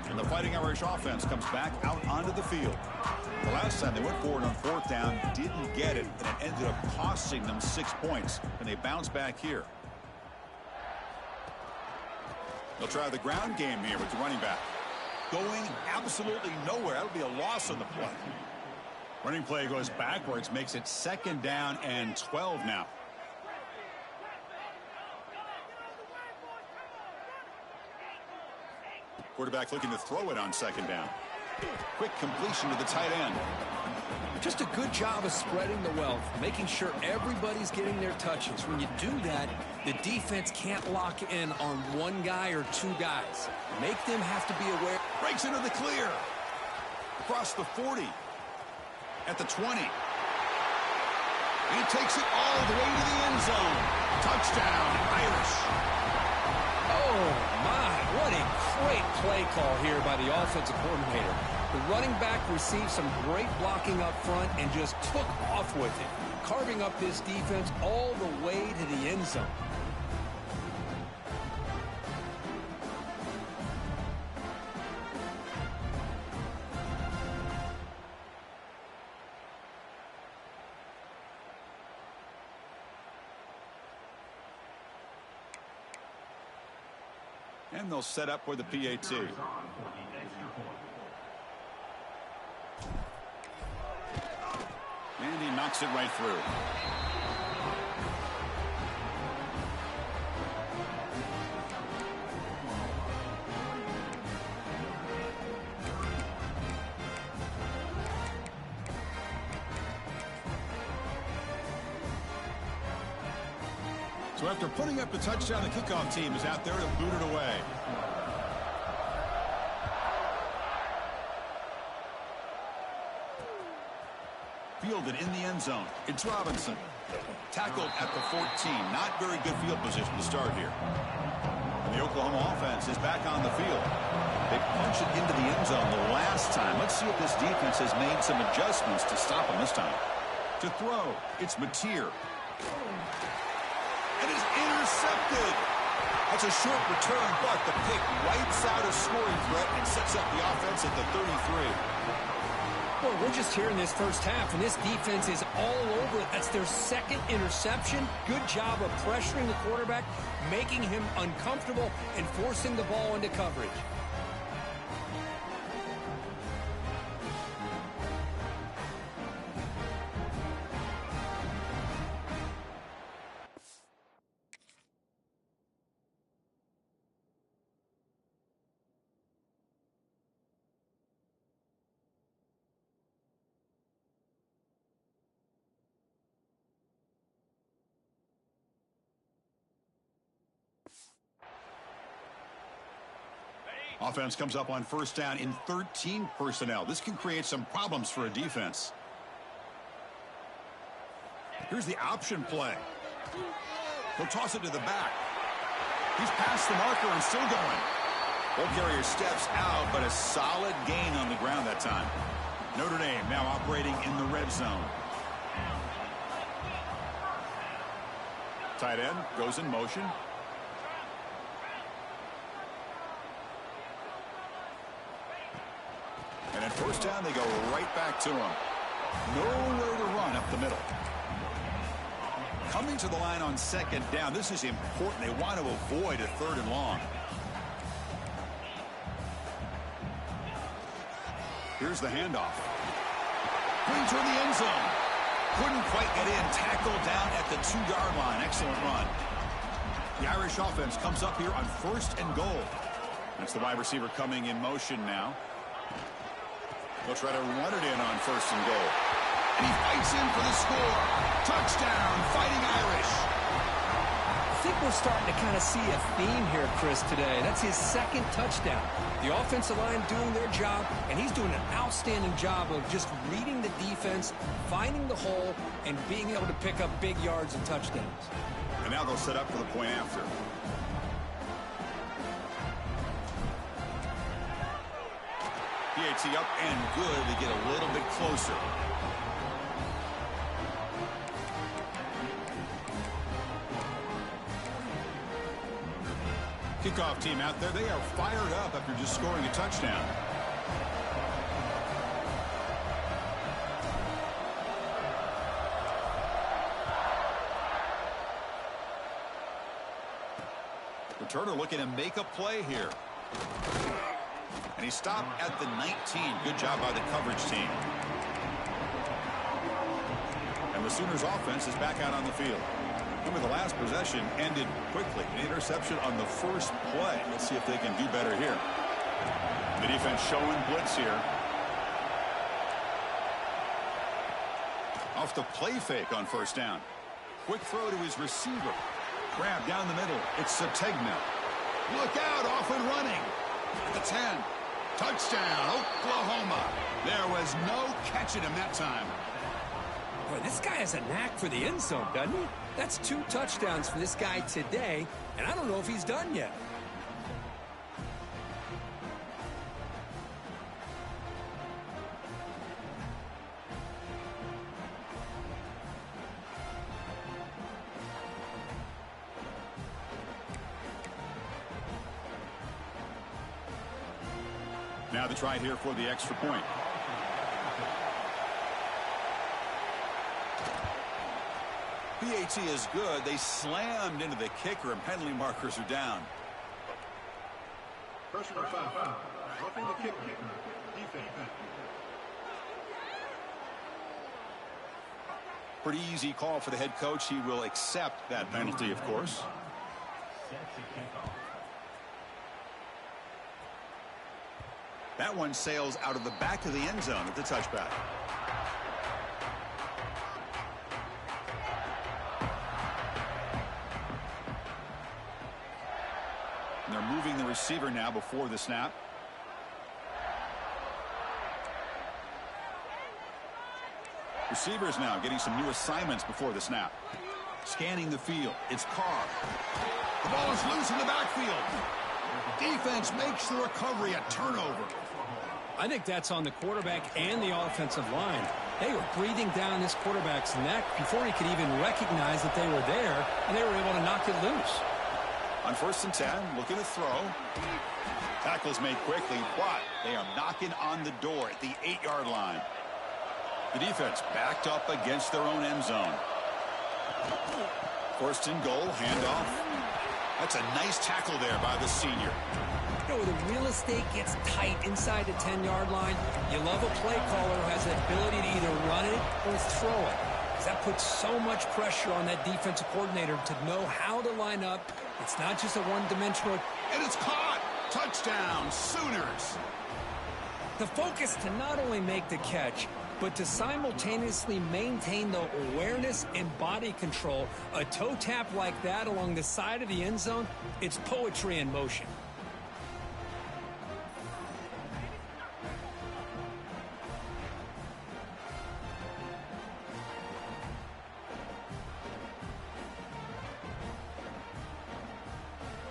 And the Fighting Irish offense comes back out onto the field. The last time they went forward on 4th down, didn't get it, and it ended up costing them 6 points. And they bounce back here. They'll try the ground game here with the running back. Going absolutely nowhere. That'll be a loss on the play. Running play goes backwards, makes it 2nd down and 12 now. Quarterback looking to throw it on 2nd down. Quick completion to the tight end. Just a good job of spreading the wealth, making sure everybody's getting their touches. When you do that, the defense can't lock in on one guy or two guys. Make them have to be aware. Breaks into the clear. Across the 40. At the 20. He takes it all the way to the end zone. Touchdown, Irish. Oh, my. What a great play call here by the offensive coordinator. The running back received some great blocking up front and just took off with it, carving up this defense all the way to the end zone. And they'll set up for the PAT. And he knocks it right through. So after putting up the touchdown, the kickoff team is out there to boot it away. Fielded in the end zone. It's Robinson. Tackled at the 14. Not very good field position to start here. And the Oklahoma offense is back on the field. They punched it into the end zone the last time. Let's see if this defense has made some adjustments to stop him this time. To throw, it's Mateer. It is intercepted. That's a short return, but the pick wipes out a scoring threat and sets up the offense at the 33. Well, we're just here in this first half, and this defense is all over it. That's their 2nd interception. Good job of pressuring the quarterback, making him uncomfortable, and forcing the ball into coverage. Offense comes up on 1st down in 13 personnel. This can create some problems for a defense. Here's the option play. He'll toss it to the back. He's past the marker and still going. Ball carrier steps out, but a solid gain on the ground that time. Notre Dame now operating in the red zone. Tight end goes in motion. And at 1st down, they go right back to him. Nowhere to run up the middle. Coming to the line on 2nd down. This is important. They want to avoid a 3rd and long. Here's the handoff. Going toward the end zone. Couldn't quite get in. Tackled down at the 2-yard line. Excellent run. The Irish offense comes up here on 1st and goal. That's the wide receiver coming in motion now. They'll try to run it in on 1st and goal. And he fights in for the score. Touchdown, Fighting Irish. I think we're starting to kind of see a theme here, Chris, today. That's his 2nd touchdown. The offensive line doing their job, and he's doing an outstanding job of just reading the defense, finding the hole, and being able to pick up big yards and touchdowns. And now they'll set up for the point after. PAT up and good to get a little bit closer. Kickoff team out there. They are fired up after just scoring a touchdown. Turner looking to make a play here. And he stopped at the 19. Good job by the coverage team. And the Sooners offense is back out on the field. Remember, the last possession ended quickly. An interception on the first play. Let's see if they can do better here. The defense showing blitz here. Off the play fake on first down. Quick throw to his receiver. Grab down the middle. It's Sategna. Look out, off and running. The 10. Touchdown, Oklahoma. There was no catching him that time. Boy, this guy has a knack for the end zone, doesn't he? That's 2 touchdowns for this guy today, and I don't know if he's done yet. Now the try here for the extra point. PAT is good. They slammed into the kicker, and penalty markers are down. Personal foul. Roughing the kicker. Defense. Pretty easy call for the head coach. He will accept that penalty, of course. That one sails out of the back of the end zone at the touchback. And they're moving the receiver now before the snap. Receivers now getting some new assignments before the snap. Scanning the field. It's Carr. The ball is loose in the backfield. Defense makes the recovery, a turnover. I think that's on the quarterback and the offensive line. They were breathing down this quarterback's neck before he could even recognize that they were there, and they were able to knock it loose. On 1st and 10, looking to throw. Tackle's made quickly, but they are knocking on the door at the 8-yard line. The defense backed up against their own end zone. 1st and goal, handoff. That's a nice tackle there by the senior. You know, where the real estate gets tight inside the 10-yard line, you love a play caller who has the ability to either run it or throw it. Because that puts so much pressure on that defensive coordinator to know how to line up. It's not just a one-dimensional. And it's caught. Touchdown, Sooners. The focus to not only make the catch, but to simultaneously maintain the awareness and body control. A toe tap like that along the side of the end zone, it's poetry in motion.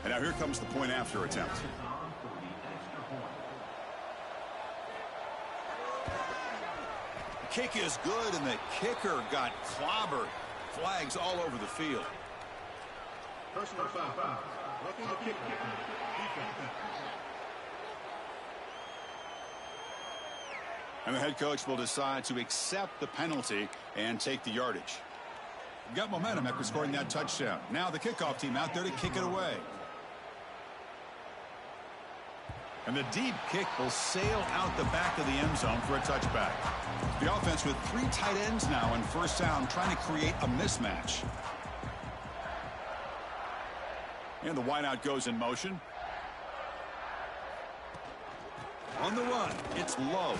And now here comes the point after attempt. Kick is good, and the kicker got clobbered. Flags all over the field. Personal foul. Roughing the kicker. Defense. And the head coach will decide to accept the penalty and take the yardage. Got momentum after scoring that touchdown. Now the kickoff team out there to kick it away. And the deep kick will sail out the back of the end zone for a touchback. The offense with 3 tight ends now on 1st down, trying to create a mismatch. And the wideout goes in motion. On the run, it's Lowe.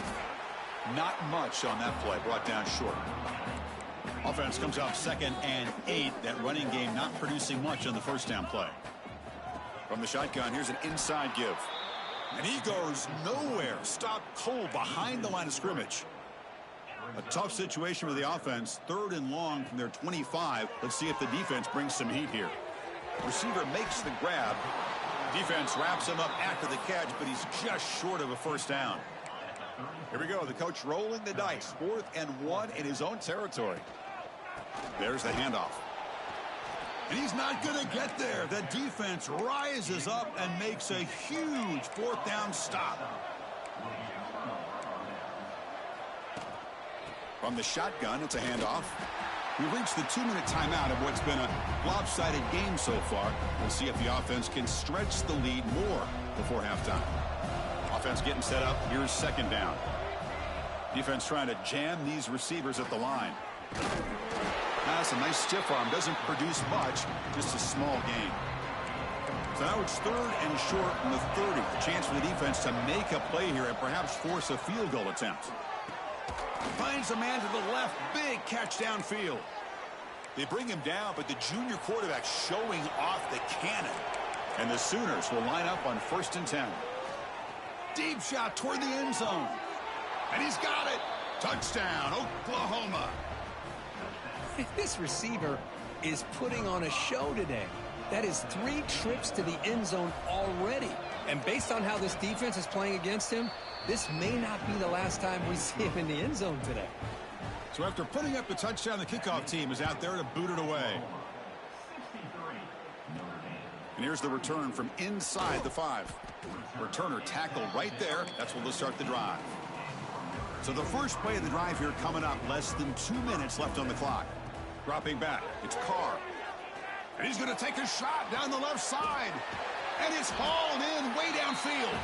Not much on that play, brought down short. Offense comes up 2nd and 8. That running game not producing much on the 1st down play. From the shotgun, here's an inside give. And he goes nowhere. Stopped cold behind the line of scrimmage. A tough situation for the offense. 3rd and long from their 25. Let's see if the defense brings some heat here. Receiver makes the grab. Defense wraps him up after the catch, but he's just short of a 1st down. Here we go. The coach rolling the dice. 4th and 1 in his own territory. There's the handoff. And he's not going to get there. The defense rises up and makes a huge 4th down stop. From the shotgun, it's a handoff. We've reached the 2-minute timeout of what's been a lopsided game so far. We'll see if the offense can stretch the lead more before halftime. Offense getting set up. Here's second down. Defense trying to jam these receivers at the line. That's a nice stiff arm. Doesn't produce much. Just a small gain. So now it's 3rd and short from the 30. A chance for the defense to make a play here and perhaps force a field goal attempt. Finds a man to the left. Big catch downfield. They bring him down, but the junior quarterback showing off the cannon. And the Sooners will line up on 1st and 10. Deep shot toward the end zone. And he's got it. Touchdown, Oklahoma. This receiver is putting on a show today. That is 3 trips to the end zone already. And based on how this defense is playing against him, this may not be the last time we see him in the end zone today. So after putting up the touchdown, the kickoff team is out there to boot it away. And here's the return from inside the 5. Returner tackled right there. That's where they'll start the drive. So the first play of the drive here coming up. Less than 2 minutes left on the clock. Dropping back. It's Carr. And he's going to take a shot down the left side. And it's hauled in way downfield.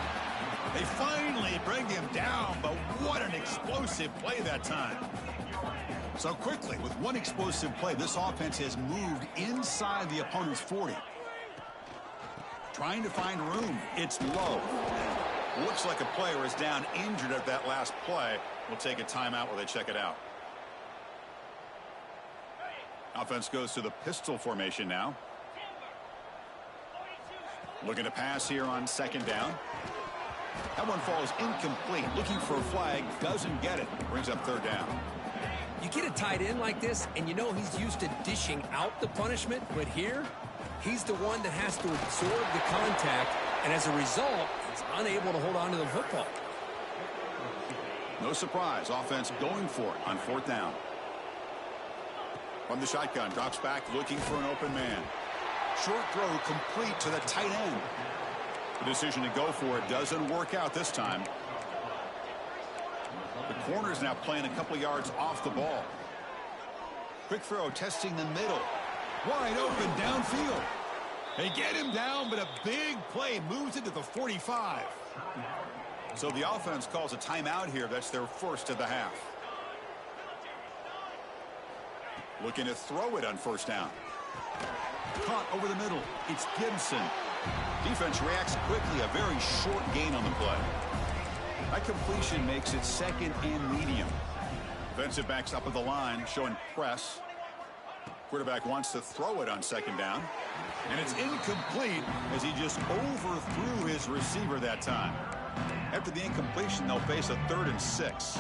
They finally bring him down, but what an explosive play that time. So quickly, with one explosive play, this offense has moved inside the opponent's 40. Trying to find room. It's low. Looks like a player is down injured at that last play. We'll take a timeout while they check it out. Offense goes to the pistol formation now. Looking to pass here on 2nd down. That one falls incomplete. Looking for a flag. Doesn't get it. Brings up 3rd down. You get a tight end like this, and you know he's used to dishing out the punishment, but here, he's the one that has to absorb the contact, and as a result, he's unable to hold on to the football. No surprise. Offense going for it on 4th down. From the shotgun, drops back, looking for an open man. Short throw complete to the tight end. The decision to go for it doesn't work out this time. The corner's now playing a couple yards off the ball. Quick throw, testing the middle. Wide open downfield. They get him down, but a big play moves into the 45. So the offense calls a timeout here. That's their first of the half. Looking to throw it on 1st down. Caught over the middle. It's Gibson. Defense reacts quickly. A very short gain on the play. That completion makes it 2nd and medium. Defensive backs up at the line, showing press. Quarterback wants to throw it on 2nd down. And it's incomplete as he just overthrew his receiver that time. After the incompletion, they'll face a 3rd and 6.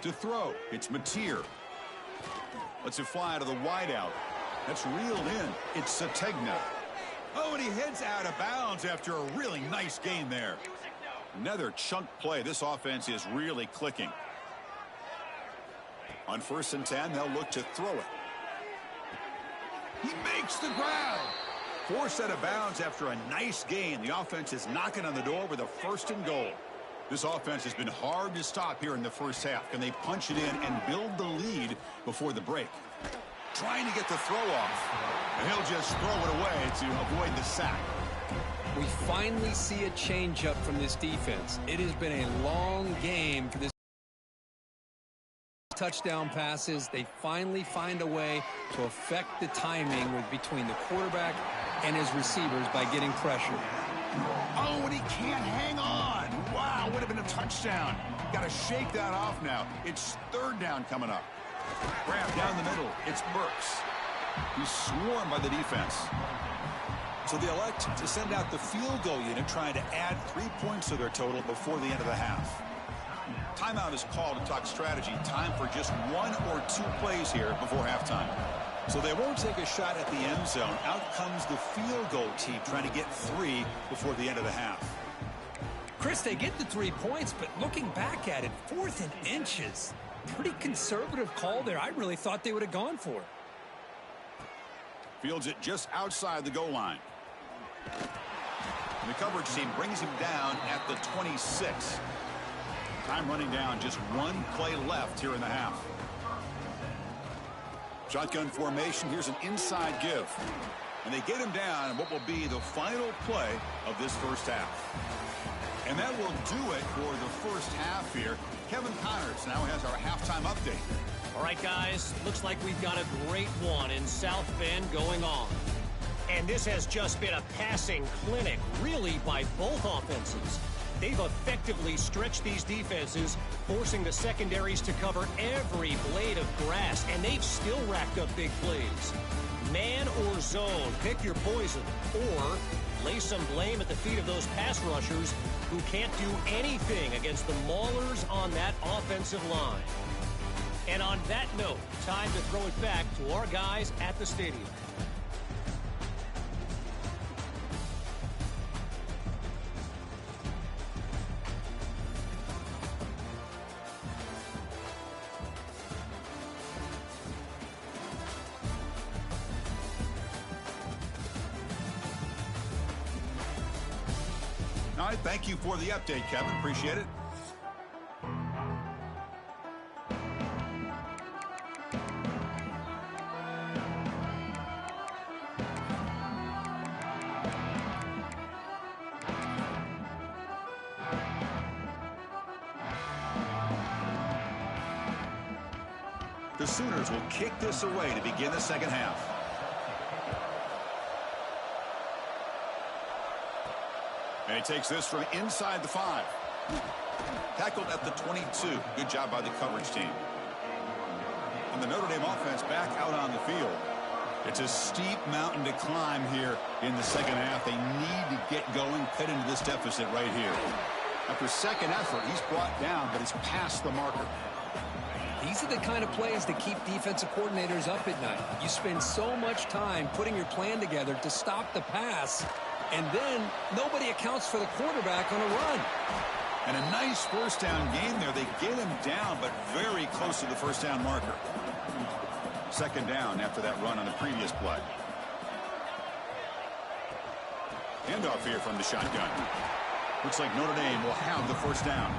To throw, it's Mateer. Lets it fly to the wideout. That's reeled in. It's Sategna. Oh, and he heads out of bounds after a really nice gain there. Another chunk play. This offense is really clicking. On 1st and 10, they'll look to throw it. He makes the grab. Forced out of bounds after a nice gain. The offense is knocking on the door with a 1st and goal. This offense has been hard to stop here in the first half. Can they punch it in and build the lead before the break? Trying to get the throw off. And he'll just throw it away to avoid the sack. We finally see a changeup from this defense. It has been a long game for this. Touchdown passes. They finally find a way to affect the timing between the quarterback and his receivers by getting pressure. Oh, and he can't hang on. Wow, would have been a touchdown. Got to shake that off now. It's 3rd down coming up. Grab down the middle. It's Burks. He's swarmed by the defense. So they elect to send out the field goal unit, trying to add 3 points to their total before the end of the half. Timeout is called to talk strategy. Time for just 1 or 2 plays here before halftime. So they won't take a shot at the end zone. Out comes the field goal team trying to get 3 before the end of the half. Chris, they get the 3 points, but looking back at it, 4th and inches. Pretty conservative call there. I really thought they would have gone for it. Fields it just outside the goal line. And the coverage team brings him down at the 26. Time running down, just one play left here in the half. Shotgun formation, here's an inside give. And they get him down in what will be the final play of this first half. And that will do it for the first half here. Kevin Connors now has our halftime update. All right, guys, looks like we've got a great one in South Bend going on. And this has just been a passing clinic, really, by both offenses. They've effectively stretched these defenses, forcing the secondaries to cover every blade of grass, and they've still racked up big plays. Man or zone, pick your poison, or lay some blame at the feet of those pass rushers who can't do anything against the maulers on that offensive line. And on that note, time to throw it back to our guys at the stadium. All right, thank you for the update, Kevin. Appreciate it. The Sooners will kick this away to begin the second half. And he takes this from inside the 5. Tackled at the 22. Good job by the coverage team. And the Notre Dame offense back out on the field. It's a steep mountain to climb here in the second half. They need to get going, cut into this deficit right here. After second effort, he's brought down, but he's past the marker. These are the kind of plays that keep defensive coordinators up at night. You spend so much time putting your plan together to stop the pass, and then nobody accounts for the quarterback on a run. And a nice first down game there. They get him down, but very close to the first down marker. Second down after that run on the previous play. Handoff here from the shotgun. Looks like Notre Dame will have the first down.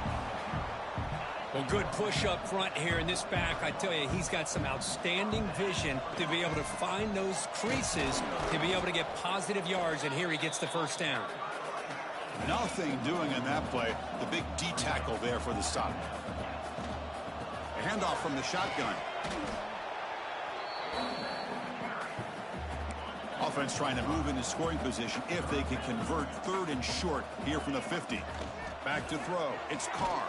Well, good push up front here in this back. I tell you, he's got some outstanding vision to be able to find those creases, to be able to get positive yards, and here he gets the first down. Nothing doing in that play. The big D tackle there for the stop. A handoff from the shotgun. Offense trying to move into scoring position if they can convert third and short here from the 50. Back to throw. It's Carr.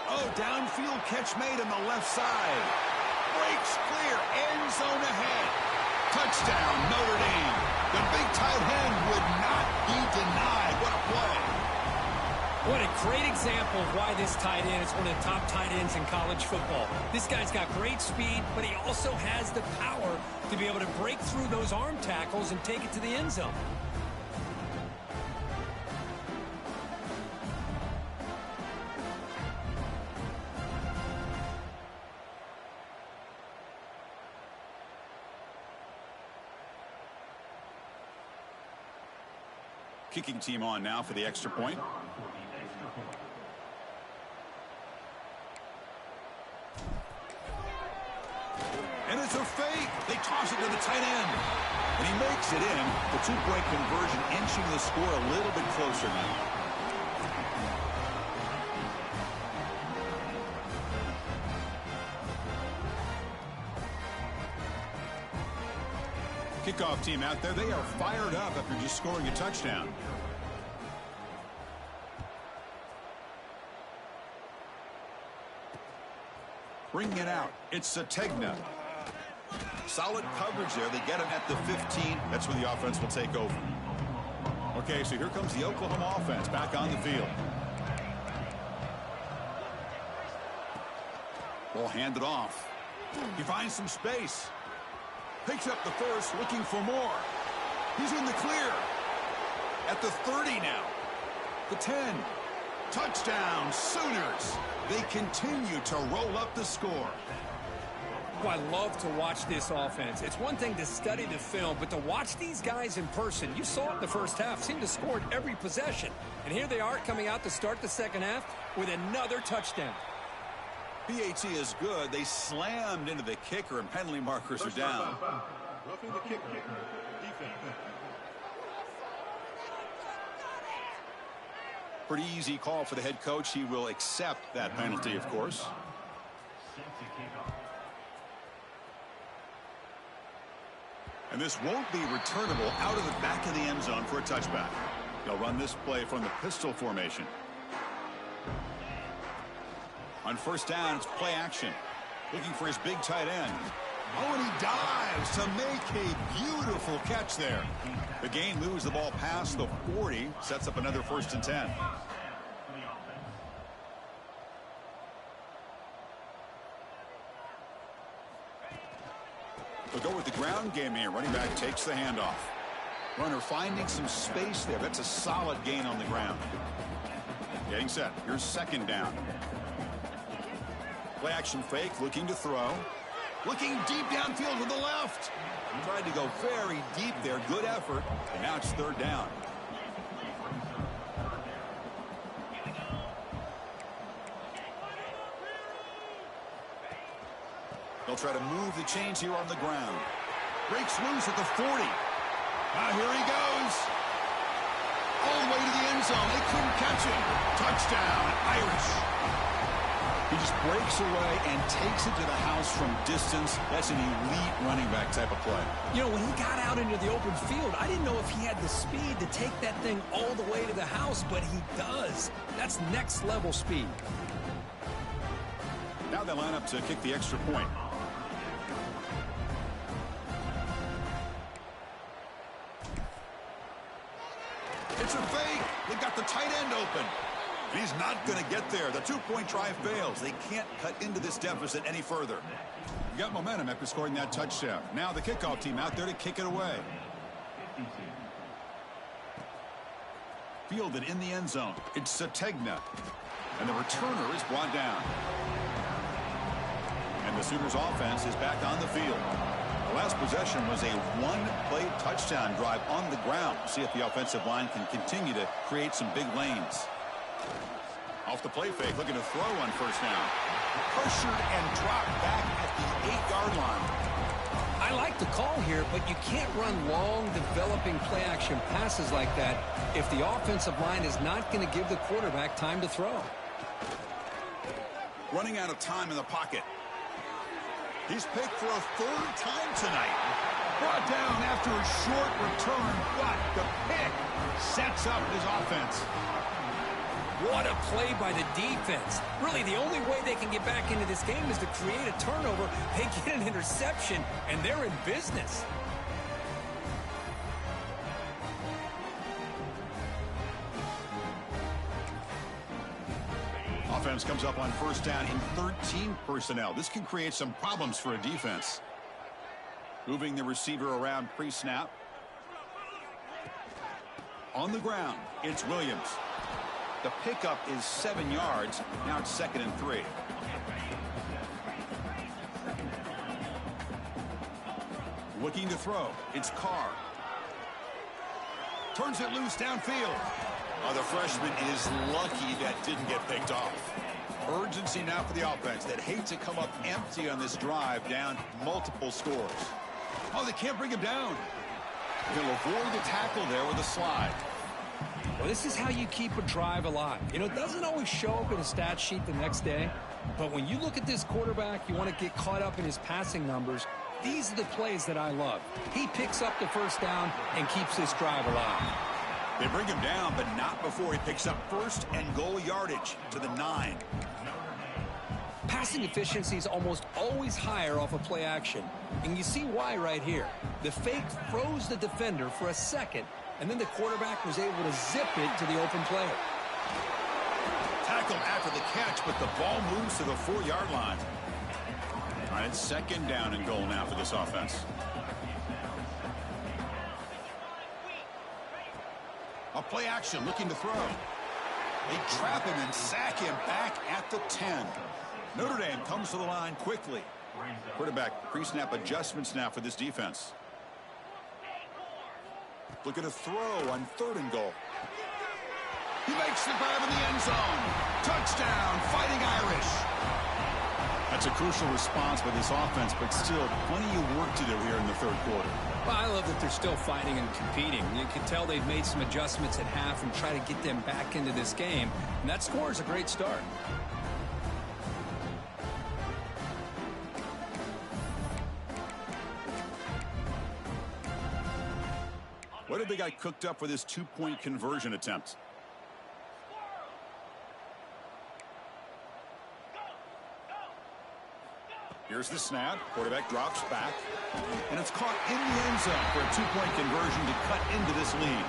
Oh, downfield catch made on the left side. Breaks clear. End zone ahead. Touchdown, Notre Dame. The big tight end would not be denied. What a play. What a great example of why this tight end is one of the top tight ends in college football. This guy's got great speed, but he also has the power to be able to break through those arm tackles and take it to the end zone. Kicking team on now for the extra point. And it's a fake. They toss it to the tight end. And he makes it in. The two-point conversion inching the score a little bit closer now. Kickoff team out there. They are fired up after just scoring a touchdown. Bringing it out. It's Sategna. Solid coverage there. They get him at the 15. That's where the offense will take over. Okay, so here comes the Oklahoma offense back on the field. Ball handed off. He finds some space. Picks up the first, looking for more. He's in the clear. At the 30 now. The 10. Touchdown, Sooners. They continue to roll up the score. Oh, I love to watch this offense. It's one thing to study the film, but to watch these guys in person, you saw it in the first half, seemed to score at every possession. And here they are coming out to start the second half with another touchdown. PAT is good. They slammed into the kicker, and penalty markers are down. Roughing the kicker. Defense. Pretty easy call for the head coach. He will accept that penalty, of course. And this won't be returnable out of the back of the end zone for a touchback. They'll run this play from the pistol formation. On first down, it's play action. Looking for his big tight end. Oh, and he dives to make a beautiful catch there. The gain moves the ball past the 40, sets up another 1st and 10. They'll go with the ground game here. Running back takes the handoff. Runner finding some space there. That's a solid gain on the ground. Getting set. Here's 2nd down. Play action fake, looking to throw. Looking deep downfield to the left. He tried to go very deep there. Good effort. And now it's 3rd down. They'll try to move the chains here on the ground. Breaks loose at the 40. Here he goes. All the way to the end zone. They couldn't catch him. Touchdown, Irish. He just breaks away and takes it to the house from distance. That's an elite running back type of play. You know, when he got out into the open field, I didn't know if he had the speed to take that thing all the way to the house, but he does. That's next level speed. Now they line up to kick the extra point. It's a fake. They've got the tight end open. And he's not going to get there. The 2-point try fails. They can't cut into this deficit any further. You got momentum after scoring that touchdown. Now the kickoff team out there to kick it away. Fielded in the end zone. It's Sategna. And the returner is brought down. And the Sooners offense is back on the field. The last possession was a one-play touchdown drive on the ground. See if the offensive line can continue to create some big lanes. Off the play fake, looking to throw on first down. Pressured and dropped back at the 8-yard line. I like the call here, but you can't run long, developing play-action passes like that if the offensive line is not going to give the quarterback time to throw. Running out of time in the pocket. He's picked for a 3rd time tonight. Brought down after a short return, but the pick sets up his offense. What a play by the defense. Really, the only way they can get back into this game is to create a turnover. They get an interception, and they're in business. Offense comes up on first down in 13 personnel. This can create some problems for a defense. Moving the receiver around pre-snap. On the ground, it's Williams. The pickup is 7 yards. Now it's 2nd and 3. Looking to throw. It's Carr. Turns it loose downfield. The freshman is lucky that didn't get picked off. Urgency now for the offense that hate to come up empty on this drive, down multiple scores. Oh, they can't bring him down. He'll avoid the tackle there with a slide. Well, this is how you keep a drive alive. You know, it doesn't always show up in a stat sheet the next day, but when you look at this quarterback, you want to get caught up in his passing numbers. These are the plays that I love. He picks up the first down and keeps this drive alive. They bring him down, but not before he picks up 1st and goal yardage to the 9. Passing efficiency is almost always higher off of play action, and you see why right here. The fake froze the defender for a second, and then the quarterback was able to zip it to the open player. Tackle after the catch, but the ball moves to the 4-yard line. All right, it's 2nd down and goal now for this offense. A play action, looking to throw. They trap him and sack him back at the 10. Notre Dame comes to the line quickly. Quarterback pre-snap adjustments now for this defense. Look at a throw on 3rd and goal. He makes the grab in the end zone. Touchdown, Fighting Irish. That's a crucial response by this offense, but still plenty of work to do here in the 3rd quarter. Well, I love that they're still fighting and competing. You can tell they've made some adjustments at half and try to get them back into this game. And that score is a great start. What have they got cooked up for this 2-point conversion attempt? Here's the snap. Quarterback drops back. And it's caught in the end zone for a 2-point conversion to cut into this lead.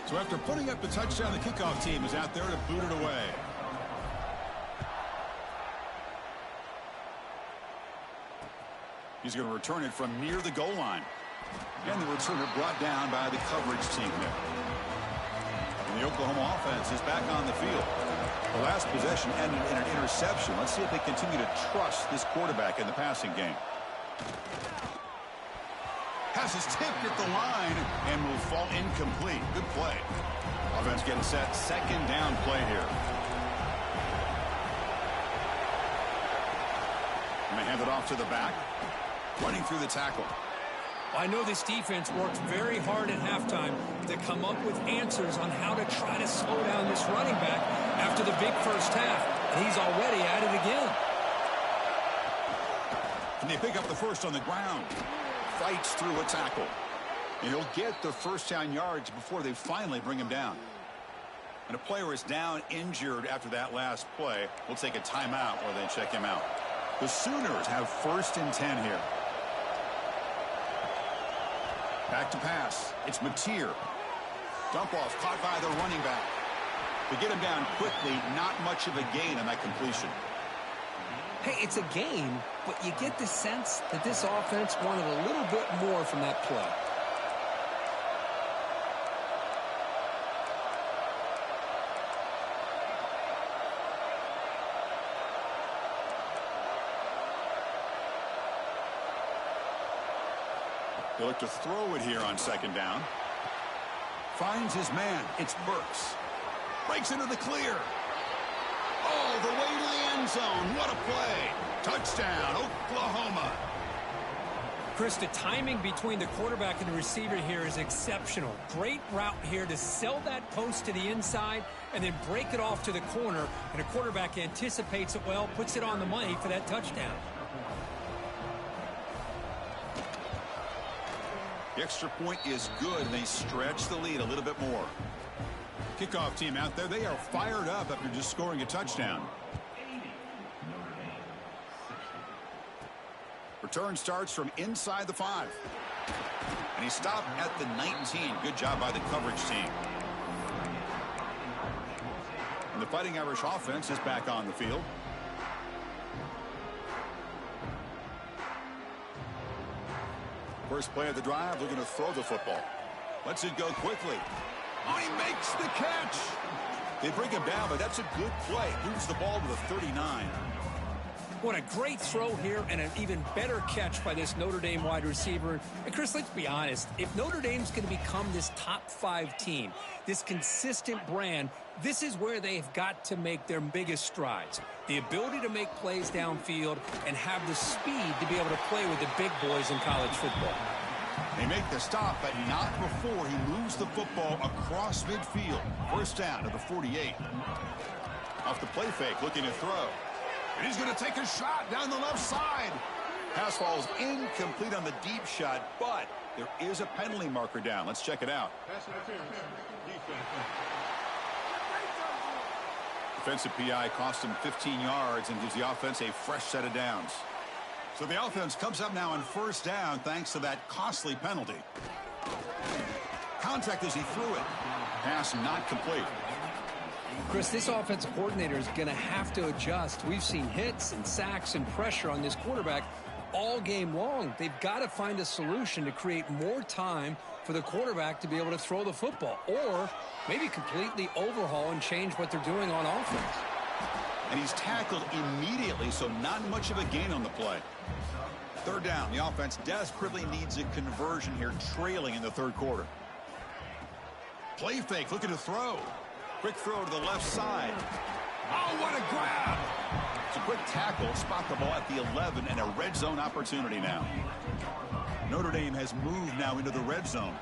So after putting up the touchdown, the kickoff team is out there to boot it away. He's going to return it from near the goal line. And the returner brought down by the coverage team there. And the Oklahoma offense is back on the field. The last possession ended in an interception. Let's see if they continue to trust this quarterback in the passing game. Passes tipped at the line and will fall incomplete. Good play. Offense getting set. 2nd down play here. And they hand it off to the back. Running through the tackle. I know this defense worked very hard at halftime to come up with answers on how to try to slow down this running back after the big first half. And he's already at it again. And they pick up the first on the ground. Fights through a tackle. And he'll get the first down yards before they finally bring him down. And a player is down injured after that last play. We'll take a timeout while they check him out. The Sooners have 1st and 10 here. Back to pass. It's Mateer. Dump off caught by the running back. They get him down quickly. Not much of a gain on that completion. Hey, it's a game, but you get the sense that this offense wanted a little bit more from that play. They look to throw it here on 2nd down. Finds his man. It's Burks. Breaks into the clear. Oh, the way to the end zone. What a play. Touchdown, Oklahoma. Chris, the timing between the quarterback and the receiver here is exceptional. Great route here to sell that post to the inside and then break it off to the corner. And the quarterback anticipates it well, puts it on the money for that touchdown. The extra point is good, and they stretch the lead a little bit more. Kickoff team out there, they are fired up after just scoring a touchdown. Return starts from inside the 5. And he stopped at the 19. Good job by the coverage team. And the Fighting Irish offense is back on the field. First play of the drive, looking to throw the football. Lets it go quickly. Oh, he makes the catch. They bring him down, but that's a good play. Moves the ball to the 39. What a great throw here and an even better catch by this Notre Dame wide receiver. And Chris, let's be honest. If Notre Dame's going to become this top 5 team, this consistent brand, this is where they've got to make their biggest strides. The ability to make plays downfield and have the speed to be able to play with the big boys in college football. They make the stop, but not before he moves the football across midfield. First down to the 48. Off the play fake, looking to throw. And he's going to take a shot down the left side. Pass falls incomplete on the deep shot, but there is a penalty marker down. Let's check it out. Pass interference. Defense. Defensive PI cost him 15 yards and gives the offense a fresh set of downs. So the offense comes up now on first down thanks to that costly penalty. Contact as he threw it. Pass not complete. Chris, this offensive coordinator is going to have to adjust. We've seen hits and sacks and pressure on this quarterback, all game long. They've got to find a solution to create more time for the quarterback to be able to throw the football, or maybe completely overhaul and change what they're doing on offense. And he's tackled immediately, so not much of a gain on the play. Third down. The offense desperately needs a conversion here, trailing in the third quarter. Play fake, looking to throw. Quick throw to the left side. Oh, what a grab! It's a quick tackle, spot the ball at the 11, and a red zone opportunity now. Notre Dame has moved now into the red zone.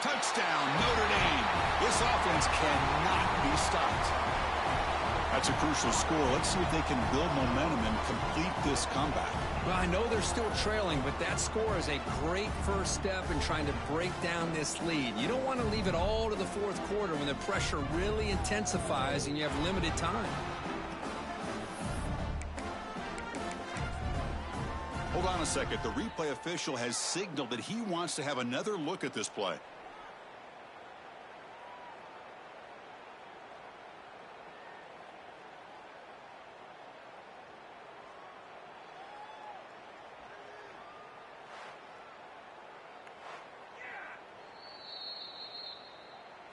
Touchdown, Notre Dame. This offense cannot be stopped. That's a crucial score. Let's see if they can build momentum and complete this comeback. Well, I know they're still trailing, but that score is a great first step in trying to break down this lead. You don't want to leave it all to the fourth quarter when the pressure really intensifies and you have limited time. Hold on a second. The replay official has signaled that he wants to have another look at this play.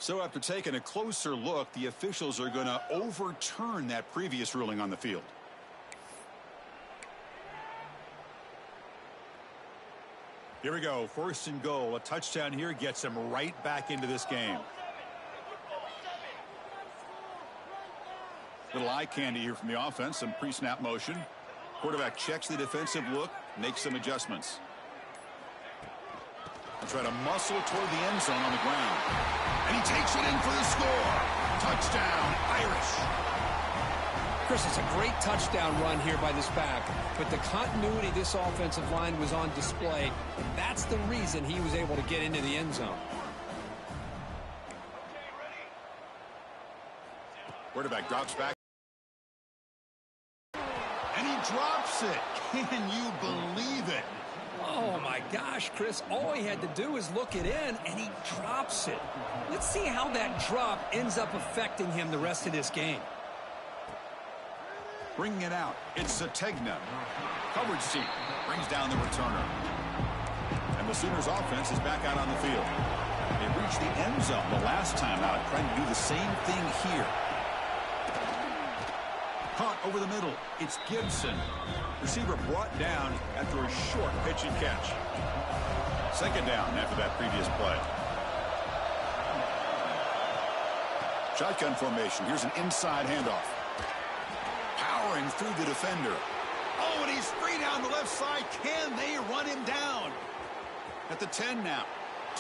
So after taking a closer look, the officials are going to overturn that previous ruling on the field. Here we go. First and goal. A touchdown here gets them right back into this game. Little eye candy here from the offense. Some pre-snap motion. Quarterback checks the defensive look, makes some adjustments. Try to muscle toward the end zone on the ground. And he takes it in for the score. Touchdown, Irish. Chris, it's a great touchdown run here by this back, but the continuity of this offensive line was on display, and that's the reason he was able to get into the end zone. Quarterback drops back. And he drops it. Can you believe it? Oh, my gosh, Chris, all he had to do is look it in, and he drops it. Let's see how that drop ends up affecting him the rest of this game. Bringing it out, it's Sategna. Coverage team brings down the returner. And the Sooners offense is back out on the field. They reached the end zone the last time out, trying to do the same thing here. Caught over the middle. It's Gibson. Receiver brought down after a short pitch and catch. Second down after that previous play. Shotgun formation. Here's an inside handoff. Powering through the defender. Oh, and he's free down the left side. Can they run him down? At the 10 now.